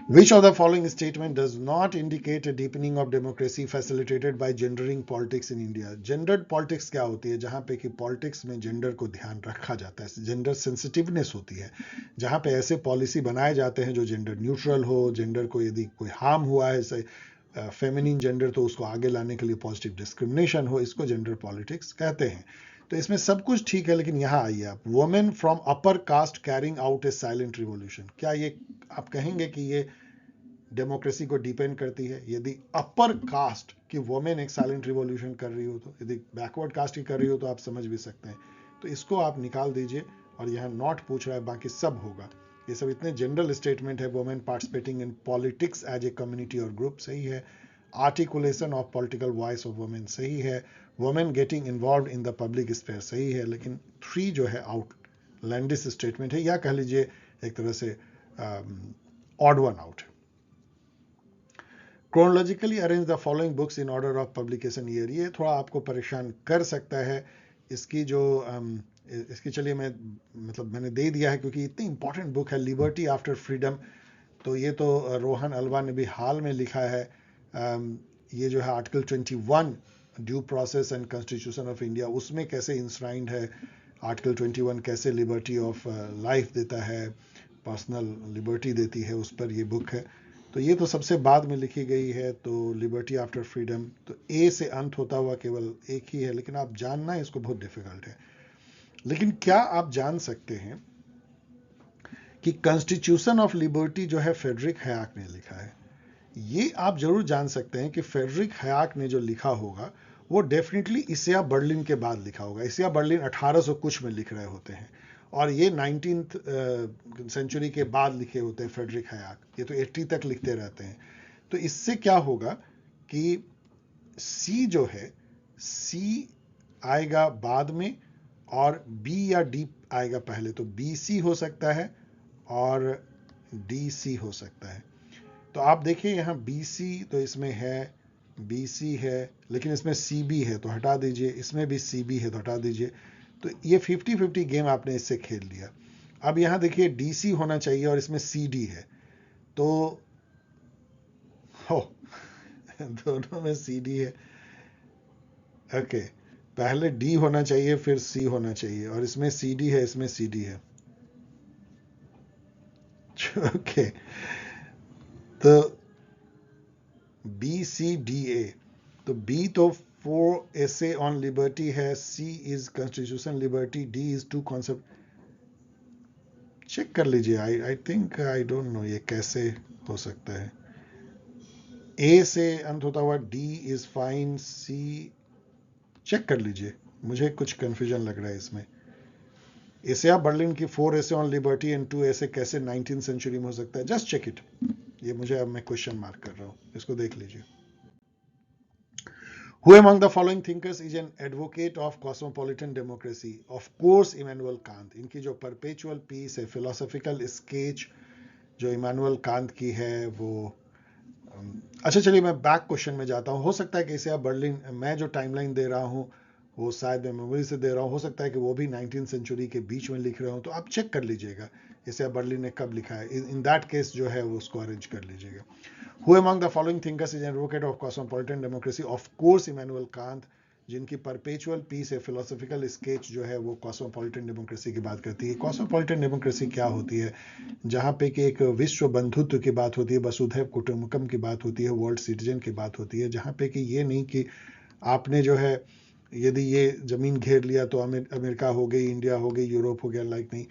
Which of the following statement does not indicate a deepening of democracy facilitated by gendering politics in India? Gendered politics क्या होती है? जहां पे कि पॉलिटिक्स में जेंडर को ध्यान रखा जाता है, जेंडर सेंसिटिवनेस होती है, जहां पे ऐसे पॉलिसी बनाए जाते हैं जो जेंडर न्यूट्रल हो, जेंडर को यदि कोई हार्म हुआ है, फेमिनिन जेंडर, तो उसको आगे लाने के लिए पॉजिटिव डिस्क्रिमिनेशन हो, इसको जेंडर पॉलिटिक्स कहते हैं। तो इसमें सब कुछ ठीक है, लेकिन यहाँ आइए आप, women from upper caste carrying out A silent revolution, क्या ये आप कहेंगे कि ये डेमोक्रेसी को डिपेंड करती है? यदि अपर कास्ट की वुमेन एक साइलेंट रिवॉल्यूशन कर रही हो, तो यदि बैकवर्ड कास्ट की कर रही हो, तो आप समझ भी सकते हैं। तो इसको आप निकाल दीजिए, और यहाँ नॉट पूछ रहा है, बाकी सब होगा। ये सब इतने जनरल स्टेटमेंट है। Women participating in politics as a community और ग्रुप, सही है। Articulation of political voice of women, सही है। Women getting involve in the public sphere, सही है। लेकिन 3 जो है आउटलैंडिश स्टेटमेंट है, या कह लीजिए एक तरह से ऑड वन आउट है। Chronologically arrange the following books in order of publication year, ये थोड़ा आपको परेशान कर सकता है। इसकी जो इसकी चलिए मैं मतलब मैंने दे दिया है, क्योंकि इतनी इंपॉर्टेंट बुक है, लिबर्टी आफ्टर फ्रीडम। तो ये तो रोहन अल्वा ने भी हाल में लिखा है। ये जो है article 21 due process and constitution of India, उसमें कैसे इंश्राइंड है। आर्टिकल 21 कैसे लिबर्टी ऑफ लाइफ देता है, पर्सनल लिबर्टी देती है, उस पर ये बुक है। तो ये तो सबसे बाद में लिखी गई है। तो लिबर्टी आफ्टर फ्रीडम, तो ए से अंत होता हुआ केवल एक ही है, लेकिन आप जानना इसको बहुत डिफिकल्ट है। लेकिन क्या आप जान सकते हैं कि कॉन्स्टिट्यूशन ऑफ लिबर्टी जो है फ्रेडरिक हयाक ने लिखा है? ये आप जरूर जान सकते हैं कि फ्रेडरिक हयाक ने जो लिखा होगा वो डेफिनेटली इसिया बर्लिन के बाद लिखा होगा। इसिया बर्लिन 1800 कुछ में लिख रहे होते हैं, और ये 19th सेंचुरी के बाद लिखे होते हैं फ्रेडरिक हयाक। ये तो 80 तक लिखते रहते हैं। तो इससे क्या होगा कि सी जो है, सी आएगा बाद में, और बी या डी आएगा पहले, तो BC हो सकता है और DC हो सकता है। तो आप देखिए यहाँ BC तो इसमें है, BC है, लेकिन इसमें CB है तो हटा दीजिए, इसमें भी CB है तो हटा दीजिए। तो ये 50-50 गेम आपने इससे खेल लिया। अब यहाँ देखिए DC होना चाहिए और इसमें CD है, तो हो दोनों में CD है। ओके, पहले D होना चाहिए फिर C होना चाहिए, और इसमें CD है, इसमें CD है। ओके, तो BCDA, तो B तो 4 essay on liberty है, C is constitution liberty, D is 2 concept। Check कर लीजिए, I think I don't know ये कैसे हो सकता है। A से अंत होता हुआ D is fine, C check कर लीजिए, मुझे कुछ कंफ्यूजन लग रहा है इसमें। एशिया बर्लिन की 4 essay on liberty and 2 essay कैसे 19th सेंचुरी में हो सकता है, जस्ट चेक इट। ये मुझे, अब मैं क्वेश्चन मार्क कर रहा हूँ, इसको देख लीजिए। Who among the following thinkers is an advocate of cosmopolitan democracy? Of course, Immanuel Kant। इनकी जो perpetual peace है, philosophical sketch जो इमानुअल कांत की है वो अच्छा चलिए मैं बैक क्वेश्चन में जाता हूँ। हो सकता है कि इसे आप बर्लिन, मैं जो टाइमलाइन दे रहा हूँ वो शायद मैं मेमोरी से दे रहा हूँ, हो सकता है कि वो भी 19th सेंचुरी के बीच में लिख रहे हो, तो आप चेक कर लीजिएगा इसे बर्लिन ने कब लिखा है। इन दैट केस जो है वो उसको अरेंज कर लीजिएगा। Who among the following thinkers is an advocate of cosmopolitan democracy? Of course, Immanuel Kant, जिनकी परपेचुअल पीस है, फिलोसॉफिकल स्केच जो है वो कॉस्मोपॉलिटन डेमोक्रेसी की बात करती है। कॉस्मोपॉलिटन डेमोक्रेसी क्या होती है? जहाँ पे कि एक विश्व बंधुत्व की बात होती है, वसुधैव कुटुंबकम की बात होती है, वर्ल्ड सिटीजन की बात होती है, जहाँ पे कि ये नहीं कि आपने जो है यदि ये जमीन घेर लिया तो अमेरिका हो गई, इंडिया हो गई, यूरोप हो गया, लाइक नहीं।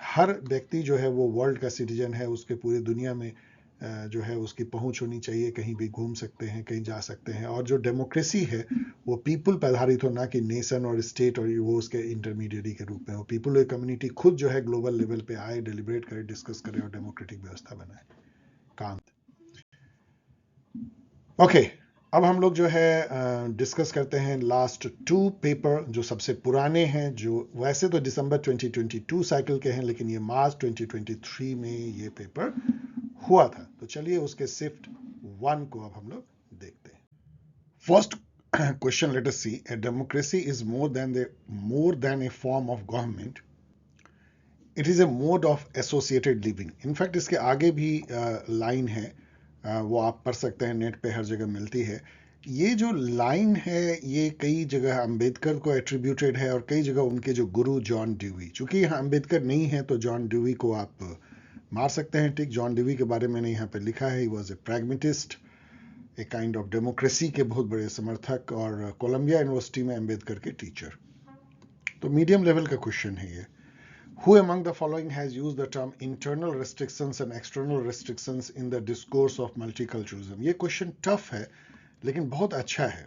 हर व्यक्ति जो है वो वर्ल्ड का सिटीजन है, उसके पूरी दुनिया में जो है उसकी पहुंच होनी चाहिए, कहीं भी घूम सकते हैं, कहीं जा सकते हैं। और जो डेमोक्रेसी है वो पीपल पर आधारित हो, ना कि नेशन और स्टेट और वो उसके इंटरमीडिएरी के रूप में हो। पीपल और कम्युनिटी खुद जो है ग्लोबल लेवल पे आए, डिलिब्रेट करे, डिस्कस करे और डेमोक्रेटिक व्यवस्था बनाए। कांत। ओके, अब हम लोग जो है डिस्कस करते हैं लास्ट 2 पेपर जो सबसे पुराने हैं, जो वैसे तो दिसंबर 2022 साइकिल के हैं, लेकिन ये मार्च 2023 में ये पेपर हुआ था। तो चलिए उसके शिफ्ट 1 को अब हम लोग देखते हैं। First question, let us see, a democracy is more than a form of government, it is a mode of associated living. In fact इसके आगे भी लाइन है, वो आप पढ़ सकते हैं, नेट पे हर जगह मिलती है। ये जो लाइन है ये कई जगह अंबेडकर को एट्रीब्यूटेड है और कई जगह उनके जो गुरु जॉन ड्यूई, चूंकि यहाँ अंबेडकर नहीं है तो जॉन ड्यूई को आप मार सकते हैं, ठीक। जॉन ड्यूई के बारे में मैंने यहाँ पे लिखा है, he was a pragmatist, A kind of democracy के बहुत बड़े समर्थक, और कोलंबिया यूनिवर्सिटी में अंबेडकर के टीचर। तो मीडियम लेवल का क्वेश्चन है ये। Who among the following has used the term internal restrictions and external restrictions in the discourse of multiculturalism? ये क्वेश्चन टफ है लेकिन बहुत अच्छा है।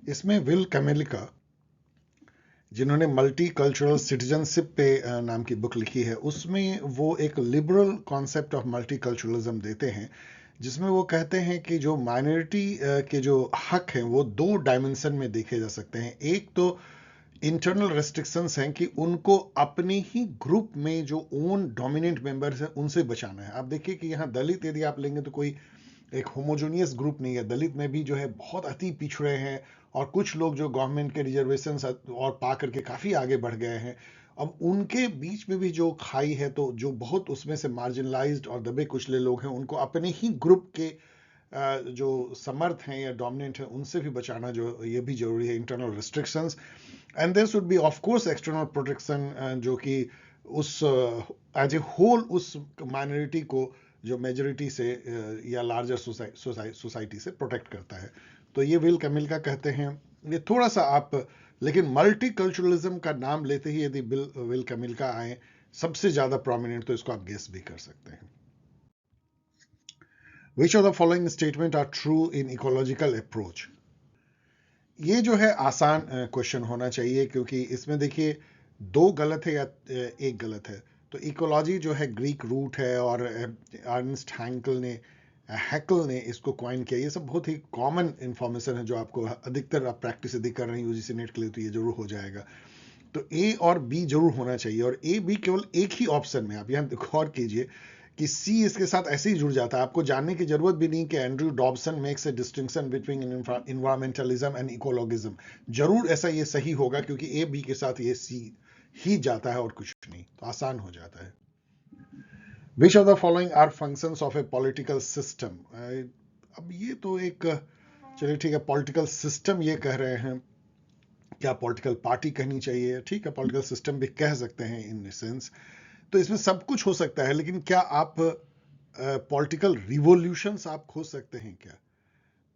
इसमें विल कैमेलिका, जिन्होंने मल्टीकल्चरल सिटीजनशिप पे नाम की बुक लिखी है, उसमें वो एक लिबरल कॉन्सेप्ट ऑफ मल्टीकल्चरलिज्म देते हैं, जिसमें वो कहते हैं कि जो माइनॉरिटी के जो हक हैं वो 2 डायमेंशन में देखे जा सकते हैं। एक तो इंटरनल रेस्ट्रिक्शंस हैं कि उनको अपने ही ग्रुप में जो ओन डोमिनेंट मेंबर्स हैं उनसे बचाना है। आप देखिए कि यहाँ दलित यदि आप लेंगे तो कोई एक होमोजोनियस ग्रुप नहीं है, दलित में भी जो है बहुत अति पिछड़े हैं, और कुछ लोग जो गवर्नमेंट के रिजर्वेशन और पा करके काफ़ी आगे बढ़ गए हैं। अब उनके बीच में भी जो खाई है, तो जो बहुत उसमें से मार्जिनलाइज्ड और दबे कुचले लोग हैं, उनको अपने ही ग्रुप के जो समर्थ हैं या डोमिनेंट हैं उनसे भी बचाना जो ये भी जरूरी है, internal restrictions. And there should be of course external protection, जो कि उस एज ए होल उस माइनॉरिटी को जो मेजोरिटी से या लार्जर सोसाइटी से प्रोटेक्ट करता है। तो ये विल कैमिल का कहते हैं। ये थोड़ा सा आप, लेकिन मल्टीकल्चरलिज्म का नाम लेते ही यदि विल कैमिल का आए सबसे ज्यादा प्रोमिनेंट, तो इसको आप गेस भी कर सकते हैं। Which of the following statement are true in ecological approach? ये जो है आसान क्वेश्चन होना चाहिए, क्योंकि इसमें देखिए 2 गलत है या 1 गलत है। तो इकोलॉजी जो है ग्रीक रूट है, और अर्नेस्ट हैकल ने इसको क्वाइन किया। ये सब बहुत ही कॉमन इंफॉर्मेशन है जो आपको अधिकतर आप प्रैक्टिस यदि कर रही हो जिसे नेट के लिए, तो ये जरूर हो जाएगा। तो ए और बी जरूर होना चाहिए, और ए बी केवल एक ही ऑप्शन में। आप यहां गौर कीजिए कि सी इसके साथ ऐसे ही जुड़ जाता है। आपको जानने की जरूरत भी नहीं कि Andrew Dobson makes a distinction between environmentalism and ecologism. जरूर ऐसा ये सही होगा, क्योंकि ए बी के साथ ये सी ही जाता है और कुछ नहीं, तो आसान हो जाता है। Which of the following are functions of a political system. अब ये तो एक, चलिए ठीक है, पॉलिटिकल सिस्टम ये कह रहे हैं, क्या पॉलिटिकल पार्टी कहनी चाहिए? ठीक है, पॉलिटिकल सिस्टम भी कह सकते हैं इन सेंस। तो इसमें सब कुछ हो सकता है, लेकिन क्या आप पॉलिटिकल रिवॉल्यूशंस आप खोज सकते हैं क्या?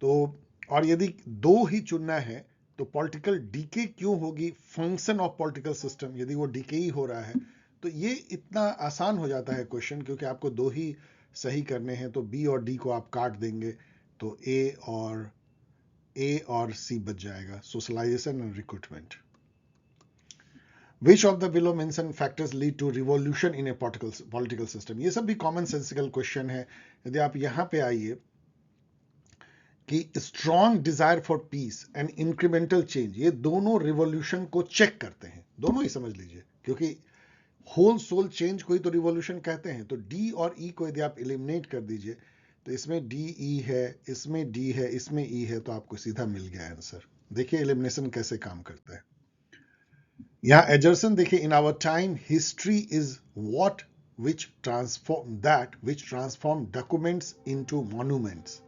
तो और यदि दो ही चुनना है तो पॉलिटिकल डीके क्यों होगी फंक्शन ऑफ पॉलिटिकल सिस्टम, यदि वो डीके ही हो रहा है? तो ये इतना आसान हो जाता है क्वेश्चन, क्योंकि आपको दो ही सही करने हैं, तो बी और डी को आप काट देंगे, तो ए और सी बच जाएगा, socialization and recruitment. Which of the below mentioned factors lead to revolution in a political system? ये सब भी कॉमन सेंसिकल क्वेश्चन है। यदि आप यहां पे आइए कि strong desire for piece and incremental change, ये दोनों रिवॉल्यूशन को चेक करते हैं, दोनों ही समझ लीजिए, क्योंकि होल सोल चेंज को ही तो रिवॉल्यूशन कहते हैं। तो डी और ई को यदि आप एलिमिनेट कर दीजिए, तो इसमें डी ई है, इसमें डी है, इसमें ई है, तो आपको सीधा मिल गया आंसर। देखिए एलिमिनेशन कैसे काम करता है। यहां एजर्सन देखिए, in our time history is what which transform documents into monuments.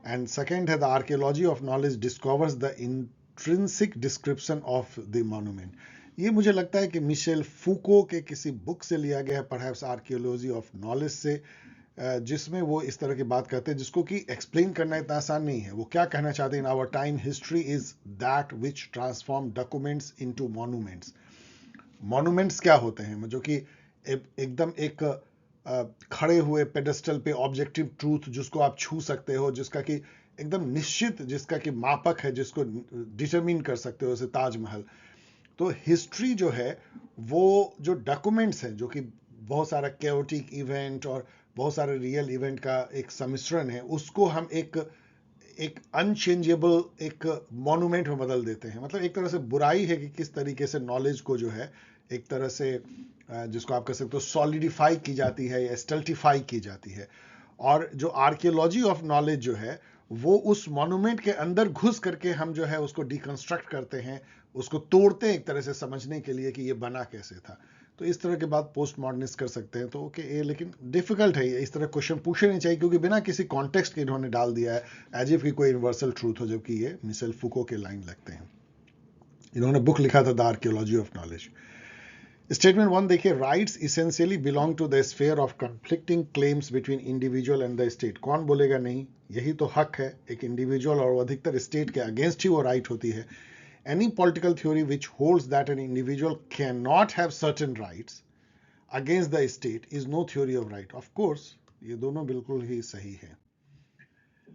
And second है, the archaeology of knowledge discovers the intrinsic description of the monument. ये मुझे लगता है कि मिशेल फूको के किसी बुक से लिया गया है, परहैप्स आर्कियोलॉजी ऑफ नॉलेज से, जिसमें वो इस तरह की बात करते हैं जिसको कि एक्सप्लेन करना इतना आसान नहीं है। वो क्या कहना चाहते हैं? In our time history is that which transform documents into monuments. Monuments क्या होते हैं? जो कि एकदम एक खड़े हुए पेडेस्टल पे ऑब्जेक्टिव ट्रूथ, जिसको आप छू सकते हो, जिसका कि एकदम निश्चित, जिसका कि मापक है, जिसको डिटरमिन कर सकते हो, जैसे ताजमहल। तो हिस्ट्री जो है वो जो डॉक्यूमेंट्स हैं, जो कि बहुत सारा कैओटिक इवेंट और बहुत सारे रियल इवेंट का एक सम्मिश्रण है, उसको हम एक अनचेंजेबल एक मॉन्यूमेंट में बदल देते हैं। मतलब एक तरह से बुराई है कि किस तरीके से नॉलेज को जो है एक तरह से, जिसको आप कह सकते हो, सॉलिडिफाई की जाती है या स्टल्टिफाई की जाती है। और जो आर्कियोलॉजी ऑफ नॉलेज जो है, वो उस मॉन्यूमेंट के अंदर घुस करके हम जो है उसको डिकंस्ट्रक्ट करते हैं, उसको तोड़ते हैं एक तरह से समझने के लिए कि ये बना कैसे था। तो इस तरह के बात पोस्ट मॉडर्निस्ट कर सकते हैं। तो ओके, ये लेकिन डिफिकल्ट है, इस तरह क्वेश्चन पूछे नहीं चाहिए, क्योंकि बिना किसी कॉन्टेक्स्ट के इन्होंने डाल दिया है, एज इफ की कोई यूनिवर्सल ट्रूथ हो, जबकि ये मिशेल फूको के लाइन लगते हैं। इन्होंने बुक लिखा था the archaeology of knowledge. Statement 1 देखिए, rights essentially belong to the sphere of conflicting claims between individual and the state. कौन बोलेगा नहीं? यही तो हक है एक इंडिविजुअल, और अधिकतर स्टेट के अगेंस्ट ही वो राइट होती है। Any political theory which holds that an individual cannot have certain rights against the state is no theory of right. Of course, ये दोनों बिल्कुल ही सही है।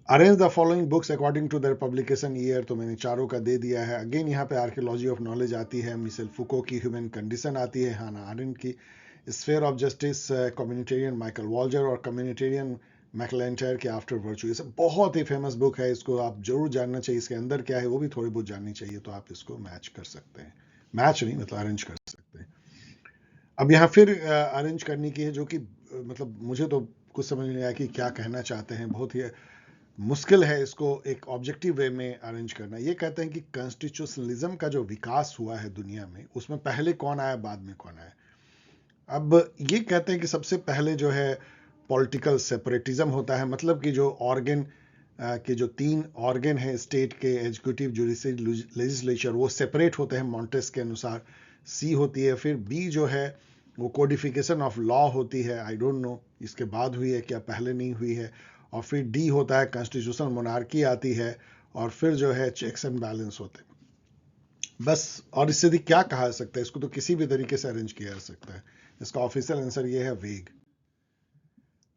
Arrange the following books according to their publication year, तो मैंने चारों का दे दिया है। अगेन यहाँ पे आर्कियोलॉजी ऑफ नॉलेज आती है, मिशेल फुको की ह्यूमन कंडीशन आती है, हाना आरेंट की sphere of justice, communitarian Michael Walzer, और कम्युनिटेरियन मैकलेंटायर के आफ्टर वर्च्यू। ये सब बहुत ही फेमस बुक है, इसको आप जरूर जानना चाहिए। इसके अंदर क्या है वो भी थोड़ी बहुत जाननी चाहिए, तो आप इसको मैच कर सकते हैं, मैच नहीं मतलब अरेंज कर सकते हैं। अब यहाँ फिर अरेंज करने की है, जो कि मतलब मुझे तो कुछ समझ नहीं आया कि क्या कहना चाहते हैं। बहुत ही मुश्किल है इसको एक ऑब्जेक्टिव वे में अरेंज करना। ये कहते हैं कि कॉन्स्टिट्यूशनलिज्म का जो विकास हुआ है दुनिया में, उसमें पहले कौन आया, बाद में कौन आया। अब ये कहते हैं कि सबसे पहले जो है पॉलिटिकल सेपरेटिज्म होता है, मतलब कि जो ऑर्गन के जो 3 ऑर्गन है स्टेट के, एग्जीक्यूटिव, जुडिशरी, लेजिस्लेचर, वो सेपरेट होते हैं मॉन्टेस के अनुसार। सी होती है। फिर बी जो है वो कोडिफिकेशन ऑफ लॉ होती है, आई डोंट नो इसके बाद हुई है क्या पहले नहीं हुई है। और फिर डी होता है कॉन्स्टिट्यूशनल मोनार्की आती है, और फिर जो है चेक्स एंड बैलेंस होते हैं। बस, और इससे भी क्या कहा जा सकता है, इसको तो किसी भी तरीके से अरेंज किया जा सकता है। इसका ऑफिशियल आंसर ये है, वेग।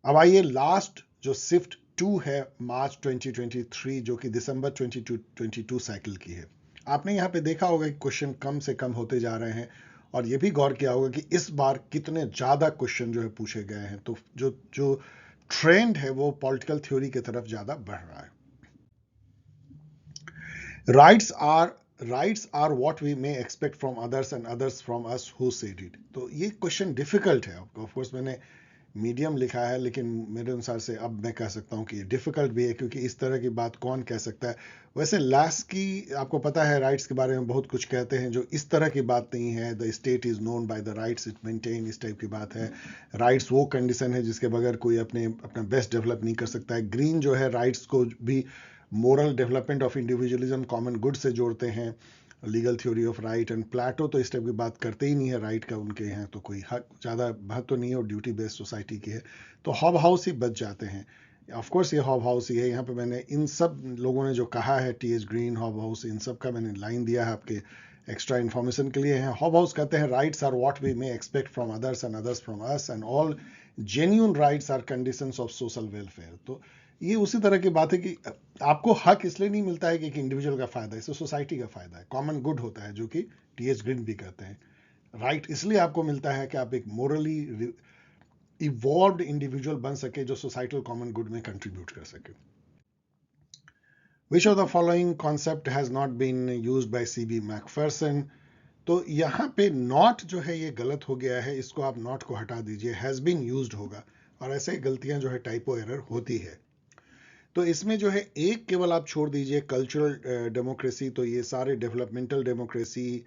अब आइए लास्ट जो शिफ्ट 2 है मार्च 2023, जो कि दिसंबर 2022 साइकिल की है। आपने यहाँ पे देखा होगा कि क्वेश्चन कम से कम होते जा रहे हैं, और ये भी गौर किया होगा कि इस बार कितने ज्यादा क्वेश्चन जो है पूछे गए हैं। तो जो ट्रेंड है वो पॉलिटिकल थ्योरी की तरफ ज्यादा बढ़ रहा है। Rights are rights are what we may expect from others and others from us who said it. तो ये क्वेश्चन डिफिकल्ट है। ऑफ कोर्स मैंने मीडियम लिखा है, लेकिन मेरे अनुसार से अब मैं कह सकता हूँ कि ये डिफिकल्ट भी है, क्योंकि इस तरह की बात कौन कह सकता है। वैसे लास्ट की आपको पता है राइट्स के बारे में बहुत कुछ कहते हैं जो इस तरह की बात नहीं है। The state is known by the rights it maintain, इस टाइप की बात है। राइट्स वो कंडीशन है जिसके बगैर कोई अपना बेस्ट डेवलप नहीं कर सकता है। ग्रीन जो है राइट्स को भी moral development of individualism, common good से जोड़ते हैं। Legal theory of right and Plato तो इस टाइप की बात करते ही नहीं है राइट का, उनके यहाँ तो कोई हक ज़्यादा महत्व तो नहीं है और ड्यूटी बेस्ड सोसाइटी की है। तो हॉब हाउस ही बच जाते हैं। ऑफ कोर्स ये हॉब हाउस ही है। यहाँ पे मैंने इन सब लोगों ने जो कहा है, टी.एच. ग्रीन, हॉब हाउस, इन सब का मैंने लाइन दिया है आपके एक्स्ट्रा इन्फॉर्मेशन के लिए है। हॉब हाउस कहते हैं rights are what we may expect from others and others from us and all genuine rights are conditions of social welfare. तो ये उसी तरह की बात है कि आपको हक इसलिए नहीं मिलता है कि इंडिविजुअल का फायदा है, इससे सोसाइटी का फायदा है, कॉमन गुड होता है, जो कि टी.एच. ग्रीन भी कहते हैं। राइट इसलिए आपको मिलता है कि आप एक मोरली इवॉल्व्ड इंडिविजुअल बन सके जो सोसाइटल कॉमन गुड में कंट्रीब्यूट कर सके। Which of the following concept has not been used by C B. Macpherson. तो यहाँ पे नॉट जो है ये गलत हो गया है, इसको आप नॉट को हटा दीजिए, हैज बीन यूज्ड होगा। और ऐसे गलतियां जो है टाइपो एरर होती है। तो इसमें जो है एक केवल आप छोड़ दीजिए, कल्चरल डेमोक्रेसी। तो ये सारे developmental democracy,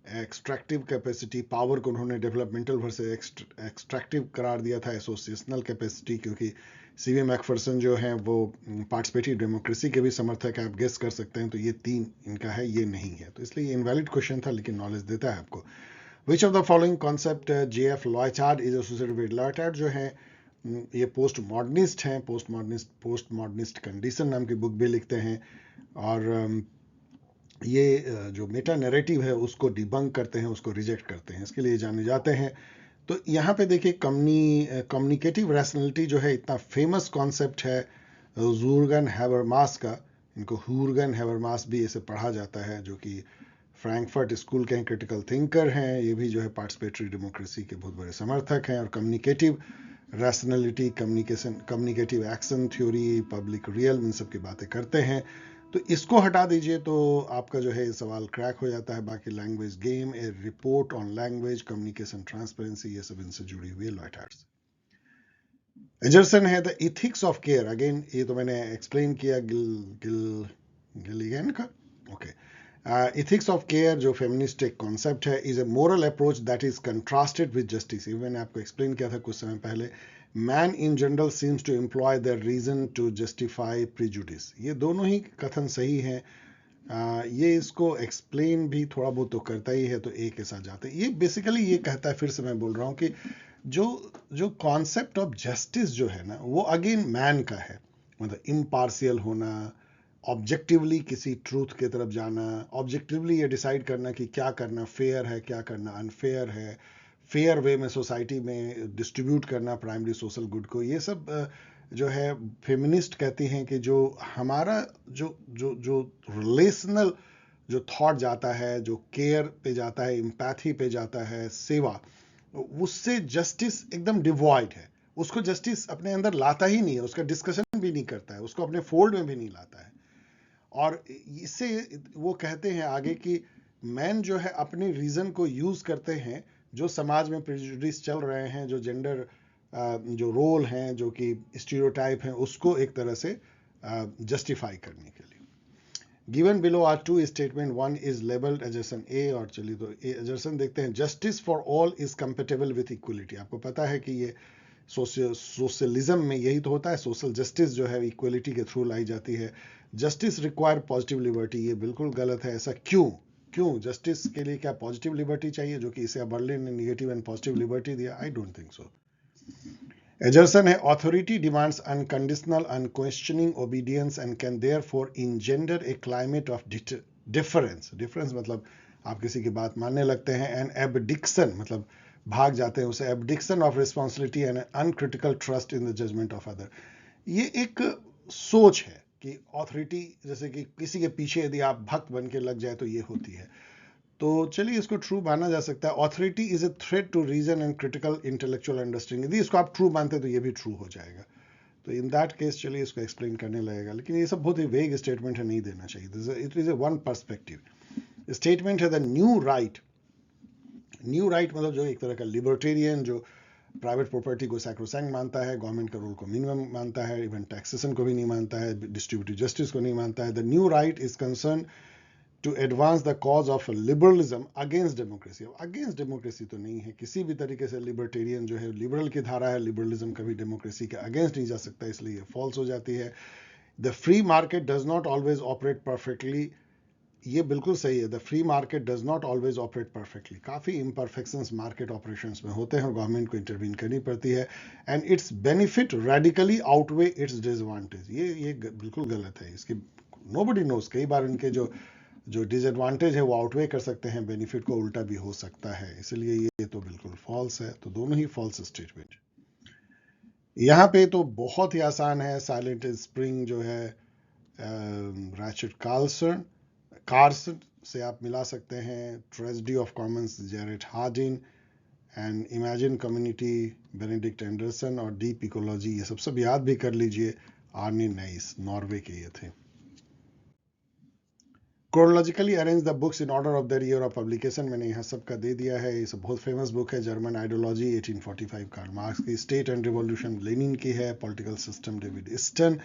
extractive capacity, power को उन्होंने डेवलपमेंटल वर्सेस एक्सट्रैक्टिव करार दिया था, एसोसिएशनल कैपेसिटी, क्योंकि सी.वी. मैकफर्सन जो है वो पार्टिसिपेटिव डेमोक्रेसी के भी समर्थक है, आप गेस कर सकते हैं। तो ये तीन इनका है, ये नहीं है, तो इसलिए ये इनवैलिड क्वेश्चन था, लेकिन नॉलेज देता है आपको। Which of the following concept J F. Lyotard is associated with. Lyotard जो है ये पोस्ट मॉडर्निस्ट हैं, पोस्ट मॉडर्निस्ट कंडीशन नाम की बुक भी लिखते हैं। और ये जो मेटा नैरेटिव है उसको डिबंक करते हैं, उसको रिजेक्ट करते हैं, इसके लिए जाने जाते हैं। तो यहाँ पे देखिए कम्युनिकेटिव रैशनैलिटी जो है इतना फेमस कॉन्सेप्ट है जूर्गन हैबरमास का। इनको हुर्गन हैबरमास भी ऐसे पढ़ा जाता है, जो कि फ्रैंकफर्ट स्कूल के क्रिटिकल थिंकर हैं। ये भी जो है पार्टिसिपेटरी डेमोक्रेसी के बहुत बड़े समर्थक हैं। और communicative rationality, communicative action theory, public real, इन सब की बातें करते हैं। तो इसको हटा दीजिए तो आपका जो है सवाल क्रैक हो जाता है। बाकी language game, a report on language, communication transparency, ये सब इनसे जुड़ी हुई है लॉयटार्ड्स। एजरसन है the ethics of care. Again ये तो मैंने एक्सप्लेन किया गिलिगन का। ओके, ethics of care जो फेमिनिस्ट एक कॉन्सेप्ट है, is a moral approach that is contrasted with justice. ये मैंने आपको एक्सप्लेन किया था कुछ समय पहले। Man in general seems to employ their reason to justify prejudice. ये दोनों ही कथन सही हैं। ये इसको एक्सप्लेन भी थोड़ा बहुत तो करता ही है, तो एक के साथ जाते हैं। ये बेसिकली ये कहता है, फिर से मैं बोल रहा हूँ कि जो कॉन्सेप्ट ऑफ जस्टिस जो है ना, वो अगेन मैन का है। मतलब इम्पार्शियल होना, ऑब्जेक्टिवली किसी ट्रूथ की तरफ जाना, ऑब्जेक्टिवली ये डिसाइड करना कि क्या करना फेयर है, क्या करना अनफेयर है, फेयर वे में सोसाइटी में डिस्ट्रीब्यूट करना प्राइमरी सोशल गुड को। ये सब जो है फेमिनिस्ट कहती हैं कि जो हमारा जो जो जो रिलेशनल जो थॉट जाता है, जो केयर पे जाता है, एम्पैथी पे जाता है, सेवा, उससे जस्टिस एकदम डिवॉइड है। उसको जस्टिस अपने अंदर लाता ही नहीं है, उसका डिस्कशन भी नहीं करता है, उसको अपने फोल्ड में भी नहीं लाता है। और इससे वो कहते हैं आगे कि मैन जो है अपने रीजन को यूज करते हैं, जो समाज में प्रेजुडिस चल रहे हैं, जो जेंडर जो रोल हैं, जो कि स्टीरियोटाइप हैं, उसको एक तरह से जस्टिफाई करने के लिए। Given below are two statement, one is labelled assertion A. और चलिए तो एजर्सन देखते हैं। Justice for all is compatible with equality. आपको पता है कि ये सोशलिज्म में यही तो होता है, सोशल जस्टिस जो है इक्वलिटी के थ्रू लाई जाती है। जस्टिस रिक्वायर पॉजिटिव लिबर्टी, ये बिल्कुल गलत है। ऐसा क्यों जस्टिस के लिए क्या पॉजिटिव लिबर्टी चाहिए, जो कि इसे बर्लिन ने निगेटिव एंड पॉजिटिव लिबर्टी दिया? I don't think so. Assertion है authority demands unconditional unquestioning obedience and can therefore engender a climate of deference. Deference मतलब आप किसी की बात मानने लगते हैं। एंड एबडिक्शन मतलब भाग जाते हैं उसे। Abdication of responsibility and uncritical trust in the judgment of other. ये एक सोच है कि ऑथोरिटी, जैसे कि किसी के पीछे यदि आप भक्त बन के लग जाए तो ये होती है। तो चलिए इसको ट्रू माना जा सकता है। Authority is a threat to reason and critical intellectual understanding. यदि इसको आप ट्रू मानते हैं तो ये भी ट्रू हो जाएगा। तो इन दैट केस चलिए इसको एक्सप्लेन करने लगेगा, लेकिन ये सब बहुत ही वेग स्टेटमेंट है, नहीं देना चाहिए। It is a one perspective. Statement है the new right. New right मतलब जो एक तरह का लिबर्टेरियन, जो प्राइवेट प्रॉपर्टी को सैक्रोसैंक्ट मानता है, गवर्नमेंट का रूल को मिनिमम मानता है, इवन टैक्सेशन को भी नहीं मानता है, डिस्ट्रीब्यूटिव जस्टिस को नहीं मानता है। The new right is concern to advance the cause of liberalism against democracy. Against democracy तो नहीं है, किसी भी तरीके से लिबर्टेरियन जो है, लिबरल की धारा है, लिबरलिज्म कभी डेमोक्रेसी के अगेंस्ट नहीं जा सकता, इसलिए ये फॉल्स हो जाती है। The free market does not always operate perfectly, ये बिल्कुल सही है। The free market does not always operate perfectly, काफ़ी इम्परफेक्शंस मार्केट ऑपरेशंस में होते हैं और गवर्नमेंट को इंटरवीन करनी पड़ती है। And it's benefit radically outweigh it's disadvantage, ये बिल्कुल गलत है। इसकी नोबडी नोज, कई बार इनके जो डिसएडवांटेज है वो आउटवे कर सकते हैं बेनिफिट को, उल्टा भी हो सकता है, इसलिए ये तो बिल्कुल फॉल्स है। तो दोनों ही फॉल्स स्टेटमेंट। यहाँ पे तो बहुत ही आसान है। साइलेंट स्प्रिंग जो है रैचर्ड कार्सन से आप मिला सकते हैं। Tragedy of commons Garrett Hardin, and imagine community Benedict Anderson, और डीप इकोलॉजी, ये सब याद भी कर लीजिए। आर्नी नाइस नॉर्वे के ये थे। Chronologically arrange the books in order of their year of publication, मैंने यहाँ सबका दे दिया है। ये सब बहुत फेमस बुक है। जर्मन आइडियोलॉजी 1845 कार्ल मार्क्स की, स्टेट एंड रिवॉल्यूशन लेनिन की है, पॉलिटिकल सिस्टम डेविड ईस्टन,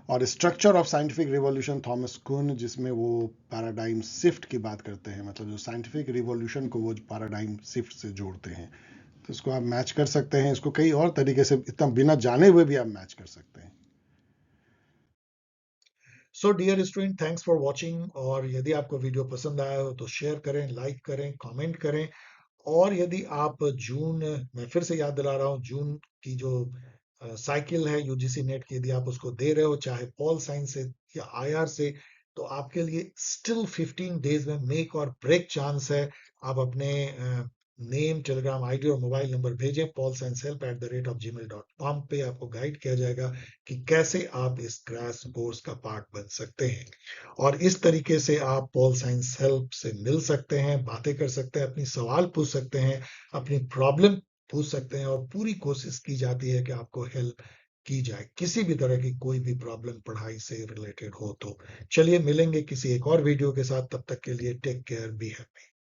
और structure of scientific revolution Thomas कुन, जिसमें वो पैराडाइम शिफ्ट की बात करते हैं, मतलब जो साइंटिफिक रिवॉल्यूशन को वो पैराडाइम शिफ्ट से जोड़ते हैं। तो इसको आप मैच कर सकते हैं, इसको कई और तरीके से इतना बिना जाने हुए भी आप मैच कर सकते हैं। So dear student, thanks for watching. और यदि आपको वीडियो पसंद आया हो तो शेयर करें, लाइक करें, कमेंट करें। और यदि आप जून, मैं फिर से याद दिला रहा हूँ, जून की जो साइकिल है यूजीसी नेट की, यदि आप उसको दे रहे हो चाहे पॉल साइंस से या आईआर से, तो आपके लिए स्टिल 15 डेज में मेक और ब्रेक चांस है। आप अपने नेम, टेलीग्राम आईडी और मोबाइल नंबर भेजें paulsciencehelp@gmail.com पे। आपको गाइड किया जाएगा कि कैसे आप इस क्रैश कोर्स का पार्ट बन सकते हैं। और इस तरीके से आप पॉल साइंस हेल्प से मिल सकते हैं, बातें कर सकते हैं, अपनी सवाल पूछ सकते हैं, अपनी प्रॉब्लम पूछ सकते हैं, और पूरी कोशिश की जाती है कि आपको हेल्प की जाए, किसी भी तरह की कोई भी प्रॉब्लम पढ़ाई से रिलेटेड हो तो। चलिए मिलेंगे किसी एक और वीडियो के साथ, तब तक के लिए टेक केयर, बी हैप्पी।